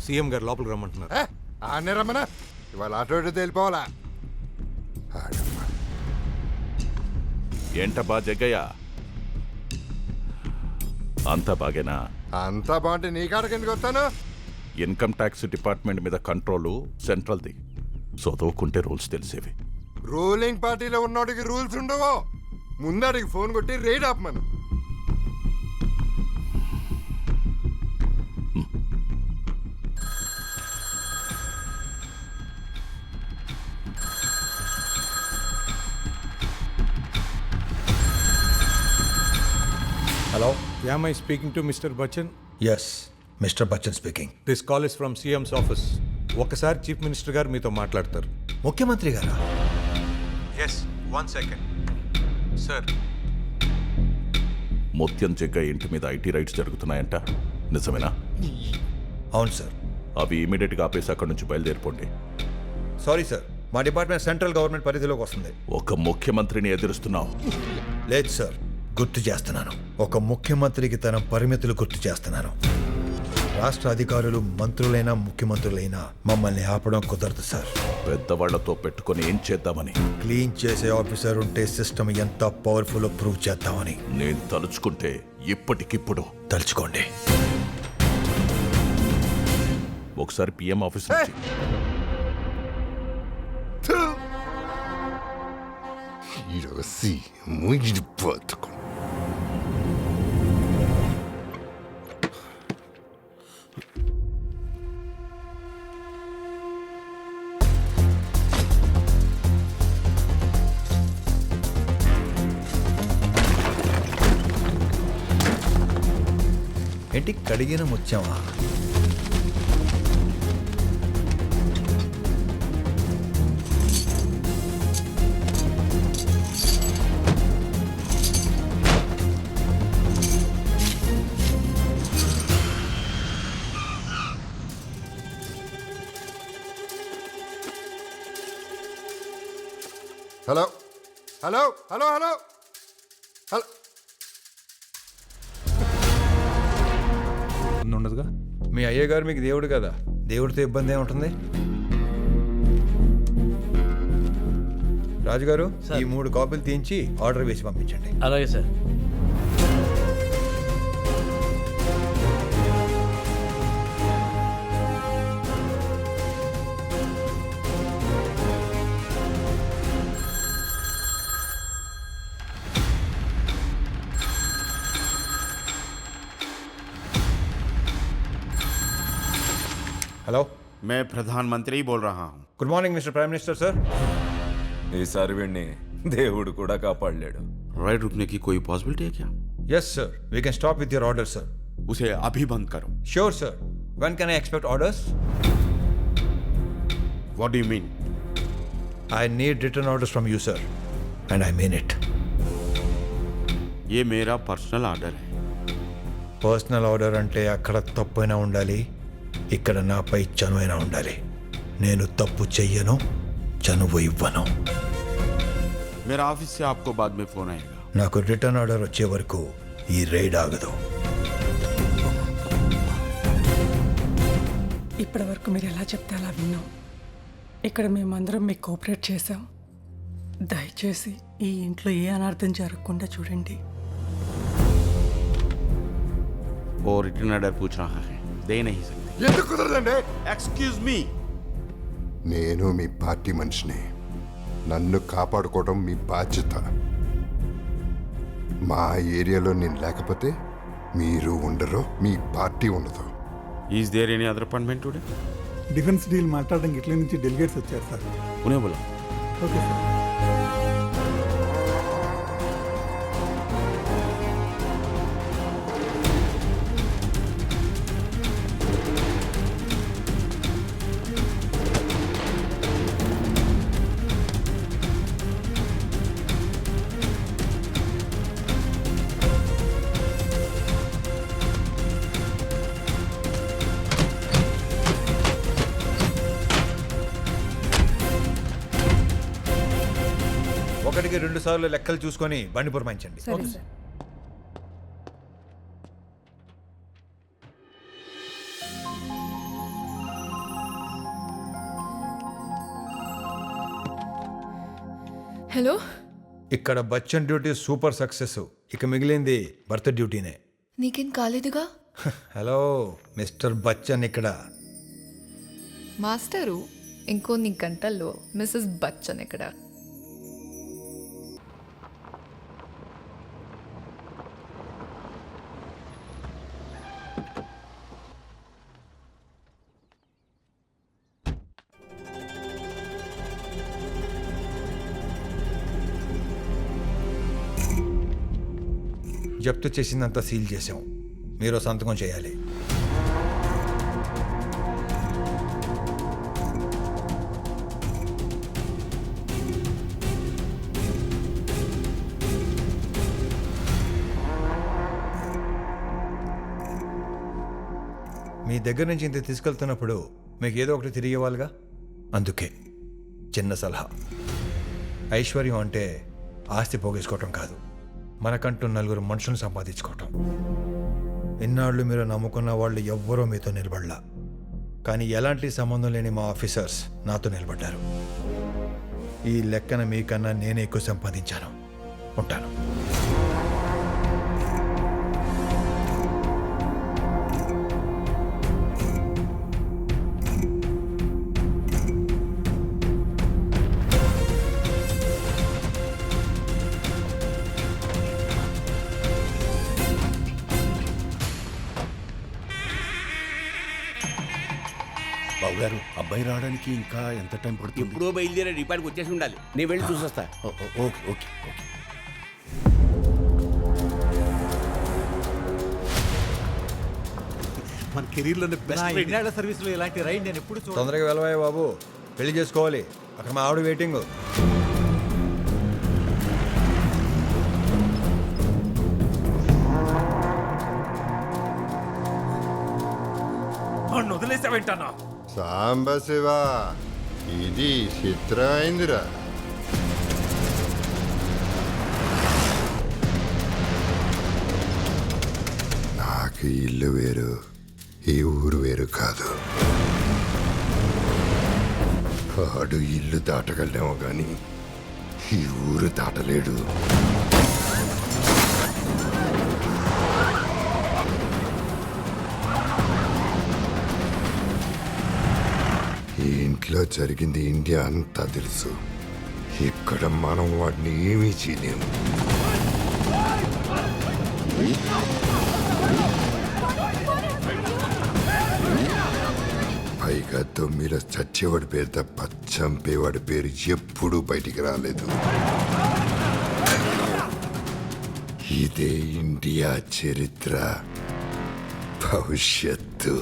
సీఎం గారు లోపలికి రమ్మంటున్నారు. ఆనే రమ్మనా, ఇవాళ ఆటో వెళ్ళిపోవాలా? ఏంటబ్బా జగ్గయ్య, అంతా బాగేనా? అంతా బాగుంటే నీ కాడకి ఎందుకు వస్తాను? ఇన్కమ్ ట్యాక్స్ డిపార్ట్మెంట్ మీద కంట్రోలు సెంట్రల్ది. చదువుకుంటే రూల్స్ తెలిసేవి. రూలింగ్ పార్టీలో ఉన్నోడికి రూల్స్ ఉండవు. ముందడికి ఫోన్ కొట్టి రేట్ ఆపమను. Hello, am I speaking to mister Bachchan? Yes, mister Bachchan speaking. This call is from CM's office. ఒకసారి చీఫ్ మినిస్టర్ గారు మీతో మాట్లాడతారు. ముఖ్యమంత్రి గారా? Yes, 1 second sir. Mutyam Jaggaiah ఇంటి మీద ఐటీ రైట్స్ జరుగుతున్నాయంట, నిజమేనా? అవును సార్. అవి ఇమీడియట్గా ఆపేసి అక్కడి నుంచి బయలుదేరిపోండి. సారీ సార్, మా డిపార్ట్మెంట్ సెంట్రల్ గవర్నమెంట్ పరిధిలోకి వస్తుంది. ఒక ముఖ్యమంత్రిని ఎదురుస్తున్నావు. లేదు సార్, గుర్తు చేస్తున్నాను. ఒక ముఖ్యమంత్రికి తన పరిమితులు గుర్తు చేస్తున్నాను. రాష్ట్ర అధికారులు మంత్రులైనా ముఖ్యమంత్రులైనా మమ్మల్ని ఆపడం కుదరదు సార్. పెద్దవాళ్లతో పెట్టుకొని ఏం చేద్దామని? క్లీన్ చేసే ఆఫీసర్ ఉంటే సిస్టమ్ ఎంత పవర్ఫుల్ ప్రూవ్ చేద్దామని. నేను తలుచుకుంటే ఇప్పటికిప్పుడు. తలుచుకోండి. ఒకసారి పిఎం ఆఫీస్ నుంచి ఏంటి కడిగిన ముత్యమా? Hello hello hello hello hello. ఉండదుగా. మీ అయ్య గారు మీకు దేవుడు కదా, దేవుడితో ఇబ్బంది ఏముంటుంది? రాజుగారు, ఈ 3 కాపీలు తీయించి ఆర్డర్ వేసి పంపించండి. అలాగే సార్. హలో, मैं प्रधानमंत्री बोल रहा हूँ. Good morning mister prime minister sir. ఈసారి వీడిని దేవుడు కూడా కాపాడలేడు. राइड रुकने की कोई पॉसिबिलिटी है क्या? Yes sir, we can stop with your order sir. उसे अभी बंद करो. Sure sir. When can I expect orders? What do you mean? I need written orders from you sir, and I mean it. ये मेरा personal order है. Personal order అంటే అక్కడ తప్పైనా ఉండాలి, ఇక్కడ నాపై చనువైనా ఉండాలి. నేను తప్పు చెయ్యను, చనువు ఇవ్వను. मेरा ऑफिस से आपको बाद में फोन आएगा. నాకు రిటర్న్ ఆర్డర్ వచ్చే వరకు ఈ రైడ్ ఆగదు. ఇప్పటి వరకు మీరు ఎలా చెప్తే అలా విన్నాం. ఇక్కడ మేమందరం మీకు కోఆపరేట్ చేశాం. దయచేసి ఈ ఇంట్లో ఏ అనార్థం జరగకుండా చూడండి. वो रिटर्न ऑर्डर पूछ रहा है, दे नहीं सकते. ఎందుకు కుదరదండి? Excuse me. నేను మీ పార్టీ మనిషిని. నన్ను కాపాడుకోవడం మీ బాధ్యత. మా ఏరియాలో నేను లేకపోతే మీరు ఉండరు, మీ పార్టీ ఉండదు. Is there any other appointment today? Defence deal మాట్లాడడానికి ఇట్లా నుంచి డెలిగేట్స్ వచ్చారు సార్. उन्हें बोला. Okay sir. ఒకటికి 2 సార్లు లెక్కలు చూసుకొని బండి పురమాయించండి. సరే సార్. హలో ఇక్కడ బచ్చన్ డ్యూటీ సూపర్ సక్సెస్. ఇక మిగిలింది భర్త డ్యూటీనే. నీకేం కాలేదుగా? హలో మిస్టర్ బచ్చన్ ఇక్కడ. మాస్టరు ఇంకొన్ని గంటల్లో మిస్సెస్ బచ్చన్ ఇక్కడ. జప్తు చేసిందంతా సీల్ చేసాం. మీరు సంతకం చేయాలి. మీ దగ్గర నుంచి ఇంత తీసుకెళ్తున్నప్పుడు మీకు ఏదో ఒకటి తిరిగి ఇవ్వాలిగా. అందుకే చిన్న సలహా. ఐశ్వర్యం అంటే ఆస్తి పోగేసుకోవటం కాదు, మనకంటూ నలుగురు మనుషులను సంపాదించుకోవటం. ఇన్నాళ్ళు మీరు నమ్ముకున్న వాళ్ళు ఎవ్వరూ మీతో నిలబడలా, కానీ ఎలాంటి సంబంధం లేని మా ఆఫీసర్స్ నాతో నిలబడ్డారు. ఈ లెక్కన మీకన్నా నేనే ఎక్కువ సంపాదించాను. ఉంటాను. బాబు గారు, అబ్బాయి రావడానికి ఇంకా ఎంత టైం పడుతుంది? ఎప్పుడో బయలుదేరే డిపార్ట్కి వచ్చేసి ఉండాలి. నేను వెళ్ళి చూసొస్తా. Okay okay okay. మన కెరీర్లోనే బెస్ట్ సర్వీస్లో ఇలాంటి రైడ్ నేను ఎప్పుడు తొందరగా వెళ్ళవయ్య బాబు, పెళ్లి చేసుకోవాలి. అక్కడ మా ఆవిడ వెయిటింగ్. వదిలేసావేంటన్నా? సాంబశివ, ఇది చిత్రమైందిరా. నాకు ఇల్లు వేరు, ఈ ఊరు వేరు కాదు. వాడు ఇల్లు దాటగలడేమో కానీ ఈ ఊరు దాటలేడు. ఈ ఇంట్లో జరిగింది ఇండియా అంతా తెలుసు. ఇక్కడ మనం వాడిని ఏమీ చేయలేము. పైగా తొమ్మిలో చచ్చేవాడి పేరు తప్ప చంపేవాడి పేరు ఎప్పుడూ బయటికి రాలేదు. ఇదే ఇండియా చరిత్ర, భవిష్యత్తు.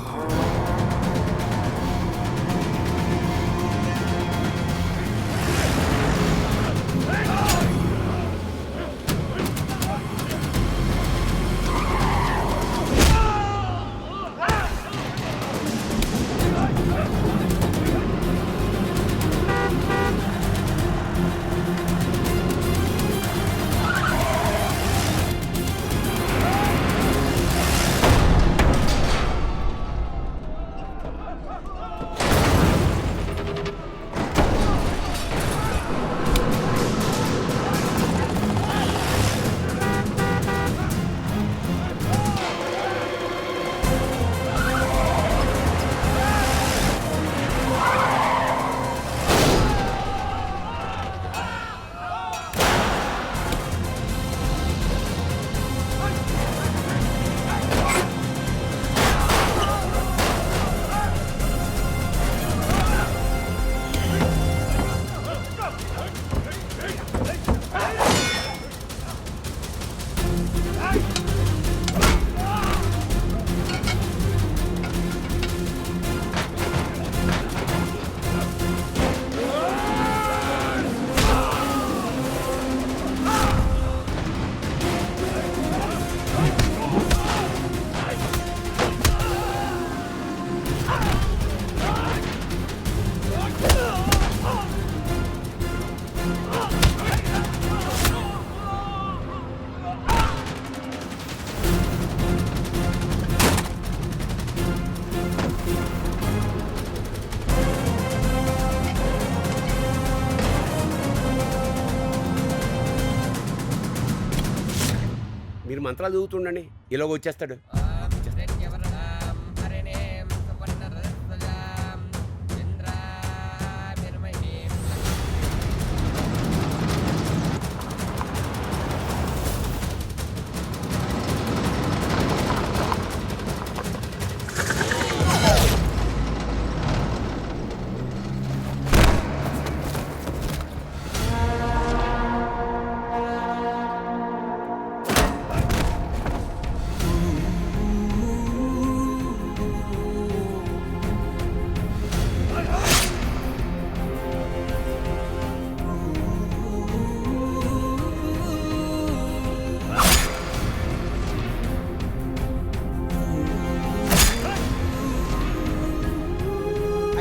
మీరు మంత్రాలు చదువుతుండండి, ఇలాగ వచ్చేస్తాడు.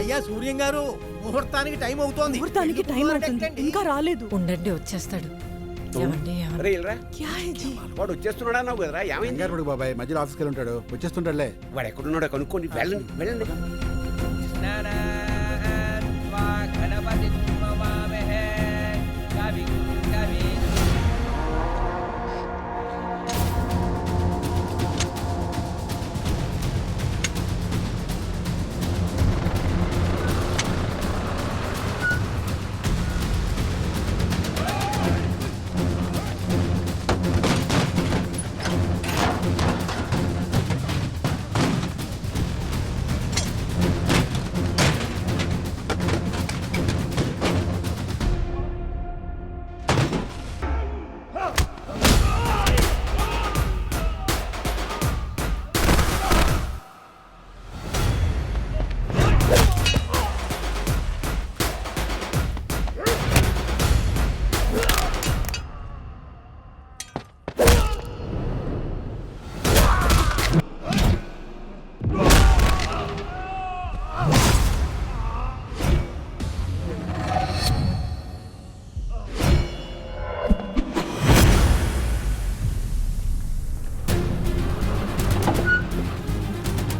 అయ్యా సూర్యం గారు, ముహూర్తానికి టైం అవుతోంది. ముహూర్తానికి టైం అవుతుంది, ఇంకా రాలేదు. ఉండండి, వచ్చేస్తాడు. అరే ఇల్రా, వాడు వచ్చేస్తున్నాడా అన్నావు కదరా, ఏమైంది? బాబాయ్ మధ్యలో ఆఫీస్కి వెళ్ళి ఉంటాడు, వచ్చేస్తుంటాడులే. వాడు ఎక్కడున్నాడో కనుక్కోండి, వెళ్ళండి వెళ్ళండి.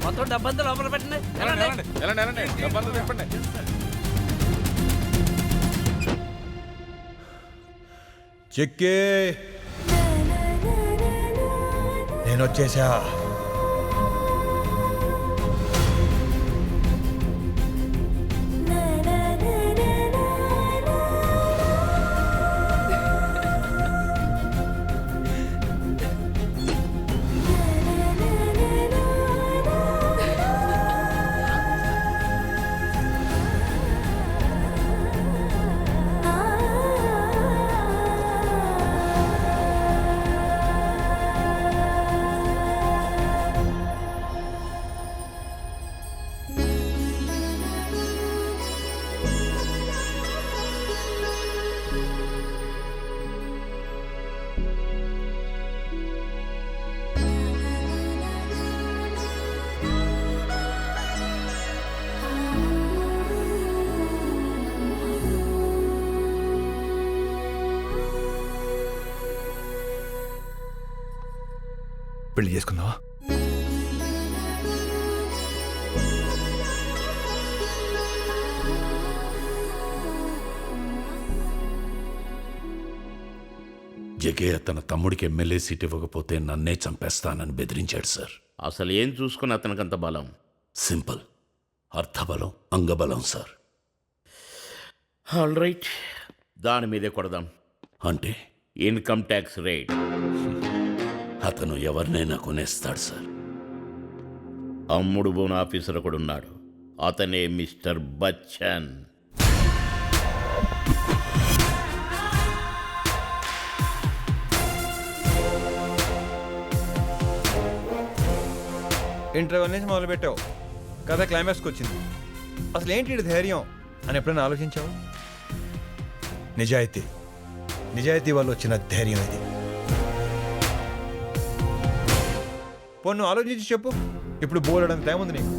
మొత్తం డబ్బంతా లోపల పెట్టండి. చెక్కే, నేను వచ్చేసా. పెళ్లి చేసుకుందావా? జగయ్య తన తమ్ముడికి ఎమ్మెల్యే సీట్ ఇవ్వకపోతే నన్నే చంపేస్తానని బెదిరించాడు సార్. అసలు ఏం చూసుకుని అతనికంత బలం? సింపుల్, అర్థబలం, అంగబలం సార్. ఆల్ రైట్, దాని మీదే కొడదాం. అంటే ఇన్కమ్ ట్యాక్స్ రేట్. అతను ఎవరినైనా కొనేస్తాడు సార్. అమ్ముడు బోన్ ఆఫీసర్ ఒకడు ఉన్నాడు, అతనే మిస్టర్ బచ్చన్. ఇంటర్వ్యూ నుంచి మొదలుపెట్టావు, కథ క్లైమాక్స్కి వచ్చింది. అసలు ఏంటి ధైర్యం అని ఎప్పుడైనా ఆలోచించావు? నిజాయితీ వల్ల వచ్చిన ధైర్యం ఇది. పోను ఆలోచించి చెప్పు. ఇప్పుడు బోలెడంత టైం ఉంది నీకు.